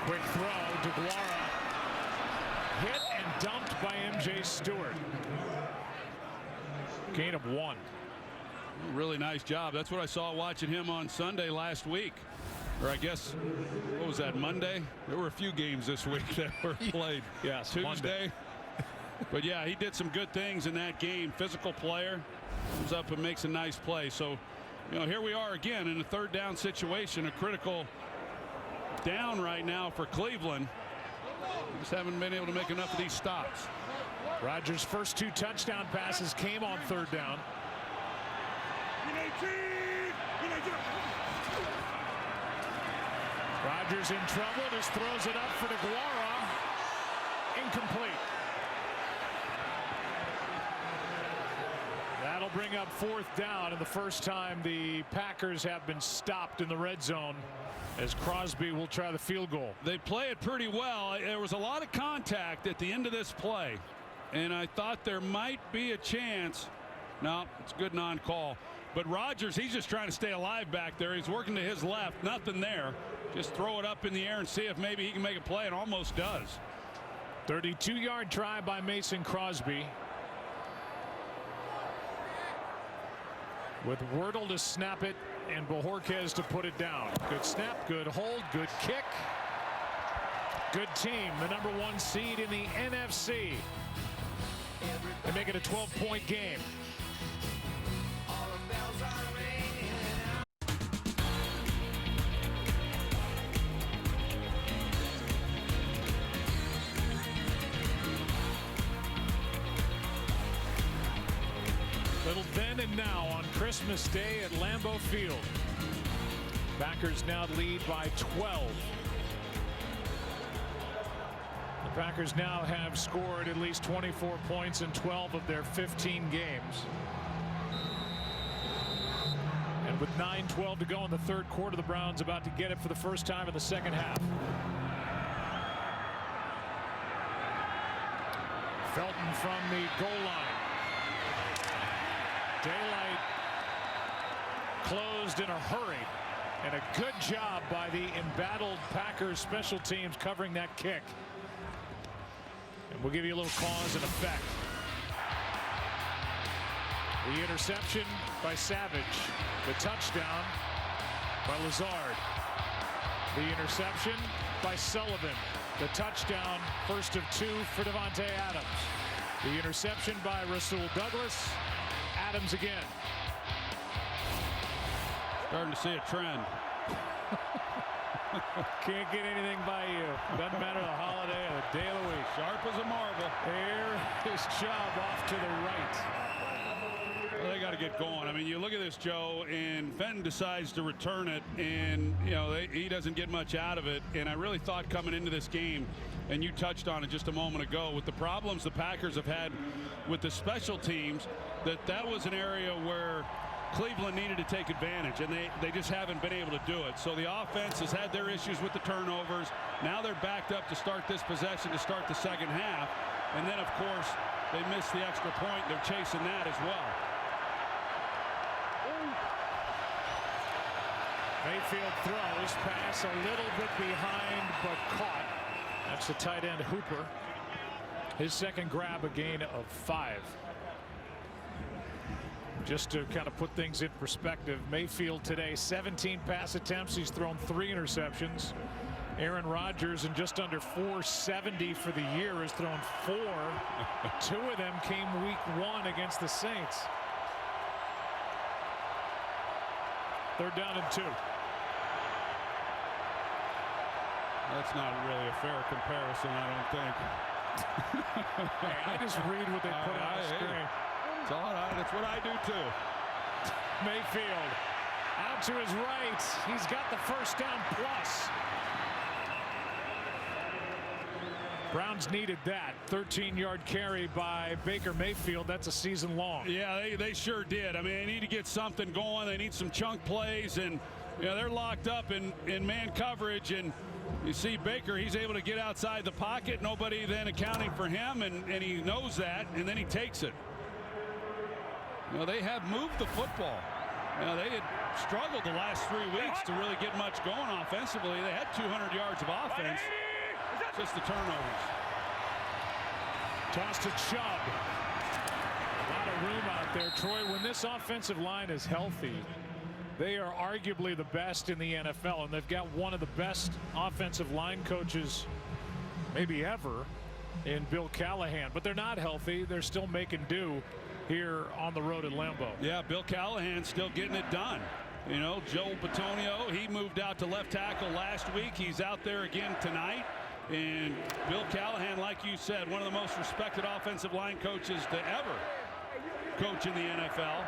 Quick throw, DeGuara hit and dumped by M.J. Stewart. Gain of 1. Really nice job. That's what I saw watching him on Sunday last week. Or I guess, what was that, Monday? There were a few games this week that were played. Yes, Tuesday. Monday. But yeah, he did some good things in that game. Physical player. Comes up and makes a nice play. So, you know, here we are again in a 3rd down situation. A critical down right now for Cleveland. Just haven't been able to make enough of these stops. Rodgers' first 2 touchdown passes came on 3rd down. Rodgers in trouble, just throws it up for DeGuara. Incomplete. That'll bring up 4th down, and the first time the Packers have been stopped in the red zone, as Crosby will try the field goal. They play it pretty well. There was a lot of contact at the end of this play, and I thought there might be a chance. No, it's a good non-call. But Rodgers, he's just trying to stay alive back there. He's working to his left. Nothing there. Just throw it up in the air and see if maybe he can make a play, and almost does. 32-yard try by Mason Crosby. With Wordle to snap it and Bojorquez to put it down. Good snap, good hold, good kick. Good team, the number 1 seed in the NFC. They make it a 12-point game. Little then and now on Christmas Day at Lambeau Field. Packers now lead by 12. Packers now have scored at least 24 points in 12 of their 15 games. And with 9:12 to go in the third quarter, the Browns about to get it for the first time in the second half. Felton from the goal line. Daylight closed in a hurry, and a good job by the embattled Packers special teams covering that kick. And we'll give you a little cause and effect. The interception by Savage. The touchdown by Lazard. The interception by Sullivan. The touchdown, first of 2 for Davante Adams. The interception by Rasul Douglas. Adams again. Starting to see a trend. Can't get anything by you. Doesn't matter the holiday or the day of the week. Sharp as a marble. Here is Chubb off to the right. Well, they got to get going. I mean, you look at this, Joe, and Fenton decides to return it, and he doesn't get much out of it. And I really thought coming into this game, and you touched on it just a moment ago, with the problems the Packers have had with the special teams, that was an area where Cleveland needed to take advantage, and they just haven't been able to do it. So the offense has had their issues with the turnovers. Now they're backed up to start this possession to start the second half. And then, of course, they missed the extra point. They're chasing that as well. Mayfield throws, pass a little bit behind, but caught. That's the tight end Hooper. His second grab, a gain of 5. Just to kind of put things in perspective, Mayfield today, 17 pass attempts. He's thrown 3 interceptions. Aaron Rodgers, in just under 470 for the year, has thrown 4. 2 of them came week 1 against the Saints. 3rd down and 2. That's not really a fair comparison, I don't think. Hey, I just read what they put on the screen. It's all right. That's what I do too. Mayfield out to his right. He's got the first down plus. Browns needed that 13-yard carry by Baker Mayfield. That's a season long. Yeah, they sure did. I mean, they need to get something going. They need some chunk plays, and they're locked up in man coverage. And you see Baker, he's able to get outside the pocket. Nobody then accounting for him, and he knows that, and then he takes it. They have moved the football. They had struggled the last 3 weeks to really get much going offensively. They had 200 yards of offense. Just the turnovers. Toss to Chubb. A lot of room out there, Troy. When this offensive line is healthy, they are arguably the best in the NFL, and they've got one of the best offensive line coaches maybe ever in Bill Callahan. But they're not healthy. They're still making do here on the road at Lambeau. Yeah, Bill Callahan still getting it done. Joel Bitonio, he moved out to left tackle last week. He's out there again tonight. And Bill Callahan, like you said, one of the most respected offensive line coaches to ever coach in the NFL.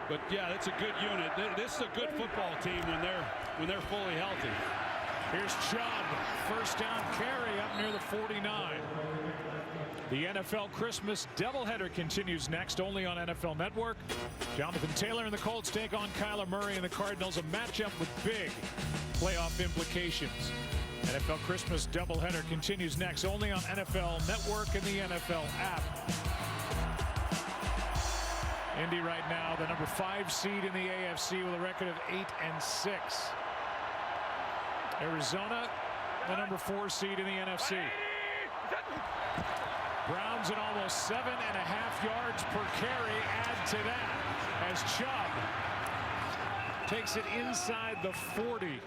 But yeah, it's a good unit. This is a good football team when they're fully healthy. Here's Chubb, first down carry up near the 49. The NFL Christmas doubleheader continues next, only on NFL Network. Jonathan Taylor and the Colts take on Kyler Murray and the Cardinals, a matchup with big playoff implications. NFL Christmas doubleheader continues next, only on NFL Network and the NFL app. Indy right now, the number 5 seed in the AFC with a record of 8-6. Arizona, the number 4 seed in the NFC. Browns at almost 7.5 yards per carry. Add to that as Chubb takes it inside the 40.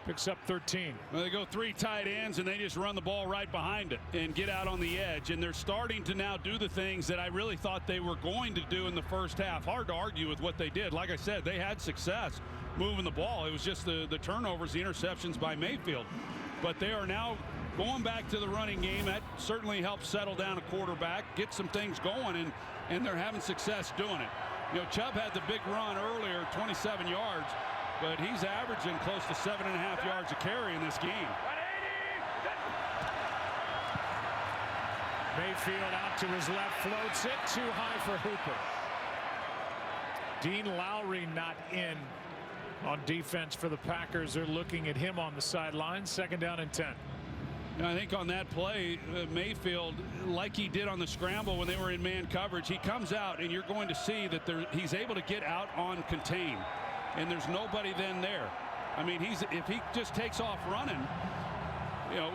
Picks up 13. Well, they go 3 tight ends, and they just run the ball right behind it and get out on the edge. And they're starting to now do the things that I really thought they were going to do in the first half. Hard to argue with what they did. Like I said, they had success moving the ball. It was just the turnovers, the interceptions by Mayfield. But they are now going back to the running game. That certainly helps settle down a quarterback, get some things going, and they're having success doing it. Chubb had the big run earlier, 27 yards. But he's averaging close to 7.5 yards a carry in this game. Mayfield out to his left, floats it too high for Hooper. Dean Lowry not in on defense for the Packers. They're looking at him on the sideline. 2nd down and 10. And I think on that play, Mayfield, like he did on the scramble when they were in man coverage, he comes out and you're going to see that he's able to get out on contain, and there's nobody then there. I mean, if he just takes off running, you know,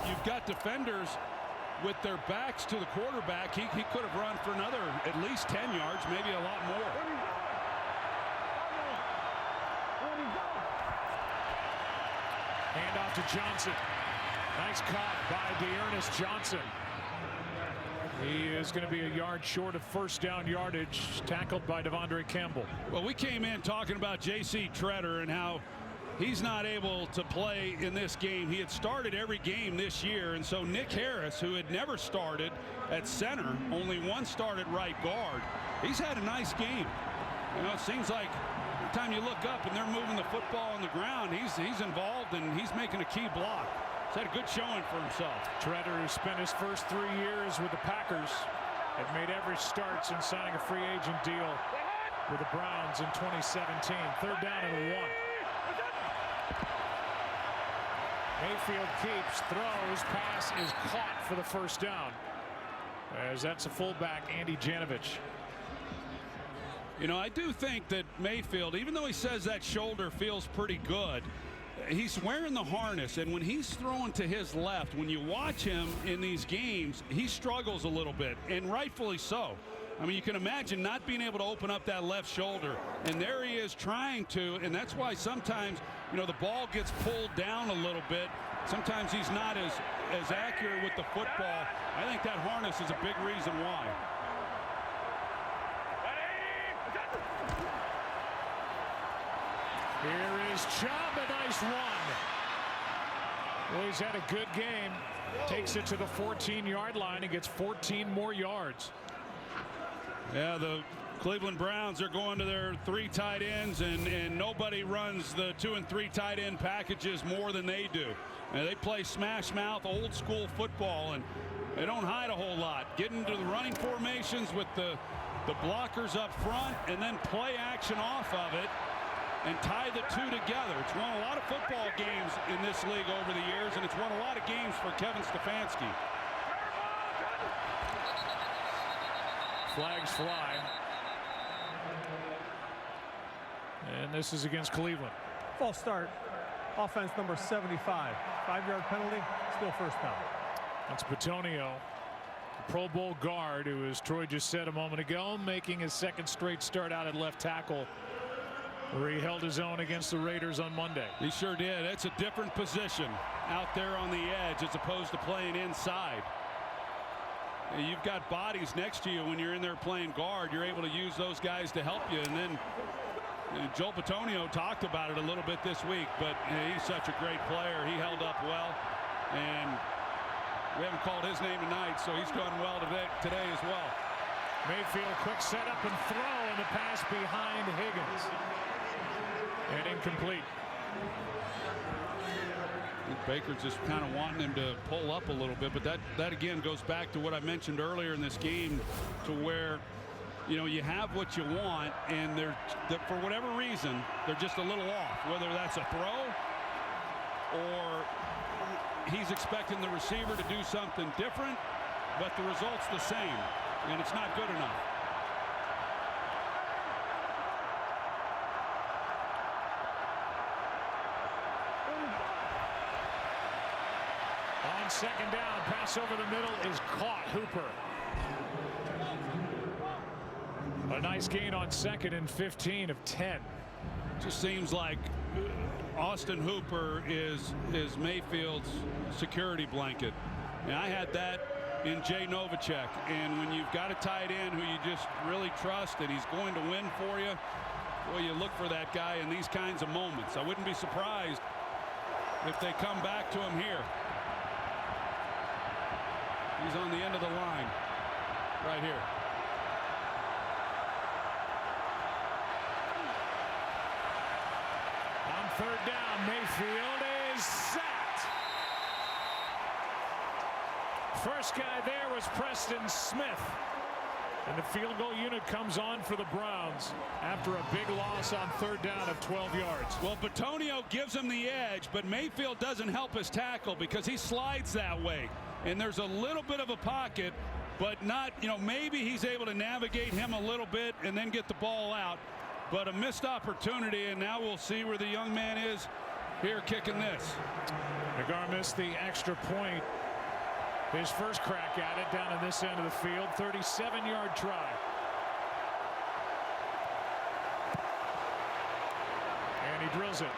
you've got defenders with their backs to the quarterback. He could have run for another at least 10 yards, maybe a lot more. Hand off to Johnson. Nice caught by Dearness Johnson. He is going to be a yard short of 1st down yardage, tackled by Devondre Campbell. Well, we came in talking about J.C. Tretter and how he's not able to play in this game. He had started every game this year, and so Nick Harris, who had never started at center, only one start at right guard, he's had a nice game. You know, it seems like every time you look up and they're moving the football on the ground, he's involved and he's making a key block. He's had a good showing for himself. Tretter, who spent his first 3 years with the Packers, had made every start since signing a free agent deal with the Browns in 2017. 3rd down and 1. Mayfield keeps, throws, pass is caught for the 1st down. As that's a fullback, Andy Janovich. You know, I do think that Mayfield, even though he says that shoulder feels pretty good, he's wearing the harness, and when he's throwing to his left, when you watch him in these games, he struggles a little bit, and rightfully so. I mean, you can imagine not being able to open up that left shoulder, and there he is trying to, and that's why sometimes, you know, the ball gets pulled down a little bit. Sometimes he's not as accurate with the football. I think that harness is a big reason why. Here is Chubb, a nice run. Well, he's had a good game. Takes it to the 14-yard line and gets 14 more yards. Yeah, the Cleveland Browns are going to their 3 tight ends, and nobody runs the 2 and 3 tight end packages more than they do. And they play smash mouth, old school football, and they don't hide a whole lot. Get into the running formations with the blockers up front, and then play action off of it and tie the 2 together. It's won a lot of football games in this league over the years, and it's won a lot of games for Kevin Stefanski. Flags fly. And this is against Cleveland. False start. Offense number 75. 5-yard penalty, still 1st down. That's Bitonio, the Pro Bowl guard, who, as Troy just said a moment ago, making his 2nd straight start out at left tackle, where he held his own against the Raiders on Monday. He sure did. It's a different position out there on the edge as opposed to playing inside. You've got bodies next to you when you're in there playing guard. You're able to use those guys to help you. And then Joel Bitonio talked about it a little bit this week, but he's such a great player. He held up well, and we haven't called his name tonight, so he's done well today as well. Mayfield, quick setup and throw, and the pass behind Higgins. And incomplete. Baker's just kind of wanting him to pull up a little bit, but that again goes back to what I mentioned earlier in this game, to where, you know, you have what you want, and for whatever reason they're just a little off, whether that's a throw or he's expecting the receiver to do something different, but the result's the same, and it's not good enough. On 2nd down, pass over the middle is caught. Hooper. A nice gain on 2nd and 15 of 10. Just seems like Austin Hooper is Mayfield's security blanket. And I had that in Jay Novacek, and when you've got a tight end who you just really trust and he's going to win for you, well, you look for that guy in these kinds of moments. I wouldn't be surprised if they come back to him here. He's on the end of the line right here. On 3rd down, Mayfield is sacked. First guy there was Preston Smith. And the field goal unit comes on for the Browns after a big loss on 3rd down of 12 yards. Well, Bitonio gives him the edge, but Mayfield doesn't help his tackle because he slides that way. And there's a little bit of a pocket, but not, maybe he's able to navigate him a little bit and then get the ball out. But a missed opportunity, and now we'll see where the young man is here kicking this. Nagar missed the extra point. His first crack at it down in this end of the field. 37-yard try. And he drills it.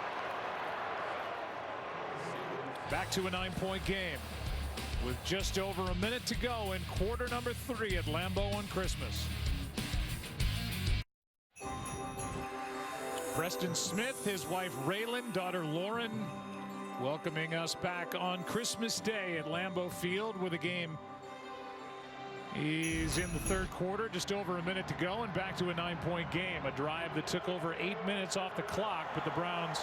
Back to a 9-point game with just over a minute to go in quarter number 3 at Lambeau on Christmas. Preston Smith, his wife Raylan, daughter Lauren, welcoming us back on Christmas Day at Lambeau Field with a game. He's in the 3rd quarter, just over a minute to go, and back to a 9-point game. A drive that took over 8 minutes off the clock, but the Browns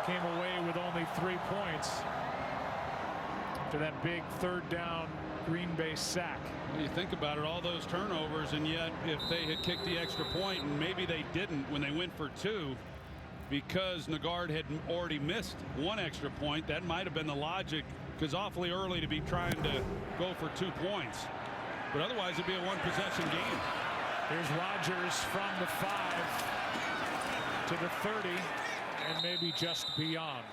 came away with only 3 points after that big 3rd down Green Bay sack. You think about it, all those turnovers, and yet if they had kicked the extra point, and maybe they didn't when they went for 2, because Nagard had already missed 1 extra point, that might have been the logic, because awfully early to be trying to go for 2 points. But otherwise it'd be a 1-possession game. Here's Rodgers from the 5 to the 30 and maybe just beyond.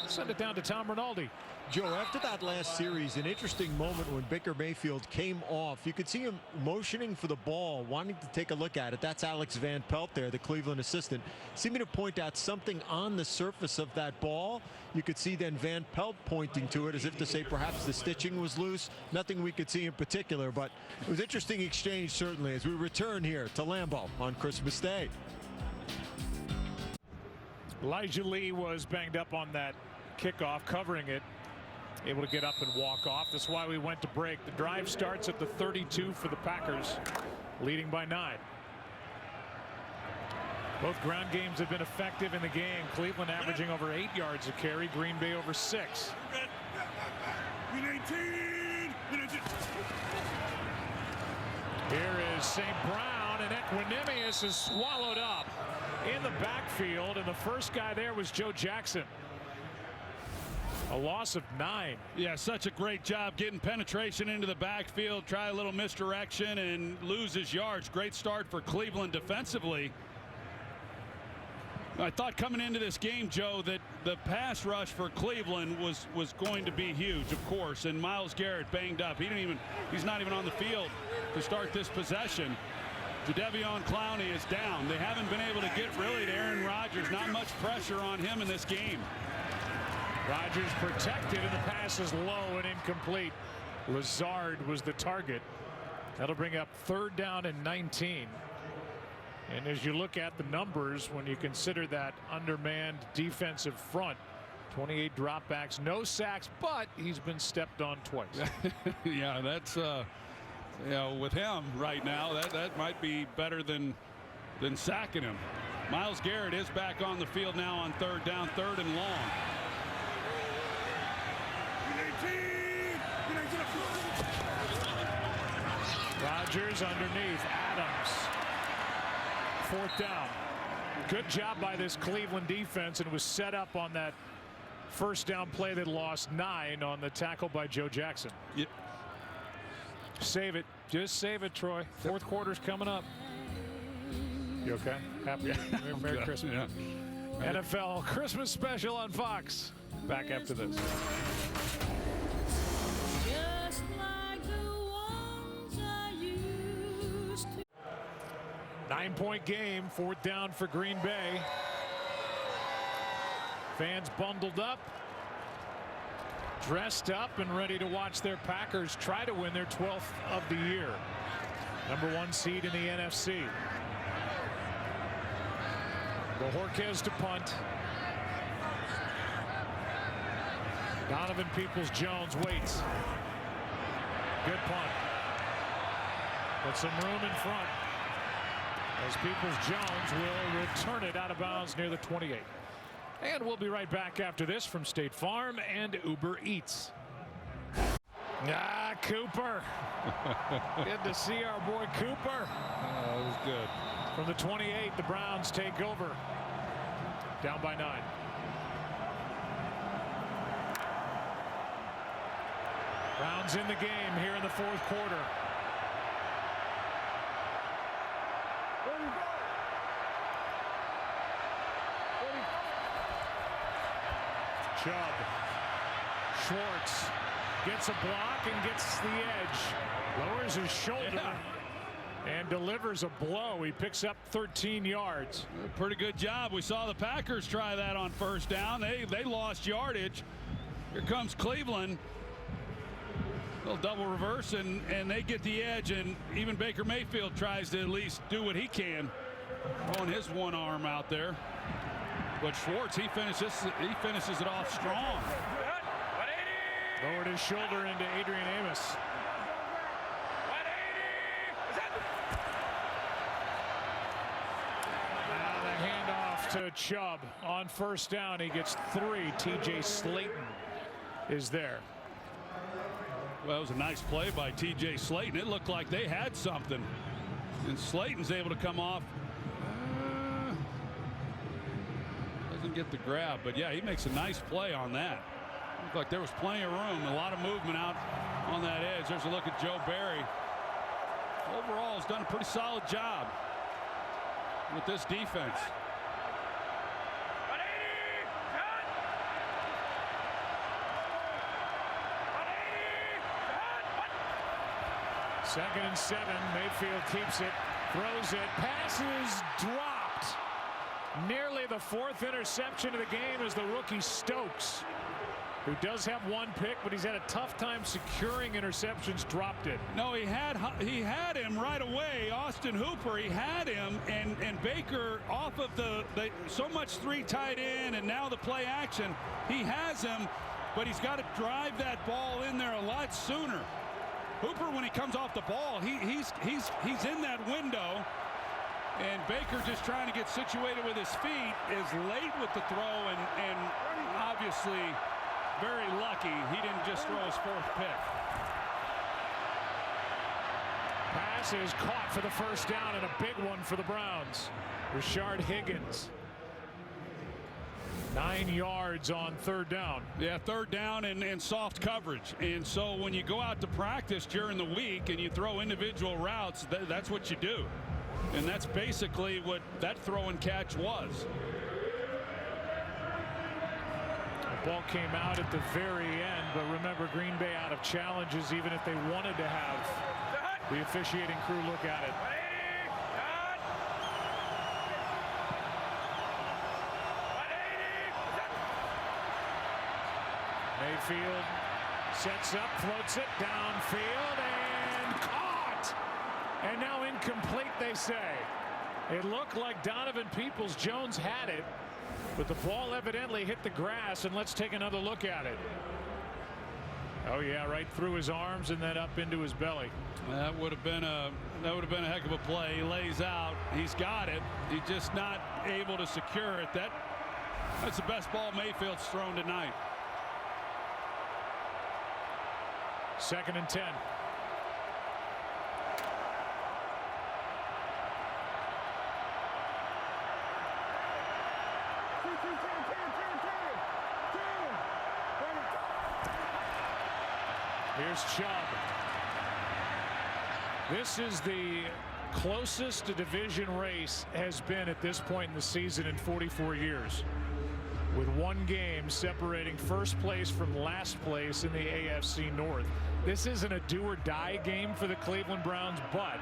Send it down to Tom Rinaldi. Joe, after that last series, an interesting moment when Baker Mayfield came off. You could see him motioning for the ball, wanting to take a look at it. That's Alex Van Pelt there, the Cleveland assistant, seeming to point out something on the surface of that ball. You could see then Van Pelt pointing to it as if to say perhaps the stitching was loose. Nothing we could see in particular, but it was interesting exchange certainly as we return here to Lambeau on Christmas Day. Elijah Lee was banged up on that kickoff, covering it. Able to get up and walk off. That's why we went to break. The drive starts at the 32 for the Packers, leading by 9. Both ground games have been effective in the game. Cleveland averaging over 8 yards a carry. Green Bay over 6. Here is St. Brown, and Equanimous is swallowed up in the backfield, and the first guy there was Joe Jackson. A loss of 9. Yeah, such a great job getting penetration into the backfield, try a little misdirection and loses yards. Great start for Cleveland defensively. I thought coming into this game, Joe, that the pass rush for Cleveland was going to be huge, of course, and Myles Garrett banged up. He's not even on the field to start this possession. Jadeveon Clowney is down. They haven't been able to get really to Aaron Rodgers. Not much pressure on him in this game. Rodgers protected, and the pass is low and incomplete. Lazard was the target. That'll bring up 3rd down and 19. And as you look at the numbers, when you consider that undermanned defensive front, 28 dropbacks, no sacks, but he's been stepped on twice. Yeah, that's with him right now, that might be better than sacking him. Myles Garrett is back on the field now on 3rd down, 3rd and long. Rodgers underneath. Adams. 4th down. Good job by this Cleveland defense, and was set up on that 1st down play that lost 9 on the tackle by Joe Jackson. Yep. Save it. Just save it, Troy. 4th quarter's coming up. You okay? Happy? Merry Christmas. Yeah. NFL Christmas special on Fox. Back after this. 9-point game, 4th down for Green Bay. Fans bundled up, dressed up, and ready to watch their Packers try to win their 12th of the year. Number 1 seed in the NFC. Bojorquez to punt. Donovan Peoples-Jones waits. Good punt. But some room in front, as Peoples-Jones will return it out of bounds near the 28. And we'll be right back after this from State Farm and Uber Eats. Cooper. Good to see our boy Cooper. That was good. From the 28, the Browns take over. Down by 9. Browns in the game here in the fourth quarter. Chubb. Schwartz gets a block and gets the edge. Lowers his shoulder and delivers a blow. He picks up 13 yards. Pretty good job. We saw the Packers try that on first down. They lost yardage. Here comes Cleveland. Little double reverse, and they get the edge, and even Baker Mayfield tries to at least do what he can on his one arm out there. But Schwartz, he finishes it off strong. Lowered his shoulder into Adrian Amos. Now the handoff to Chubb on first down. He gets 3. TJ Slayton is there. Well, it was a nice play by TJ Slayton. It looked like they had something. And Slayton's able to come off. Doesn't get the grab, but yeah, he makes a nice play on that. Looked like there was plenty of room, a lot of movement out on that edge. There's a look at Joe Barry. Overall, has done a pretty solid job with this defense. Second and 7. Mayfield keeps it, throws it, passes dropped. Nearly the 4th interception of the game is the rookie Stokes, who does have 1 pick, but he's had a tough time securing interceptions. Dropped it. No, he had him right away. Austin Hooper, he had him, and Baker off of the so much 3 tight end, and now the play action. He has him, but he's got to drive that ball in there a lot sooner. Hooper, when he comes off the ball, he's in that window, and Baker just trying to get situated with his feet is late with the throw, and obviously very lucky he didn't just throw his 4th pick. Pass is caught for the first down, and a big one for the Browns. Rashard Higgins. 9 yards on 3rd down. Yeah, 3rd down and soft coverage. And so when you go out to practice during the week and you throw individual routes, that's what you do. And that's basically what that throw and catch was. The ball came out at the very end, but remember, Green Bay out of challenges, even if they wanted to have the officiating crew look at it. Mayfield sets up, floats it downfield, and caught! And now incomplete, they say. It looked like Donovan Peoples-Jones had it, but the ball evidently hit the grass, and let's take another look at it. Oh yeah, right through his arms and then up into his belly. That would have been a heck of a play. He lays out, he's got it, he's just not able to secure it. That's the best ball Mayfield's thrown tonight. 2nd and 10. Here's Chubb. This is the closest a division race has been at this point in the season in 44 years. With 1 game separating first place from last place in the AFC North. This isn't a do-or-die game for the Cleveland Browns, but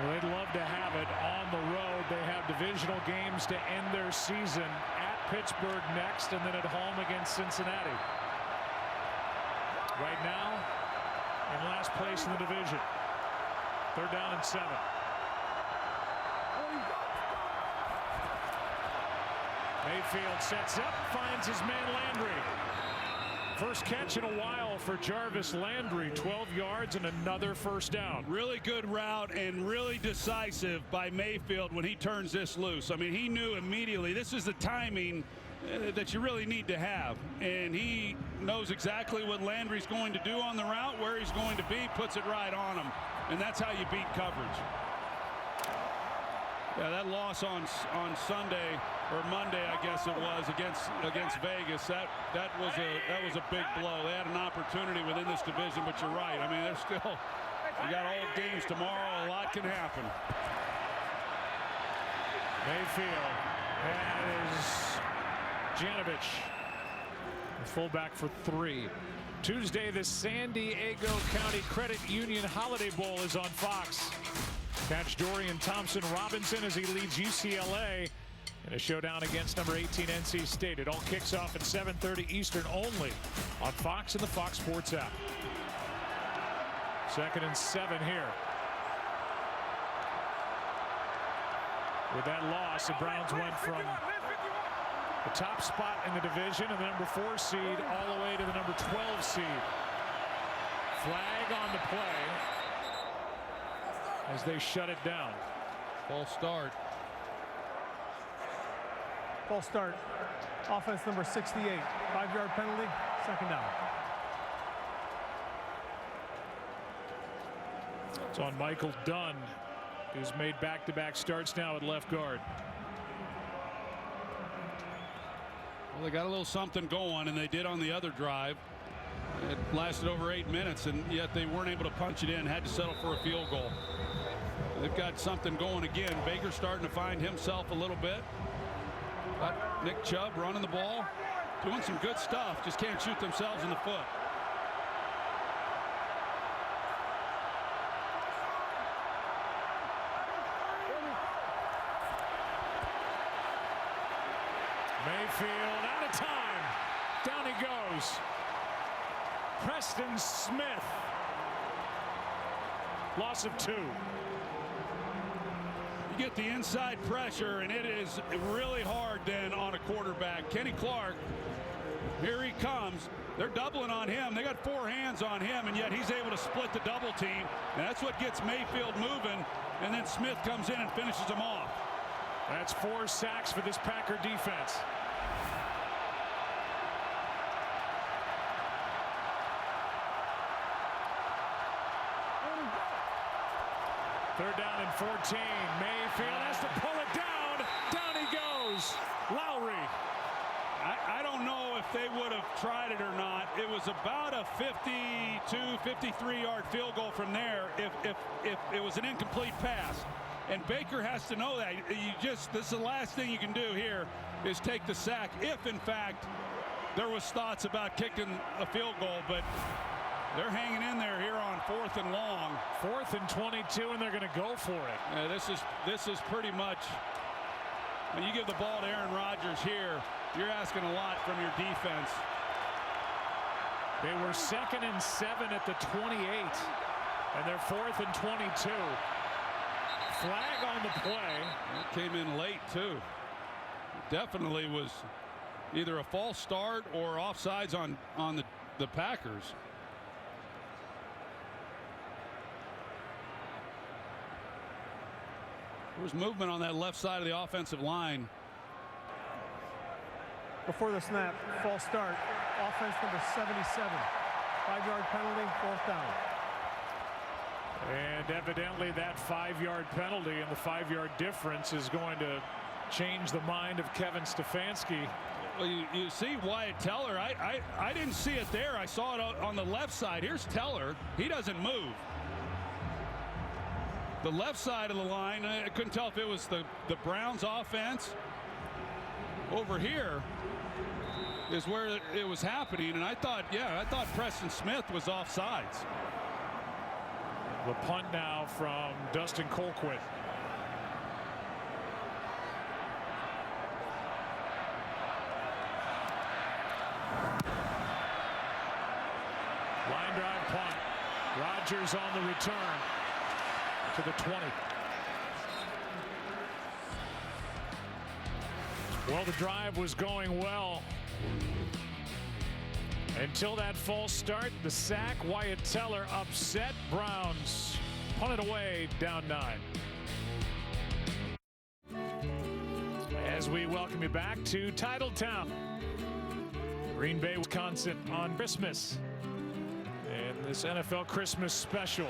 they'd love to have it on the road. They have divisional games to end their season at Pittsburgh next, and then at home against Cincinnati. Right now, in last place in the division. 3rd down and 7. Mayfield sets up, finds his man Landry. First catch in a while for Jarvis Landry, 12 yards and another first down. Really good route and really decisive by Mayfield when he turns this loose. I mean, he knew immediately this is the timing that you really need to have. And he knows exactly what Landry's going to do on the route, where he's going to be, puts it right on him. And that's how you beat coverage. Yeah, that loss on Sunday or Monday, I guess it was, against Vegas. That was a big blow. They had an opportunity within this division, but you're right. I mean, they're still. We got all games tomorrow. A lot can happen. Mayfield. And it is Janovich, the fullback for 3. Tuesday, the San Diego County Credit Union Holiday Bowl is on Fox. Catch Dorian Thompson-Robinson as he leads UCLA in a showdown against number 18 NC State. It all kicks off at 7:30 Eastern only on Fox and the Fox Sports app. 2nd and 7 here. With that loss, the Browns went from the top spot in the division and the number 4 seed all the way to the number 12 seed. Flag on the play as they shut it down. False start. False start. Offense number 68. 5-yard penalty. 2nd down. It's on Michael Dunn, who's made back-to-back starts now at left guard. Well, they got a little something going, and they did on the other drive. It lasted over 8 minutes, and yet they weren't able to punch it in, had to settle for a field goal. They've got something going again. Baker's starting to find himself a little bit. Got Nick Chubb running the ball, doing some good stuff, just can't shoot themselves in the foot. Mayfield out of time. Down he goes. Preston Smith. Loss of 2. You get the inside pressure, and it is really hard then on a quarterback. Kenny Clark, here he comes. They're doubling on him. They got 4 hands on him, and yet he's able to split the double team. And that's what gets Mayfield moving, and then Smith comes in and finishes him off. That's 4 sacks for this Packer defense. Third down and 14. Mayfield has to pull it down. Down he goes. Lowry. I don't know if they would have tried it or not. It was about a 52, 53-yard field goal from there if it was an incomplete pass. And Baker has to know that. This is the last thing you can do here is take the sack if, in fact, there was thoughts about kicking a field goal. But they're hanging in there here on 4th and long. 4th and 22, and they're going to go for it. Yeah, this is pretty much, when you give the ball to Aaron Rodgers here, you're asking a lot from your defense. They were 2nd and 7 at the 28, and they're 4th and 22. Flag on the play. It came in late, too. Definitely was either a false start or offsides on the Packers. There was movement on that left side of the offensive line. Before the snap, false start. Offense number 77. 5-yard penalty, 4th down. And evidently that 5-yard penalty and the 5-yard difference is going to change the mind of Kevin Stefanski. Well, you see Wyatt Teller. I didn't see it there. I saw it on the left side. Here's Teller. He doesn't move. The left side of the line, I couldn't tell if it was the Browns offense. Over here is where it was happening, and I thought Preston Smith was offsides. The punt now from Dustin Colquitt. Line drive punt. Rodgers on the return to the 20. Well, the drive was going well until that false start, the sack. Wyatt Teller upset. Browns punt it away, down 9. As as we welcome you back to Titletown, Green Bay, Wisconsin on Christmas. And this NFL Christmas special.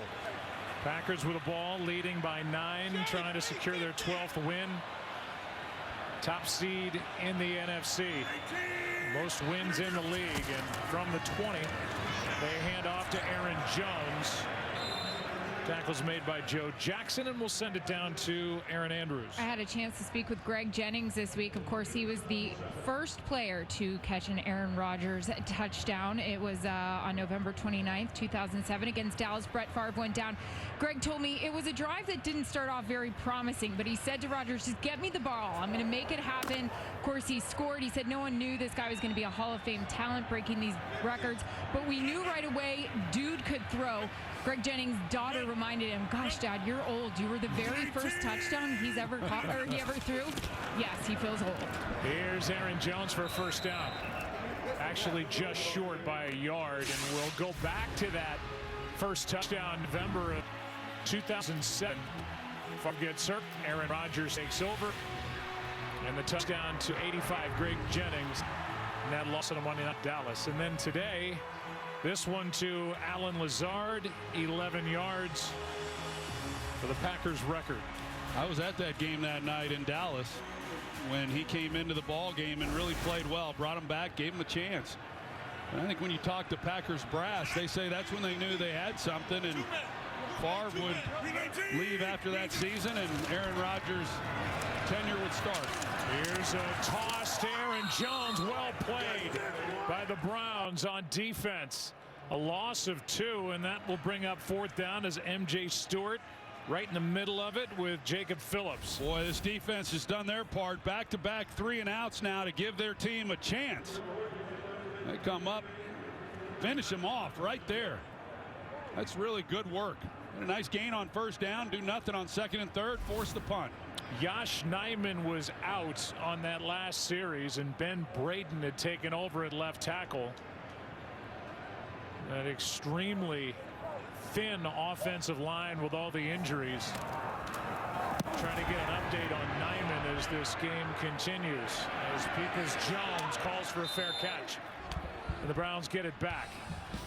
Packers with a ball, leading by 9, trying to secure their 12th win. Top seed in the NFC. Most wins in the league. And from the 20, they hand off to Aaron Jones. Tackles made by Joe Jackson, and we'll send it down to Aaron Andrews. I had a chance to speak with Greg Jennings this week. Of course, he was the first player to catch an Aaron Rodgers touchdown. It was on November 29th, 2007 against Dallas. Brett Favre went down. Greg told me it was a drive that didn't start off very promising, but he said to Rodgers, just get me the ball. I'm going to make it happen. Of course, he scored. He said no one knew this guy was going to be a Hall of Fame talent, breaking these records, but we knew right away dude could throw. Greg Jennings' daughter reminded him, gosh, Dad, you're old. You were the very first touchdown he's ever caught, or he ever threw. Yes, he feels old. Here's Aaron Jones for a first down. Actually just short by a yard, and we'll go back to that first touchdown November of 2007. Favre gets hurt. Aaron Rodgers takes over. And the touchdown to 85, Greg Jennings. And that loss on a Monday night, Dallas. And then today, this one to Alan Lazard, 11 yards for the Packers record. I was at that game that night in Dallas when he came into the ball game and really played well, brought him back, gave him a chance. And I think when you talk to Packers brass, they say that's when they knew they had something, and Favre would leave after that season and Aaron Rodgers' tenure would start. Here's a toss to Aaron Jones. Well played by the Browns on defense. A loss of 2, and that will bring up fourth down as MJ Stewart right in the middle of it with Jacob Phillips. Boy, this defense has done their part. Back-to-back 3 and outs now to give their team a chance. They come up, finish them off right there. That's really good work. A nice gain on first down, do nothing on second and third, force the punt. Josh Nijman was out on that last series, and Ben Braden had taken over at left tackle. That extremely thin offensive line with all the injuries. Trying to get an update on Nijman as this game continues, as Peoples-Jones calls for a fair catch. And the Browns get it back.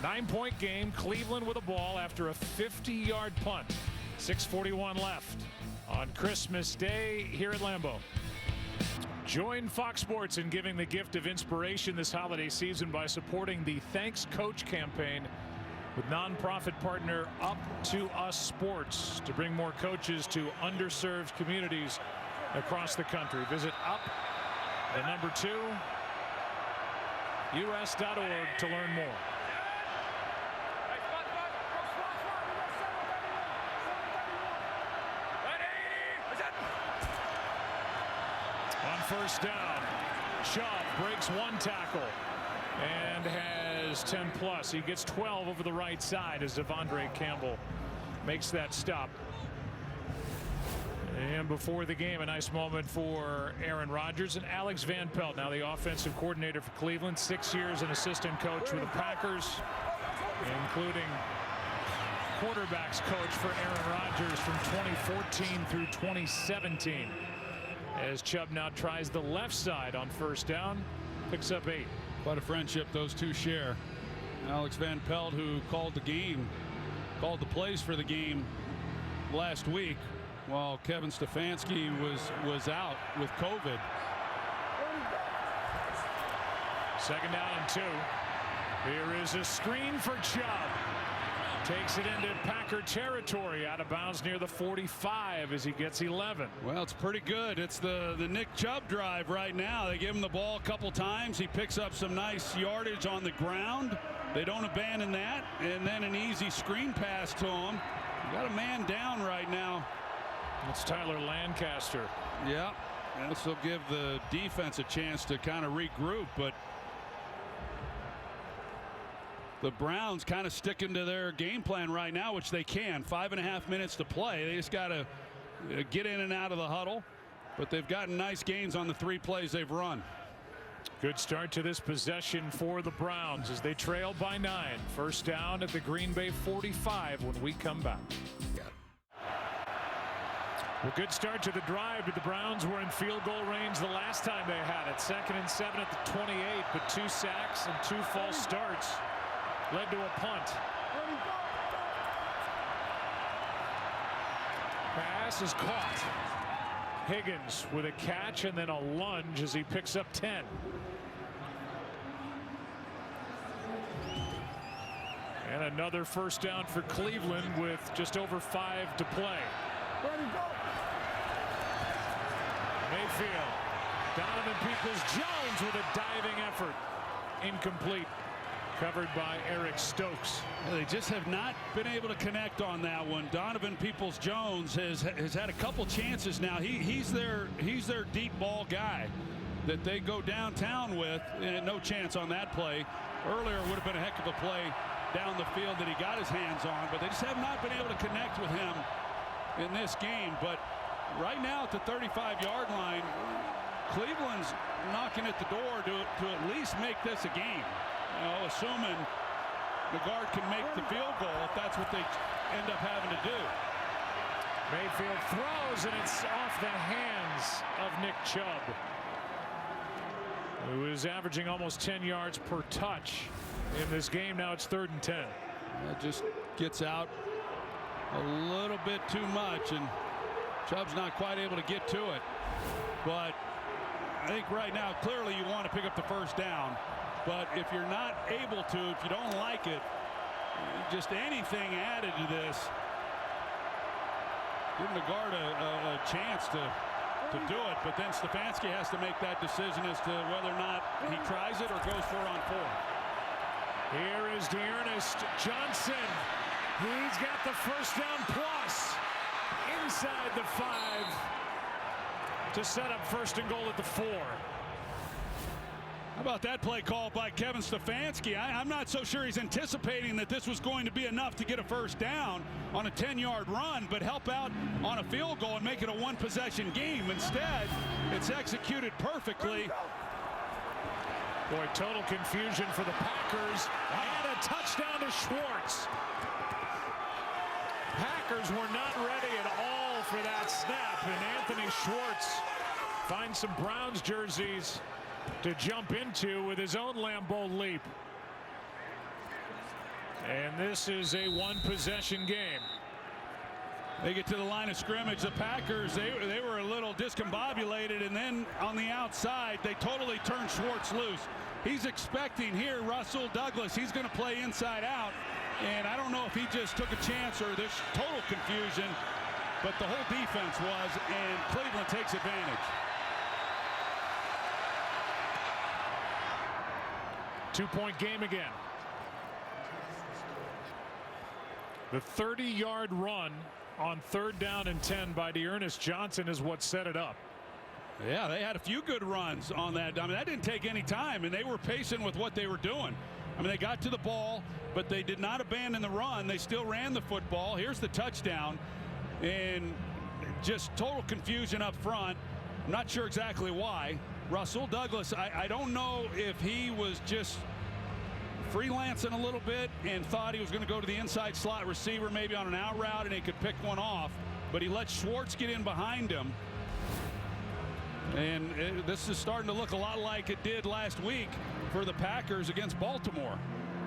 9-point game. Cleveland with a ball after a 50-yard punt. 6:41 left on Christmas Day here at Lambeau. Join Fox Sports in giving the gift of inspiration this holiday season by supporting the Thanks Coach campaign with nonprofit partner Up to Us Sports to bring more coaches to underserved communities across the country. Visit up2us.org to learn more. On first down, Chubb breaks 1 tackle and has 10 plus. He gets 12 over the right side as Devondre Campbell makes that stop. And before the game, a nice moment for Aaron Rodgers and Alex Van Pelt, now the offensive coordinator for Cleveland, 6 years an assistant coach with the Packers, including quarterbacks coach for Aaron Rodgers from 2014 through 2017. As Chubb now tries the left side on first down, picks up 8. Quite a friendship those two share. Alex Van Pelt, who called the plays for the game last week, while Kevin Stefanski was out with COVID. Second down and 2. Here is a screen for Chubb. Takes it into Packer territory, out of bounds near the 45 as he gets 11. Well, it's pretty good. It's the Nick Chubb drive right now. They give him the ball a couple times. He picks up some nice yardage on the ground. They don't abandon that. And then an easy screen pass to him. You got a man down right now. It's Tyler Lancaster. Yeah. This will give the defense a chance to kind of regroup, but the Browns kind of sticking to their game plan right now, which they can. 5.5 minutes to play. They just got to get in and out of the huddle, but they've gotten nice gains on the 3 plays they've run. Good start to this possession for the Browns as they trail by 9. First down at the Green Bay 45 when we come back. Well, good start to the drive, but the Browns were in field goal range the last time they had it. 2nd and 7 at the 28, but 2 sacks and 2 false starts led to a punt. Pass is caught. Higgins with a catch and then a lunge as he picks up 10. And another first down for Cleveland with just over 5 to play. Mayfield, Donovan Peoples-Jones with a diving effort. Incomplete. Covered by Eric Stokes. They just have not been able to connect on that one. Donovan Peoples-Jones has had a couple chances now. He's their deep ball guy that they go downtown with, and no chance on that play. Earlier would have been a heck of a play down the field that he got his hands on, but they just have not been able to connect with him in this game. But right now at the 35-yard line, Cleveland's knocking at the door to at least make this a game. You know, assuming the guard can make the field goal, if that's what they end up having to do. Mayfield throws, and it's off the hands of Nick Chubb, who is averaging almost 10 yards per touch in this game. Now it's 3rd and 10. That just gets out a little bit too much, and Chubb's not quite able to get to it. But I think right now, clearly you want to pick up the first down. But if you're not able to, if you don't like it, just anything added to this, giving the guard a chance to do it. But then Stefanski has to make that decision as to whether or not he tries it or goes for it on 4. Here is D'Ernest Johnson. He's got the first down plus inside the 5 to set up 1st and goal at the 4. How about that play call by Kevin Stefanski? I'm not so sure he's anticipating that this was going to be enough to get a first down on a 10-yard run, but help out on a field goal and make it a 1-possession game. Instead, it's executed perfectly. Boy, total confusion for the Packers, and a touchdown to Schwartz. Packers were not ready at all for that snap, and Anthony Schwartz finds some Browns jerseys to jump into with his own Lambeau leap. And this is a 1-possession game. They get to the line of scrimmage. The Packers, they were a little discombobulated, and then on the outside, they totally turned Schwartz loose. He's expecting here Russell Douglas. He's going to play inside out, and I don't know if he just took a chance or there's total confusion, but the whole defense was, and Cleveland takes advantage. 2-point game again. The 30-yard run on 3rd down and 10 by D'Ernest Johnson is what set it up. Yeah, they had a few good runs on that. I mean, that didn't take any time, and they were patient with what they were doing. I mean, they got to the ball, but they did not abandon the run. They still ran the football. Here's the touchdown, and just total confusion up front. I'm not sure exactly why. Russell Douglas, I don't know if he was just freelancing a little bit and thought he was going to go to the inside slot receiver maybe on an out route and he could pick one off, but he let Schwartz get in behind him. And this is starting to look a lot like it did last week for the Packers against Baltimore.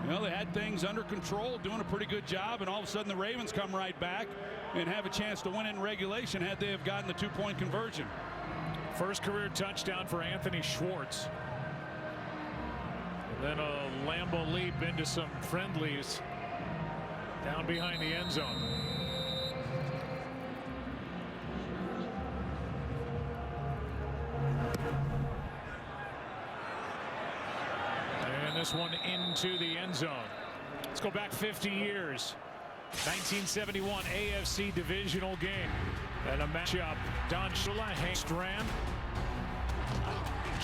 You know, they had things under control, doing a pretty good job, and all of a sudden the Ravens come right back and have a chance to win in regulation had they have gotten the 2-point conversion. First career touchdown for Anthony Schwartz. And then a Lambeau leap into some friendlies down behind the end zone. And this one into the end zone. Let's go back 50 years. 1971 AFC divisional game. And a matchup, Don Shula, Hank Strand,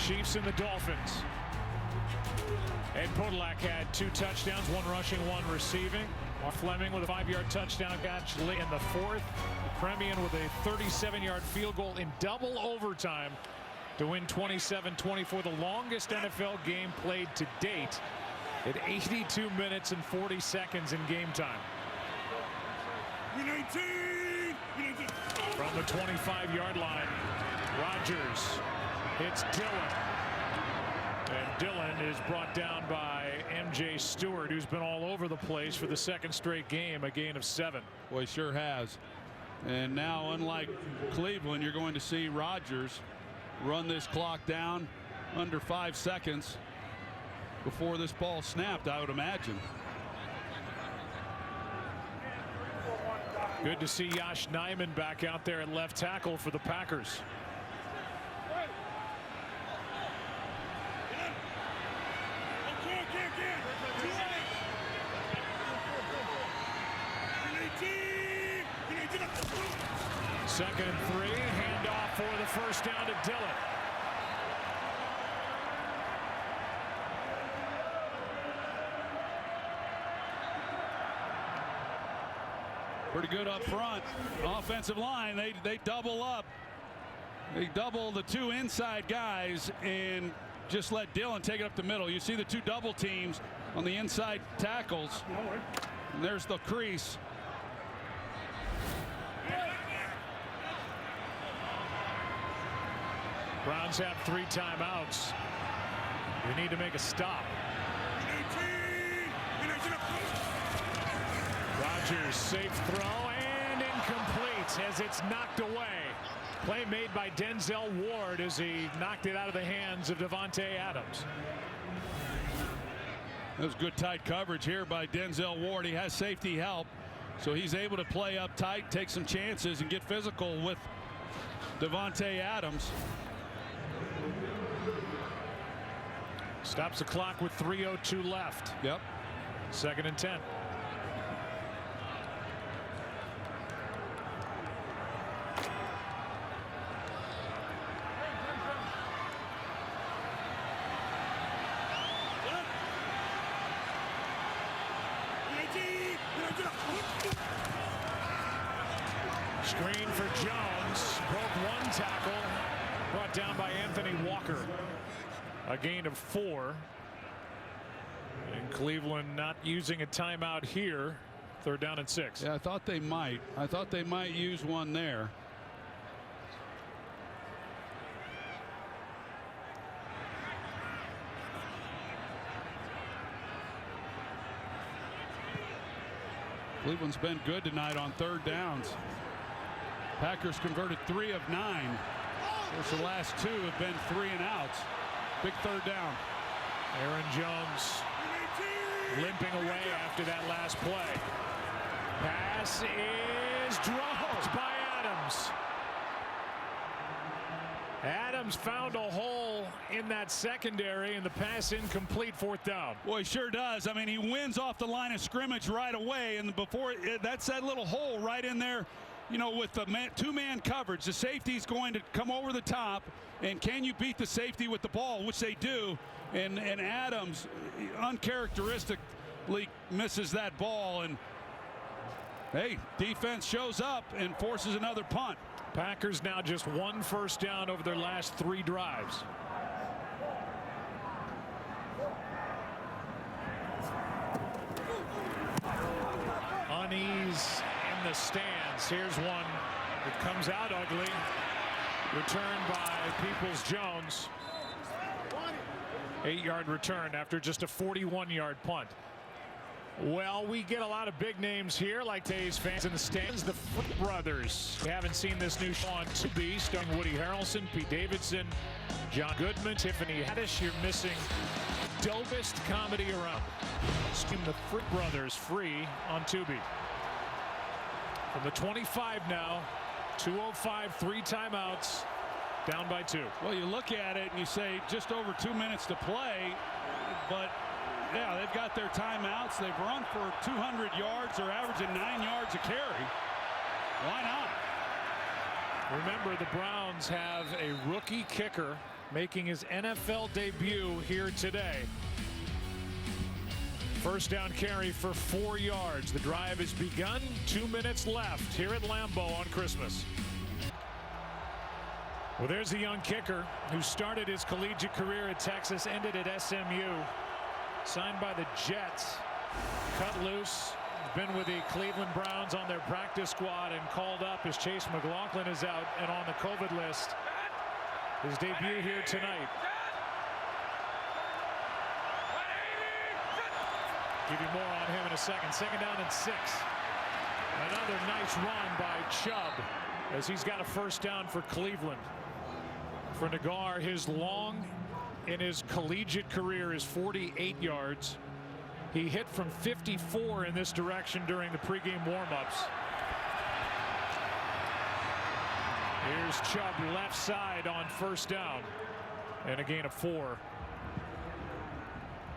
Chiefs and the Dolphins. Ed Podolak had 2 touchdowns, 1 rushing, 1 receiving. Mark Fleming with a 5-yard touchdown catch in the 4th. Premian with a 37-yard field goal in double overtime to win 27-24, the longest NFL game played to date at 82 minutes and 40 seconds in game time. From the 25-yard line, Rodgers hits Dillon. And Dillon is brought down by M.J. Stewart, who's been all over the place for the second straight game, a gain of 7. Well, he sure has. And now, unlike Cleveland, you're going to see Rodgers run this clock down under 5 seconds before this ball snapped, I would imagine. Good to see Josh Nijman back out there at left tackle for the Packers. Second and 3, handoff for the first down to Dillon. Pretty good up front. Offensive line, they double up. They double the 2 inside guys and just let Dillon take it up the middle. You see the 2 double teams on the inside tackles. And there's the crease. Browns have 3 timeouts. They need to make a stop. Rodgers, safe throw and incomplete as it's knocked away. Play made by Denzel Ward as he knocked it out of the hands of Davante Adams. That was good tight coverage here by Denzel Ward. He has safety help, so he's able to play up tight, take some chances, and get physical with Davante Adams. Stops the clock with 3:02 left. Yep. Second and 10. Screen for Jones. Broke 1 tackle. Brought down by Anthony Walker. A gain of 4. And Cleveland not using a timeout here. 3rd down and 6. Yeah, I thought they might. I thought they might use one there. Cleveland's been good tonight on 3rd downs. Packers converted 3 of 9. Of course, the last 2 have been 3 and outs. Big 3rd down. Aaron Jones limping away after that last play. Pass is dropped by Adams. Adams found a hole in that secondary, and the pass incomplete. 4th down. Well, he sure does. I mean, he wins off the line of scrimmage right away, and before that's that little hole right in there. You know, with the 2-man coverage, the safety's going to come over the top, and can you beat the safety with the ball, which they do, and Adams uncharacteristically misses that ball, and hey, defense shows up and forces another punt. Packers now just 1 first down over their last 3 drives. Unease in the stands. Here's one that comes out ugly. Returned by Peoples-Jones. 8-yard return after just a 41-yard punt. Well, we get a lot of big names here, like today's fans in the stands. The Frick brothers. We haven't seen this new show on Tubi, starring Woody Harrelson, Pete Davidson, John Goodman, Tiffany Haddish. You're missing dopest comedy around. Skim the Frick brothers free on Tubi. From the 25 now, 2:05, 3 timeouts, down by 2. Well, you look at it and you say just over 2 minutes to play, but yeah, they've got their timeouts. They've run for 200 yards. They're averaging 9 yards a carry. Why not? Remember, the Browns have a rookie kicker making his NFL debut here today. First down carry for 4 yards. The drive has begun. 2 minutes left here at Lambeau on Christmas. Well, there's a young kicker who started his collegiate career at Texas, ended at SMU. Signed by the Jets. Cut loose been with the Cleveland Browns on their practice squad and called up as Chase McLaughlin is out and on the COVID list. His debut here tonight. Give you more on him in a second. Second down and 6. Another nice run by Chubb as he's got a first down for Cleveland. For Nagar, his long in his collegiate career is 48 yards. He hit from 54 in this direction during the pregame warm-ups. Here's Chubb left side on first down and a gain of 4.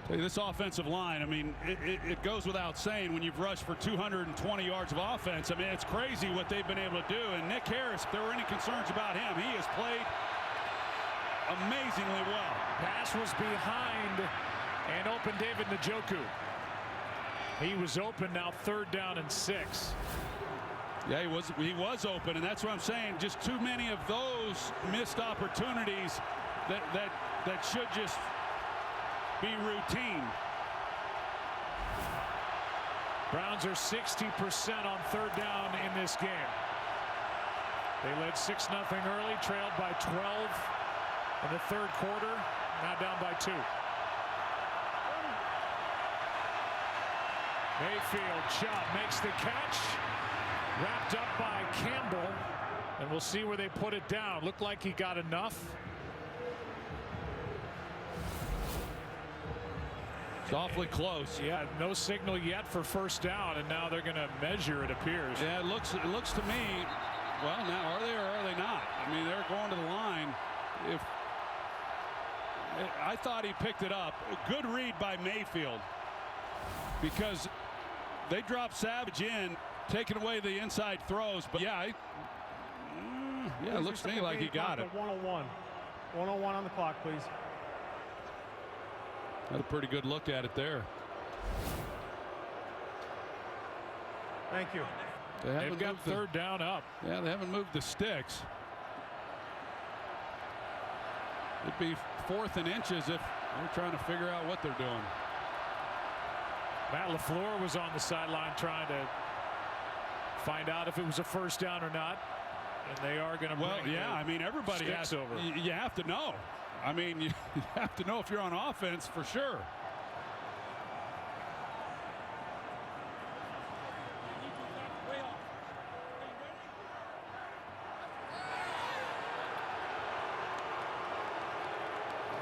This offensive line, I mean, it goes without saying when you've rushed for 220 yards of offense. I mean, it's crazy what they've been able to do. And Nick Harris, if there were any concerns about him, he has played amazingly well. Pass was behind and open David Njoku. He was open, now third down and 6. Yeah, he was open, and that's what I'm saying. Just too many of those missed opportunities that should just be routine. Browns are 60% on third down in this game. They led 6-0 early, trailed by 12 in the third quarter, now down by 2. Mayfield, Chubb makes the catch, wrapped up by Campbell, and we'll see where they put it down. Looked like he got enough. It's awfully close. Yeah, no signal yet for first down, and now they're going to measure, it appears. Yeah, it looks to me, well, now are they or are they not? I mean, they're going to the line. I thought he picked it up. A good read by Mayfield, because they dropped Savage in, taking away the inside throws. But yeah, it looks to me like he got it. 101. 101 on the clock, please. Had a pretty good look at it there. Thank you. They've got third down up. Yeah, they haven't moved the sticks. It'd be 4th and inches if they're trying to figure out what they're doing. Matt LaFleur was on the sideline trying to find out if it was a first down or not. And they are going to bring I mean, everybody has over. You have to know. I mean, you have to know if you're on offense for sure.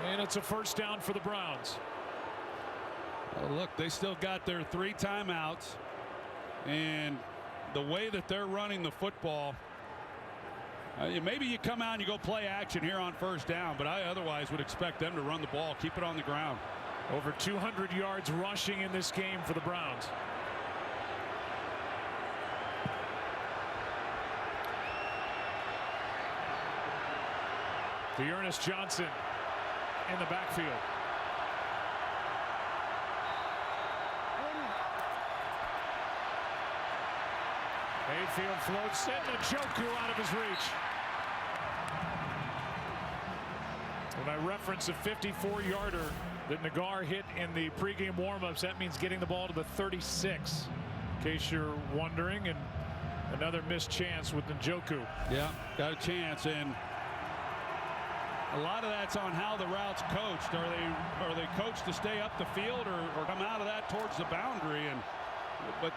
And it's a first down for the Browns. Well, look, they still got their 3 timeouts, and the way that they're running the football, maybe you come out and you go play action here on first down, but I otherwise would expect them to run the ball, keep it on the ground. Over 200 yards rushing in this game for the Browns. Dearness Johnson in the backfield. Mayfield floats it, and Njoku out of his reach. When I reference a 54-yarder that Nagar hit in the pregame warmups, that means getting the ball to the 36. In case you're wondering, and another missed chance with Njoku. Yeah, got a chance, and a lot of that's on how the routes coached. Are they coached to stay up the field or come out of that towards the boundary? But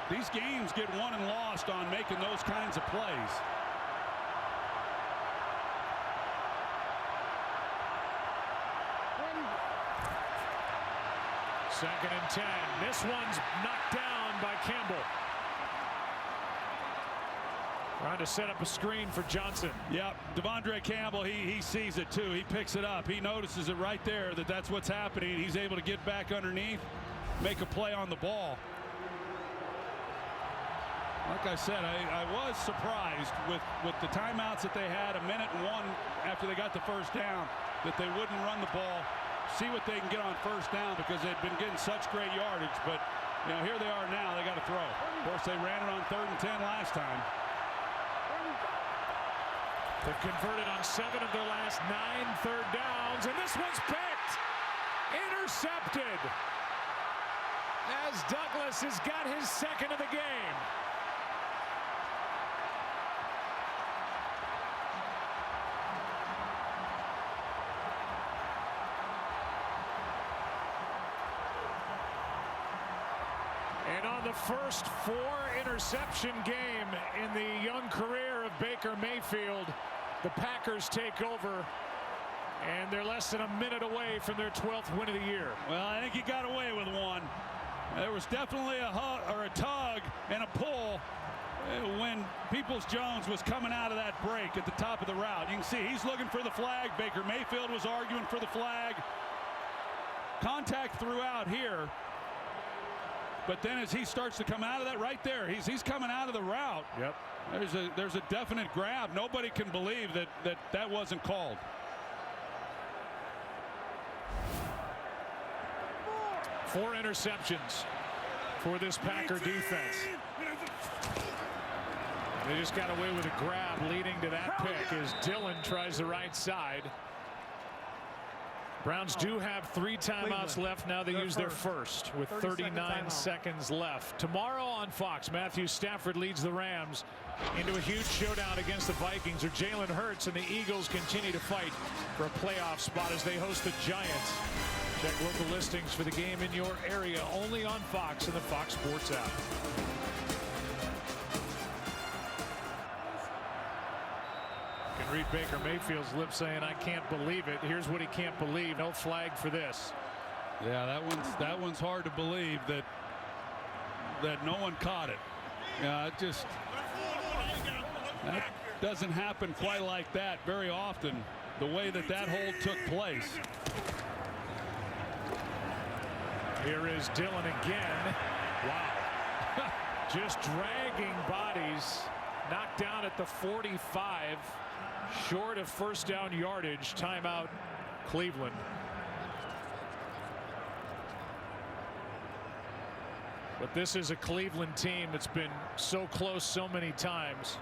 these games get won and lost on making those kinds of plays. Second and 10. This one's knocked down by Campbell. Trying to set up a screen for Johnson. Yep, Devondre Campbell, he sees it too. He picks it up. He notices it right there that's what's happening. He's able to get back underneath, make a play on the ball. Like I said, I was surprised with the timeouts that they had, 1 minute and 1 after they got the first down, that they wouldn't run the ball, see what they can get on first down, because they've been getting such great yardage. But you know, here they are now. They got to throw. Of course, they ran it on 3rd and 10 last time. They've converted on 7 of their last 9 third downs, and this one's picked. Intercepted. as Douglas has got his second of the game. And on the first 4-interception game in the young career of Baker Mayfield, the Packers take over, and they're less than a minute away from their 12th win of the year. Well, I think he got away with one. There was definitely a tug and a pull when Peoples-Jones was coming out of that break at the top of the route. You can see he's looking for the flag. Baker Mayfield was arguing for the flag. Contact throughout here. But then as he starts to come out of that right there, he's coming out of the route. Yep. There's a definite grab. Nobody can believe that wasn't called. Four interceptions for this Packer defense. They just got away with a grab leading to that pick as Dillon tries the right side. Browns do have 3 timeouts left. Now they use their first with 39 seconds left. Tomorrow on Fox, Matthew Stafford leads the Rams into a huge showdown against the Vikings, or Jalen Hurts and the Eagles continue to fight for a playoff spot as they host the Giants. Check local listings for the game in your area only on Fox and the Fox Sports app. You can read Baker Mayfield's lips saying, "I can't believe it." Here's what he can't believe. No flag for this. Yeah, that one's hard to believe that no one caught it. Yeah, that doesn't happen quite like that very often, the way that hold took place. Here is Dillon again. Wow. Just dragging bodies. Knocked down at the 45. Short of first down yardage. Timeout, Cleveland. But this is a Cleveland team that's been so close so many times,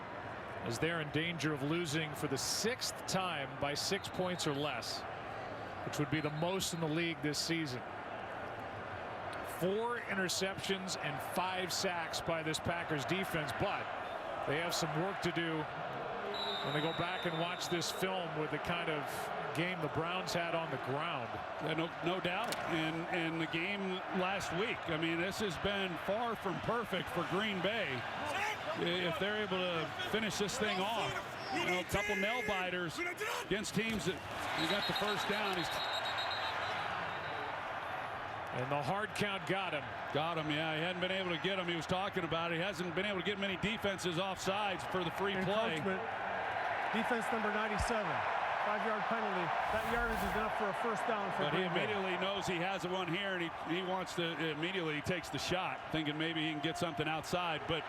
as they're in danger of losing for the 6th time by 6 points or less, which would be the most in the league this season. 4 interceptions and 5 sacks by this Packers defense, but they have some work to do when they go back and watch this film with the kind of game the Browns had on the ground. Yeah, no doubt. And the game last week, I mean, this has been far from perfect for Green Bay. If they're able to finish this thing off, a couple nail biters against teams that you got the first down. And the hard count got him. Got him, yeah. He hadn't been able to get him. He was talking about it. He hasn't been able to get many defenses off sides for the free play. Defense number 97. 5-yard penalty. That yardage is enough for a first down for Green Bay. But he immediately knows he has one here, and he wants to immediately takes the shot, thinking maybe he can get something outside. But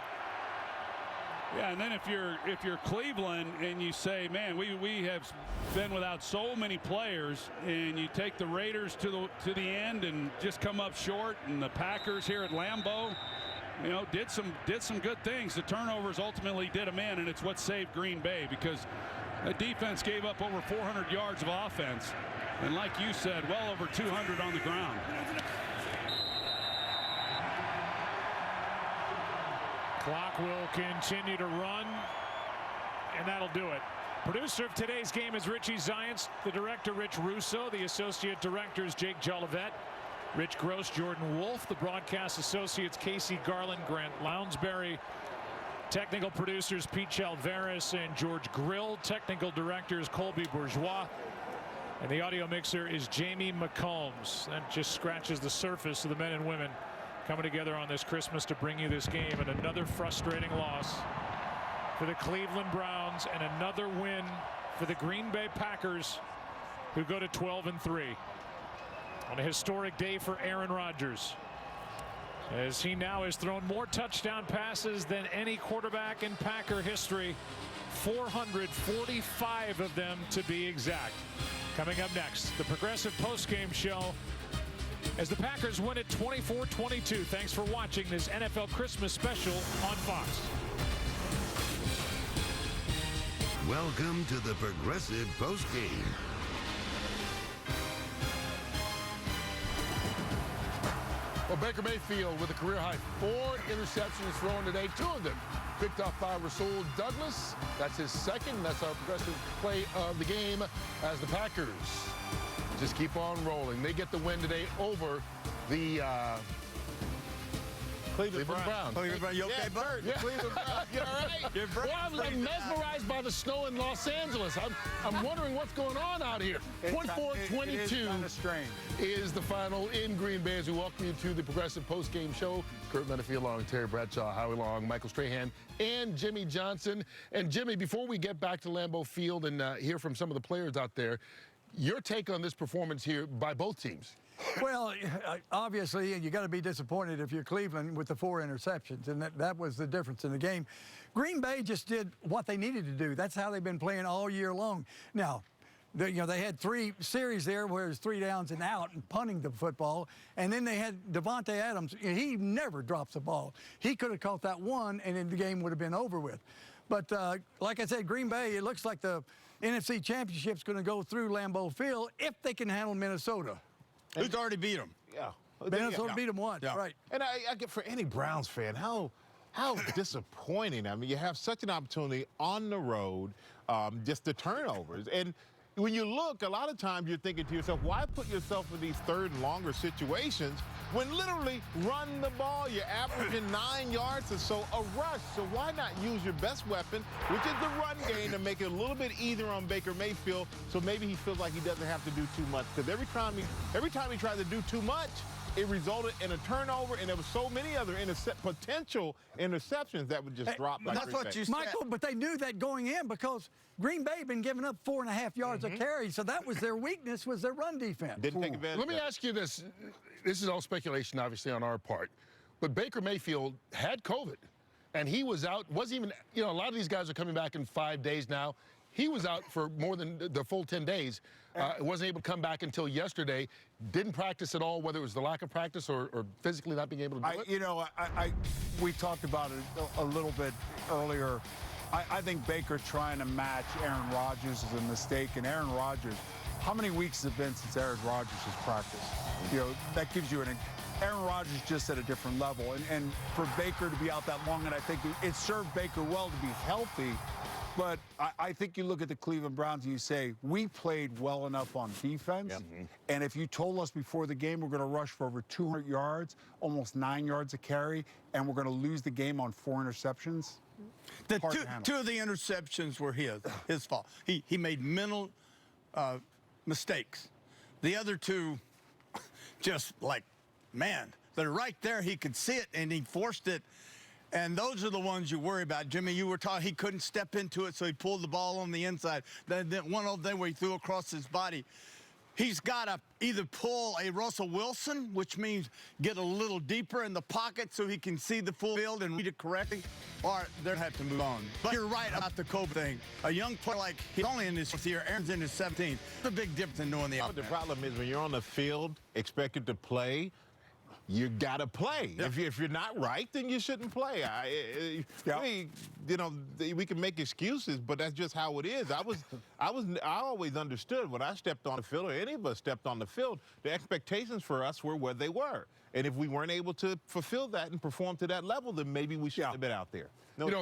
yeah, and then if you're Cleveland and you say, man, we have been without so many players, and you take the Raiders to the end and just come up short, and the Packers here at Lambeau, you know, did some good things. The turnovers ultimately did them in, and it's what saved Green Bay, because the defense gave up over 400 yards of offense, and like you said, well over 200 on the ground. Clock will continue to run, and that'll do it. Producer of today's game is Richie Zients, the director Rich Russo, the associate directors Jake Jolivet, Rich Gross, Jordan Wolf, the broadcast associates Casey Garland, Grant Lounsbury, technical producers Pete Chalveris and George Grill, technical directors Colby Bourgeois, and the audio mixer is Jamie McCombs. That just scratches the surface of the men and women coming together on this Christmas to bring you this game, and another frustrating loss for the Cleveland Browns and another win for the Green Bay Packers, who go to 12-3 on a historic day for Aaron Rodgers, as he now has thrown more touchdown passes than any quarterback in Packer history, 445 of them to be exact. Coming up next, the Progressive postgame show as the Packers win it 24-22. Thanks for watching this NFL Christmas special on Fox. Welcome to the Progressive postgame. Well, Baker Mayfield with a career-high 4 interceptions thrown today, 2 of them picked off by Rasul Douglas. That's his second. That's our progressive play of the game as the Packers just keep on rolling. They get the win today over the Cleveland Browns. Cleveland Browns. You okay, Bert? Yeah. Cleveland Browns. You all right? Well, I'm mesmerized by the snow in Los Angeles. I'm wondering what's going on out here. 24-22 is the final in Green Bay as we welcome you to the Progressive Post-Game Show. Kurt Menefee along, Terry Bradshaw, Howie Long, Michael Strahan, and Jimmy Johnson. And Jimmy, before we get back to Lambeau Field and hear from some of the players out there, your take on this performance here by both teams? Well, obviously, you got to be disappointed if you're Cleveland with the 4 interceptions, and that was the difference in the game. Green Bay just did what they needed to do. That's how they've been playing all year long. Now, they had 3 series there where it was 3 downs and out and punting the football, and then they had Devontae Adams. He never drops the ball. He could have caught that one, and then the game would have been over with. But like I said, Green Bay, it looks like the NFC Championship's going to go through Lambeau Field if they can handle Minnesota. Who's already beat them? Yeah. Minnesota beat them once, right. And I get, for any Browns fan, how disappointing. I mean, you have such an opportunity on the road, just the turnovers. And when you look, a lot of times you're thinking to yourself, why put yourself in these 3rd and longer situations when literally run the ball? You're averaging 9 yards or so a rush. So why not use your best weapon, which is the run game, to make it a little bit easier on Baker Mayfield so maybe he feels like he doesn't have to do too much. Because every time he tried to do too much, it resulted in a turnover, and there were so many other potential interceptions that would just drop. Like that's what you said. Michael, but they knew that going in because Green Bay had been giving up 4.5 yards a carry, so that was their weakness, was their run defense. Didn't take advantage. Let me ask you this. This is all speculation, obviously, on our part, but Baker Mayfield had COVID, and he was out. Wasn't even, a lot of these guys are coming back in 5 days now. He was out for more than the full 10 days. Wasn't able to come back until yesterday. Didn't practice at all, whether it was the lack of practice or physically not being able to do it. We talked about it a little bit earlier. I think Baker trying to match Aaron Rodgers is a mistake. And Aaron Rodgers, how many weeks has it been since Aaron Rodgers has practiced? That gives you Aaron Rodgers just at a different level. And for Baker to be out that long, and I think it served Baker well to be healthy. But I think you look at the Cleveland Browns and you say, we played well enough on defense. Yep. And if you told us before the game we're going to rush for over 200 yards, almost 9 yards a carry, and we're going to lose the game on 4 interceptions. Two of the interceptions were his fault. He made mental mistakes. The other 2, just like, man, they're right there. He could see it, and he forced it. And those are the ones you worry about. Jimmy, you were taught he couldn't step into it, so he pulled the ball on the inside. Then one of them where he threw across his body. He's got to either pull a Russell Wilson, which means get a little deeper in the pocket so he can see the full field and read it correctly, or they'll have to move on. But you're right about the COVID thing. A young player like he's only in his 4th year, Aaron's in his 17th. It's a big difference in knowing the offense. The problem is when you're on the field, expected to play, you gotta play. Yeah. If you're not right, then you shouldn't play. We can make excuses, but that's just how it is. I always understood when I stepped on the field, or any of us stepped on the field, the expectations for us were where they were. And if we weren't able to fulfill that and perform to that level, then maybe we shouldn't have been out there.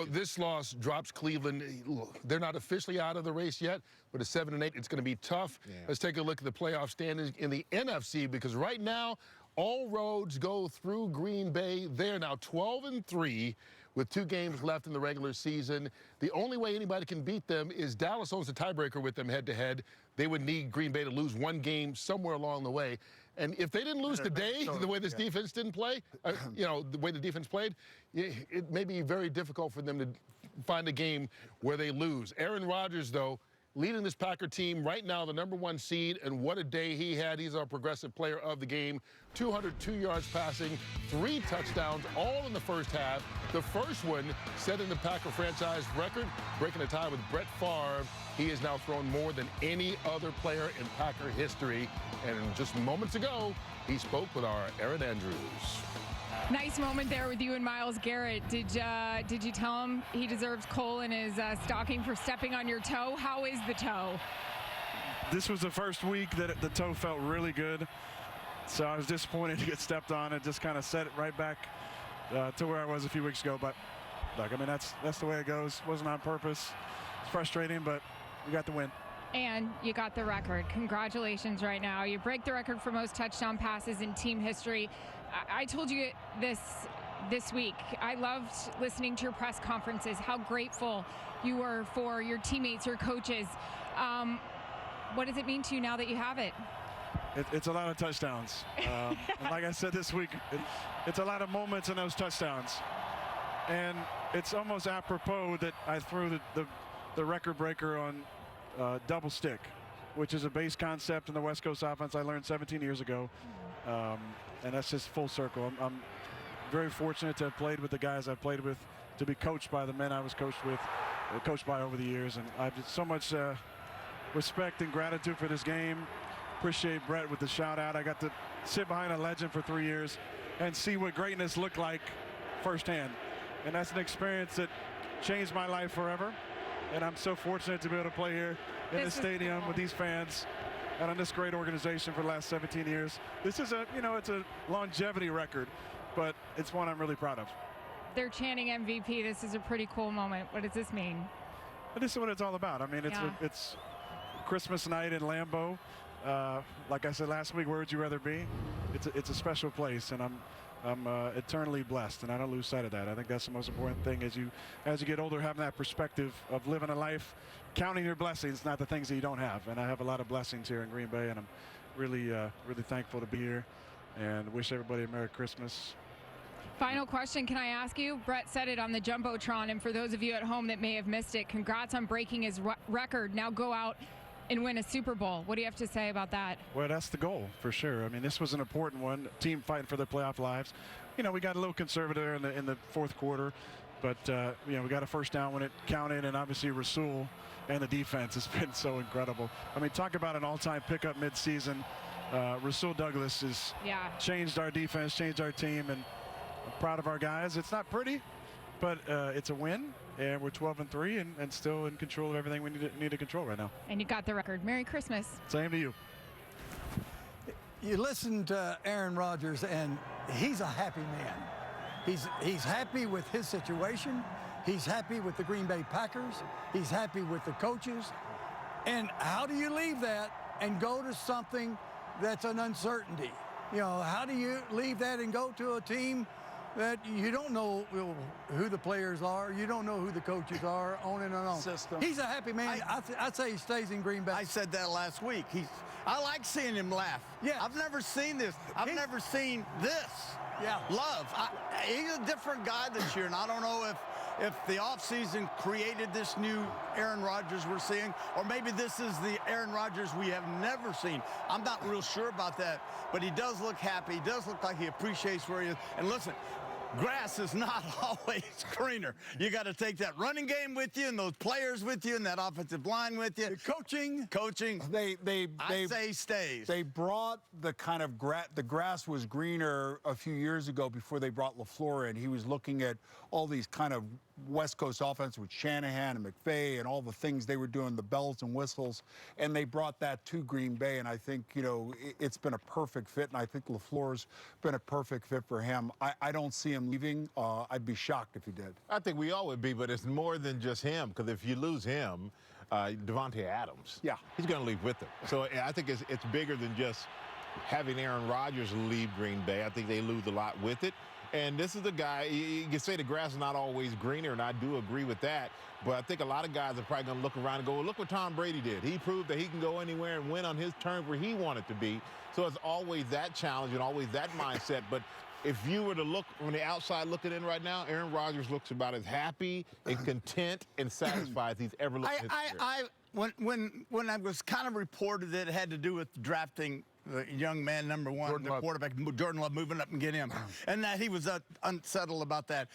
This loss drops Cleveland. They're not officially out of the race yet, but at 7-8, it's going to be tough. Yeah. Let's take a look at the playoff standings in the NFC, because right now, all roads go through Green Bay. They're now 12-3 with 2 games left in the regular season. The only way anybody can beat them is Dallas owns the tiebreaker with them head-to-head. They would need Green Bay to lose 1 game somewhere along the way. And if they didn't lose today, the way this defense didn't play, the way the defense played, it may be very difficult for them to find a game where they lose. Aaron Rodgers, though, leading this Packer team right now, the #1 seed, and what a day he had. He's our progressive player of the game. 202 yards passing, 3 touchdowns, all in the first half. The first one setting the Packer franchise record, breaking a tie with Brett Favre. He has now thrown more than any other player in Packer history. And just moments ago, he spoke with our Aaron Andrews. Nice moment there with you and Myles Garrett. Did you tell him he deserves coal in his stocking for stepping on your toe? How is the toe? This was the first week that the toe felt really good. So I was disappointed to get stepped on and just kind of set it right back to where I was a few weeks ago. But look, I mean, that's the way it goes. Wasn't on purpose. It's frustrating, but we got the win. And you got the record. Congratulations right now. You break the record for most touchdown passes in team history. I told you this week. I loved listening to your press conferences, how grateful you were for your teammates, your coaches. What does it mean to you now that you have it? It's a lot of touchdowns. And like I said this week, it's a lot of moments in those touchdowns. And it's almost apropos that I threw the record breaker on double stick, which is a base concept in the West Coast offense I learned 17 years ago. And that's just full circle. I'm very fortunate to have played with the guys I've played with, to be coached by the men I was coached by over the years. And I've just so much respect and gratitude for this game. Appreciate Brett with the shout out. I got to sit behind a legend for 3 years and see what greatness looked like firsthand. And that's an experience that changed my life forever. And I'm so fortunate to be able to play here in this stadium with these fans and on this great organization for the last 17 years. This is it's a longevity record, but it's one I'm really proud of. They're chanting MVP. This is a pretty cool moment. What does this mean? This is what it's all about. I mean, it's Christmas night in Lambeau. Like I said last week, where would you rather be? It's a special place, and I'm eternally blessed, and I don't lose sight of that. I think that's the most important thing as you get older, having that perspective of living a life, counting your blessings, not the things that you don't have. And I have a lot of blessings here in Green Bay, and I'm really thankful to be here, and wish everybody a Merry Christmas. Final question, can I ask you? Brett said it on the Jumbotron, and for those of you at home that may have missed it, congrats on breaking his record. Now go out and win a Super Bowl. What do you have to say about that? Well, that's the goal for sure. I mean, this was an important one. Team fighting for their playoff lives. You know, we got a little conservative in the fourth quarter, but we got a first down when it counted, and obviously Rasul and the defense has been so incredible. I mean, talk about an all-time pickup midseason. Rasul Douglas has changed our defense, changed our team, and I'm proud of our guys. It's not pretty, but it's a win. And we're 12-3 and still in control of everything we need to control right now. And you got the record. Merry Christmas. Same to you. You listen to Aaron Rodgers, and he's a happy man. He's happy with his situation. He's happy with the Green Bay Packers. He's happy with the coaches. And how do you leave that and go to something that's an uncertainty? You know, how do you leave that and go to a team that you don't know who the players are, you don't know who the coaches are, on and on. He's a happy man. I'd say he stays in Green Bay. I said that last week. I like seeing him laugh. Yeah. I've never seen this. I've never seen this. Yeah. Love. He's a different guy this year, and I don't know if the offseason created this new Aaron Rodgers we're seeing, or maybe this is the Aaron Rodgers we have never seen. I'm not real sure about that, but he does look happy. He does look like he appreciates where he is. And listen, grass is not always greener. You got to take that running game with you, and those players with you, and that offensive line with you. The coaching. I'd say he stays. They brought the kind of the grass was greener a few years ago before they brought LaFleur in. He was looking at all these kind of West Coast offense with Shanahan and McVay and all the things they were doing, the bells and whistles, and they brought that to Green Bay. And I think, it's been a perfect fit, and I think LaFleur's been a perfect fit for him. I don't see him leaving. I'd be shocked if he did. I think we all would be, but it's more than just him, because if you lose him, Davante Adams, he's going to leave with them. So I think it's bigger than just having Aaron Rodgers leave Green Bay. I think they lose a lot with it. And this is the guy, you can say the grass is not always greener, and I do agree with that. But I think a lot of guys are probably going to look around and go, well, look what Tom Brady did. He proved that he can go anywhere and win on his terms where he wanted to be. So it's always that challenge and always that mindset. But if you were to look from the outside looking in right now, Aaron Rodgers looks about as happy and content and satisfied as he's ever looked in his career. When I was kind of reported that it had to do with drafting the young man, number one, the quarterback, Jordan Love, moving up and get him, and that he was unsettled about that.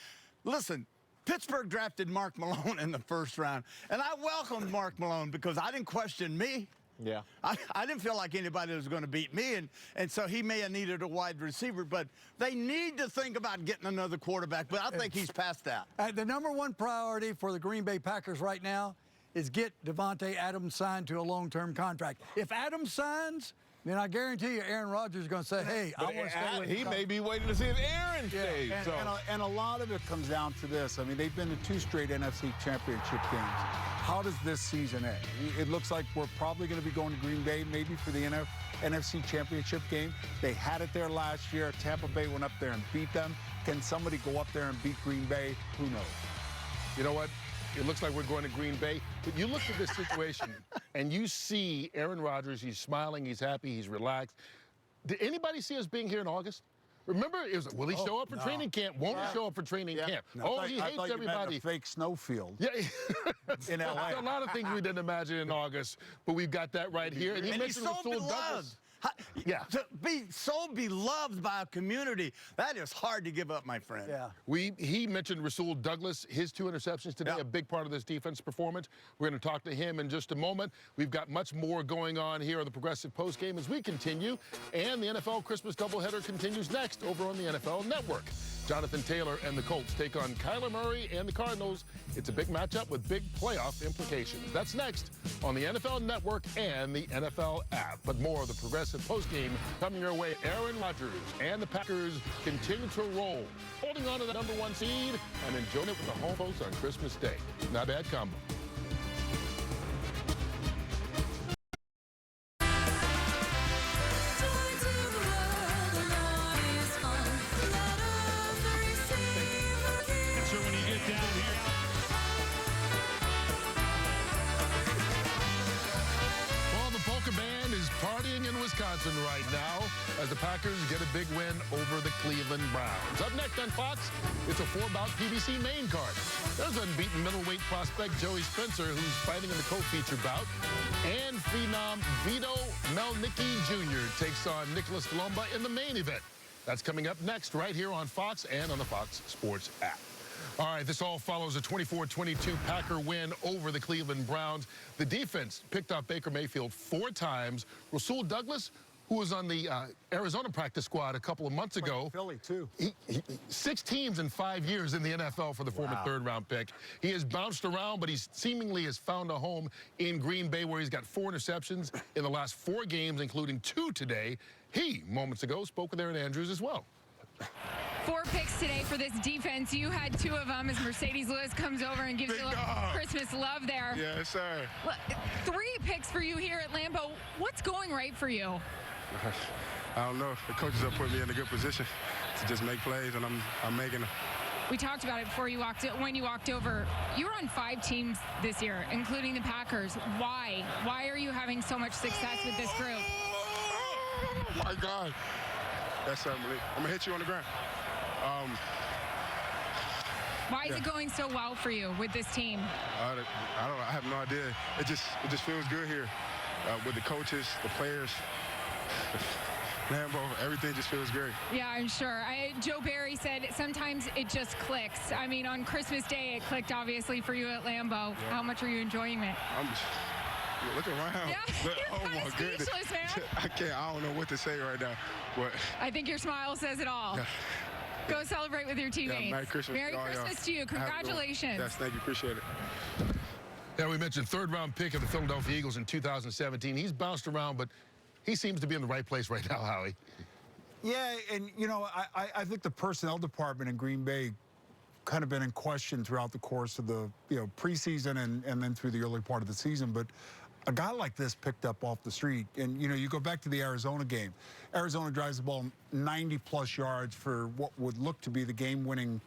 Listen, Pittsburgh drafted Mark Malone in the first round, and I welcomed Mark Malone because I didn't question me. Yeah. I didn't feel like anybody was going to beat me, and so he may have needed a wide receiver, but they need to think about getting another quarterback, but I think he's past that. The number one priority for the Green Bay Packers right now is get Davante Adams signed to a long-term contract. If Adams signs, then I guarantee you Aaron Rodgers is going to say, hey, I want to stay with He may be waiting to see if Aaron stays. And a lot of it comes down to this. I mean, they've been to 2 straight NFC championship games. How does this season end? It looks like we're probably going to be going to Green Bay maybe for the NFC championship game. They had it there last year. Tampa Bay went up there and beat them. Can somebody go up there and beat Green Bay? Who knows? You know what? It looks like we're going to Green Bay. But you look at this situation, and you see Aaron Rodgers. He's smiling. He's happy. He's relaxed. Did anybody see us being here in August? Remember, it was, will he show up for training camp? Won't he show up for training camp? No, he hates everybody. everybody. A fake snowfield. Yeah. In LA. A lot of things we didn't imagine in August, but we've got that right here. And he he's mentioned so Rasul beloved. Douglas. Yeah. To be so beloved by a community, that is hard to give up, my friend. Yeah. He mentioned Rasul Douglas, his 2 interceptions today, a big part of this defense performance. We're going to talk to him in just a moment. We've got much more going on here on the Progressive Postgame as we continue, and the NFL Christmas doubleheader continues next over on the NFL Network. Jonathan Taylor and the Colts take on Kyler Murray and the Cardinals. It's a big matchup with big playoff implications. That's next on the NFL Network and the NFL app. But more of the Progressive Postgame coming your way. Aaron Rodgers and the Packers continue to roll, holding on to the #1 seed and enjoying it with the home folks on Christmas Day. Not a bad combo. Right now, as the Packers get a big win over the Cleveland Browns. Up next on Fox, it's a 4-bout PBC main card. There's unbeaten middleweight prospect Joey Spencer, who's fighting in the co-feature bout, and phenom Vito Melnicki Jr. takes on Nicholas Colomba in the main event. That's coming up next right here on Fox and on the Fox Sports app. All right, this all follows a 24-22 Packer win over the Cleveland Browns. The defense picked off Baker Mayfield 4 times. Rasul Douglas, who was on the Arizona practice squad a couple of months ago. Philly, too. 6 teams in 5 years in the NFL for the former 3rd-round pick. He has bounced around, but he seemingly has found a home in Green Bay, where he's got 4 interceptions in the last 4 games, including 2 today. He, moments ago, spoke with Aaron Andrews as well. 4 picks today for this defense. You had 2 of them as Mercedes Lewis comes over and gives you a little Christmas love there. Yes, sir. 3 picks for you here at Lambeau. What's going right for you? I don't know. The coaches have put me in a good position to just make plays, and I'm making them. We talked about it before when you walked over. You were on 5 teams this year, including the Packers. Why? Why are you having so much success with this group? Oh, my God. That's unbelievable. I'm going to hit you on the ground. Why is it going so well for you with this team? I have no idea. It just feels good here with the coaches, the players, Lambeau, everything just feels great. Yeah, I'm sure. Joe Barry said sometimes it just clicks. I mean, on Christmas Day, it clicked, obviously, for you at Lambeau. Yeah. How much are you enjoying it? I'm just look around. Yeah, oh my goodness, man. I don't know what to say right now. But I think your smile says it all. Yeah. Go celebrate with your teammates. Yeah, Merry Christmas. Merry Christmas to you. Congratulations. Yes, thank you. Appreciate it. Yeah, we mentioned 3rd-round pick of the Philadelphia Eagles in 2017. He's bounced around, but he seems to be in the right place right now, Howie. Yeah, and, you know, I think the personnel department in Green Bay kind of been in question throughout the course of the, preseason and then through the early part of the season. But a guy like this picked up off the street, and, you go back to the Arizona game. Arizona drives the ball 90-plus yards for what would look to be the game-winning,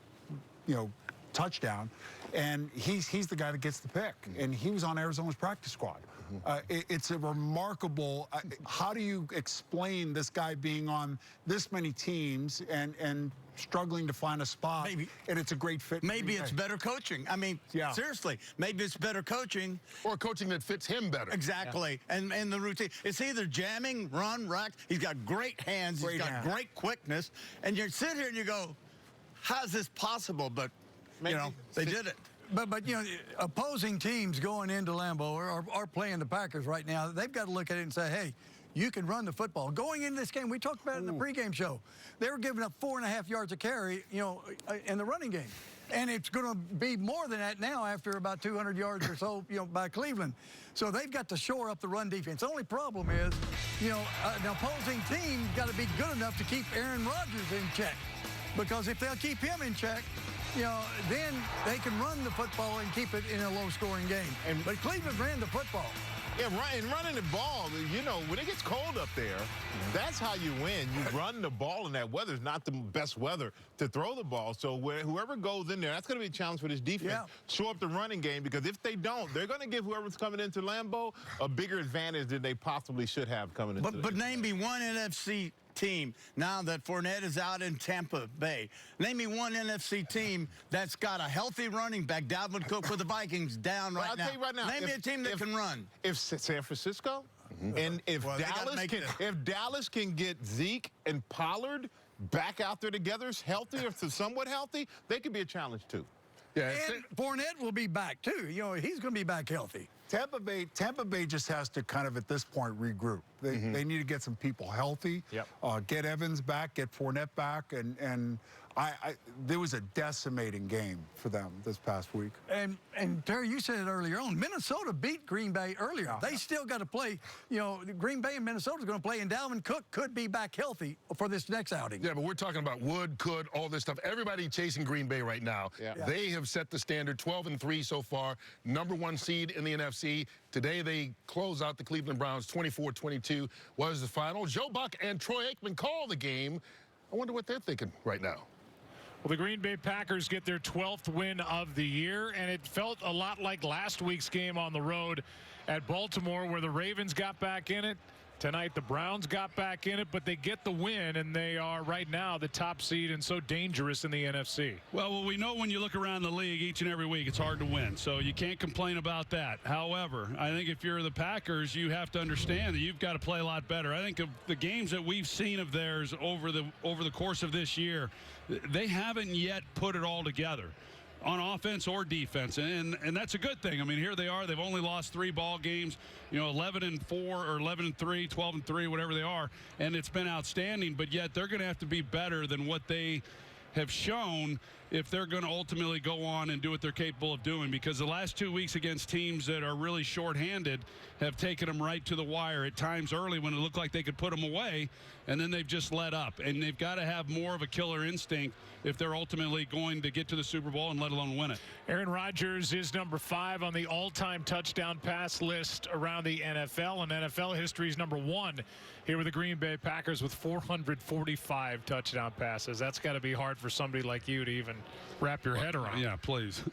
touchdown. And he's the guy that gets the pick. And he was on Arizona's practice squad. It's a remarkable, how do you explain this guy being on this many teams and struggling to find a spot? Maybe. And it's a great fit. Maybe it's better coaching. I mean, seriously, maybe it's better coaching. Or coaching that fits him better. Exactly. Yeah. And the routine. It's either jamming, run, rack. He's got great hands. He's got great quickness. And you sit here and you go, how's this possible? But, they did it. But opposing teams going into Lambeau are playing the Packers right now. They've got to look at it and say, hey, you can run the football. Going into this game, we talked about it in the pregame show. They were giving up 4.5 yards a carry, in the running game. And it's going to be more than that now after about 200 yards or so, by Cleveland. So they've got to shore up the run defense. The only problem is an opposing team got to be good enough to keep Aaron Rodgers in check. Because if they'll keep him in check, then they can run the football and keep it in a low-scoring game. But Cleveland ran the football. Yeah, running the ball, when it gets cold up there, that's how you win. You run the ball in that weather. It's not the best weather to throw the ball. So whoever goes in there, that's going to be a challenge for this defense. Yeah. Show up the running game, because if they don't, they're going to give whoever's coming into Lambeau a bigger advantage than they possibly should have coming into But name me one NFC team now that Fournette is out in Tampa Bay. Name me one NFC team that's got a healthy running back. Dalvin Cook with the Vikings down right now. I'll tell you right now. Name me a team that can run. If San Francisco, and if Dallas can get Zeke and Pollard back out there together, healthy or somewhat healthy, they could be a challenge too. Yeah, and Fournette will be back too. He's going to be back healthy. Tampa Bay just has to kind of, at this point, regroup. They need to get some people healthy, get Evans back, get Fournette back, and there was a decimating game for them this past week. And Terry, you said it earlier on. Minnesota beat Green Bay earlier. They still got to play. Green Bay and Minnesota's going to play, and Dalvin Cook could be back healthy for this next outing. Yeah, but we're talking about could, all this stuff. Everybody chasing Green Bay right now. Yeah. They have set the standard, 12-3 so far, #1 seed in the NFC. Today they close out the Cleveland Browns 24-22 was the final. Joe Buck and Troy Aikman call the game. I wonder what they're thinking right now. Well, the Green Bay Packers get their 12th win of the year, and it felt a lot like last week's game on the road at Baltimore, where the Ravens got back in it. Tonight, the Browns got back in it, but they get the win, and they are right now the top seed and so dangerous in the NFC. Well, we know when you look around the league each and every week, it's hard to win, so you can't complain about that. However, I think if you're the Packers, you have to understand that you've got to play a lot better. I think of the games that we've seen of theirs over the course of this year, they haven't yet put it all together on offense or defense, and that's a good thing. I mean, here they are. They've only lost 3 ball games, 11-4 or 11-3, 12-3, whatever they are, and it's been outstanding. But yet they're going to have to be better than what they have shown if they're going to ultimately go on and do what they're capable of doing, because the last 2 weeks against teams that are really shorthanded have taken them right to the wire at times early when it looked like they could put them away, and then they've just let up. And they've got to have more of a killer instinct if they're ultimately going to get to the Super Bowl and let alone win it. Aaron Rodgers is #5 on the all-time touchdown pass list around the NFL, and NFL history's #1 here with the Green Bay Packers with 445 touchdown passes. That's got to be hard for somebody like you to even wrap your head around. Yeah, please.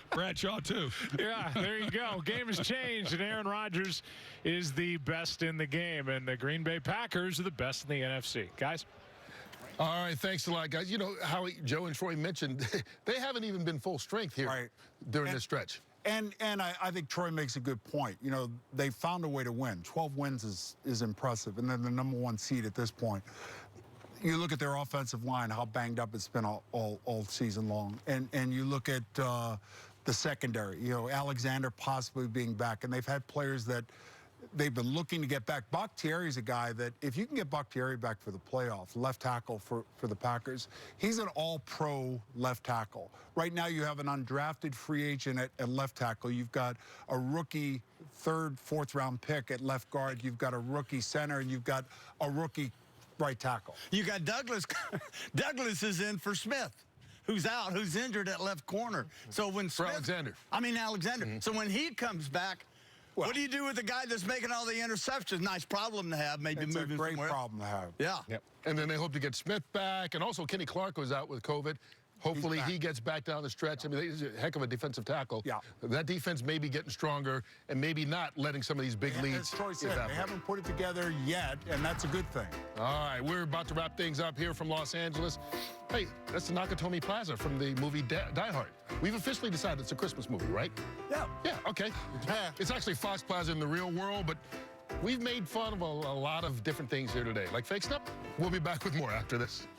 Bradshaw, too. Yeah, there you go. Game has changed, and Aaron Rodgers is the best in the game, and the Green Bay Packers are the best in the NFC. Guys? All right, thanks a lot, guys. How Joe and Troy mentioned, they haven't even been full strength here during this stretch. And I think Troy makes a good point. They found a way to win. 12 wins is impressive, and then the #1 seed at this point. You look at their offensive line, how banged up it's been all season long, and you look at the secondary. Alexander possibly being back, and they've had players that they've been looking to get back. Bakhtiari's a guy that, if you can get Bakhtiari back for the playoffs, left tackle for the Packers, he's an all-pro left tackle. Right now you have an undrafted free agent at left tackle. You've got a rookie 3rd, 4th round pick at left guard. You've got a rookie center, and you've got a rookie right tackle. You got Douglas. Douglas is in for Smith, who's out, who's injured at left corner. So when Smith, Alexander. So when he comes back, what do you do with the guy that's making all the interceptions? Nice problem to have, maybe it's moving a great somewhere. problem to have. Yeah. Yep. And then they hope to get Smith back, and also Kenny Clark was out with COVID. Hopefully he gets back down the stretch. I mean, he's a heck of a defensive tackle. Yeah. That defense may be getting stronger and maybe not letting some of these big leads. As Troy said, they haven't put it together yet, and that's a good thing. All right, we're about to wrap things up here from Los Angeles. Hey, that's the Nakatomi Plaza from the movie Die Hard. We've officially decided it's a Christmas movie, right? Yeah. Yeah, okay. It's actually Fox Plaza in the real world, but we've made fun of a lot of different things here today, like fake stuff. We'll be back with more after this.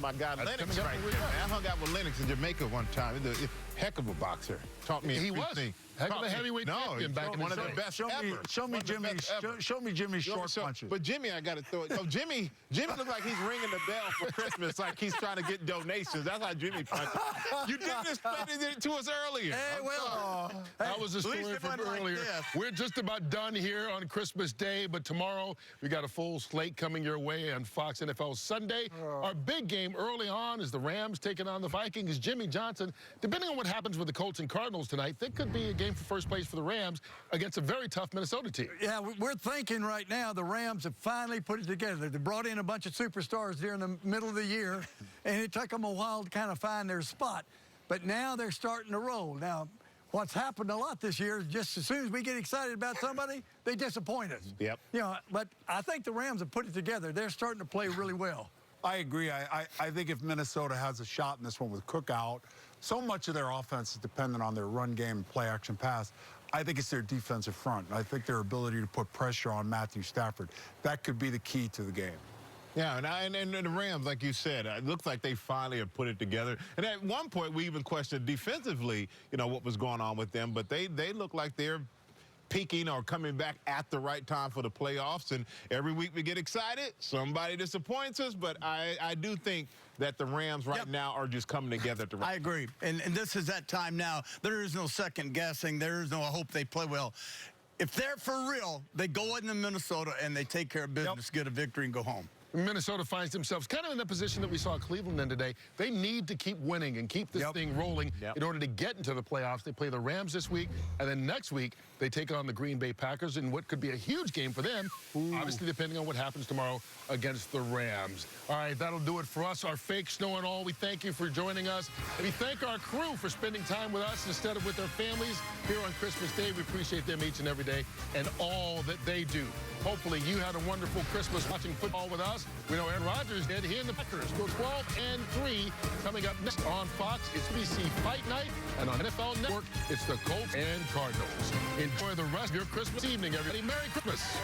My guy Lennox right there, man. I hung out with Lennox in Jamaica one time. He's a heck of a boxer. Taught me a few things. Heck of a heavyweight champion back in one of the best ever. Show me Jimmy's short punches. But Jimmy, I got to throw it. Oh, Jimmy looks like he's ringing the bell for Christmas, like he's trying to get donations. That's how Jimmy punches. You didn't explain it to us earlier. Hey, well, that was a story from earlier. We're just about done here on Christmas Day, but tomorrow we got a full slate coming your way on Fox NFL Sunday. Our big game early on is the Rams taking on the Vikings. Jimmy Johnson, depending on what happens with the Colts and Cardinals tonight, that could be a game for first place for the Rams against a very tough Minnesota team. Yeah, we're thinking right now the Rams have finally put it together. They brought in a bunch of superstars during the middle of the year, and it took them a while to kind of find their spot. But now they're starting to roll. Now, what's happened a lot this year is just as soon as we get excited about somebody, they disappoint us. Yep. You know, but I think the Rams have put it together. They're starting to play really well. I agree. I think if Minnesota has a shot in this one with Cook out, so much of their offense is dependent on their run game and play action pass. I think it's their defensive front. I think their ability to put pressure on Matthew Stafford. That could be the key to the game. Yeah, and the Rams, like you said, it looks like they finally have put it together. And at one point, we even questioned defensively, you know, what was going on with them. But they look like they're peaking or coming back at the right time for the playoffs. And every week we get excited. Somebody disappoints us. But I do think that the Rams right now are just coming together. I agree. And this is that time now. There is no second guessing. There is no hope they play well. If they're for real, they go into Minnesota and they take care of business, get a victory, and go home. Minnesota finds themselves kind of in the position that we saw Cleveland in today. They need to keep winning and keep this thing rolling in order to get into the playoffs. They play the Rams this week, and then next week they take on the Green Bay Packers in what could be a huge game for them, obviously depending on what happens tomorrow against the Rams. All right, that'll do it for us, our fake snow and all. We thank you for joining us. And we thank our crew for spending time with us instead of with their families here on Christmas Day. We appreciate them each and every day and all that they do. Hopefully you had a wonderful Christmas watching football with us. We know Aaron Rodgers did. He and the Packers go 12-3. Coming up next on Fox, it's BC Fight Night. And on NFL Network, it's the Colts and Cardinals. Enjoy the rest of your Christmas evening, everybody. Merry Christmas.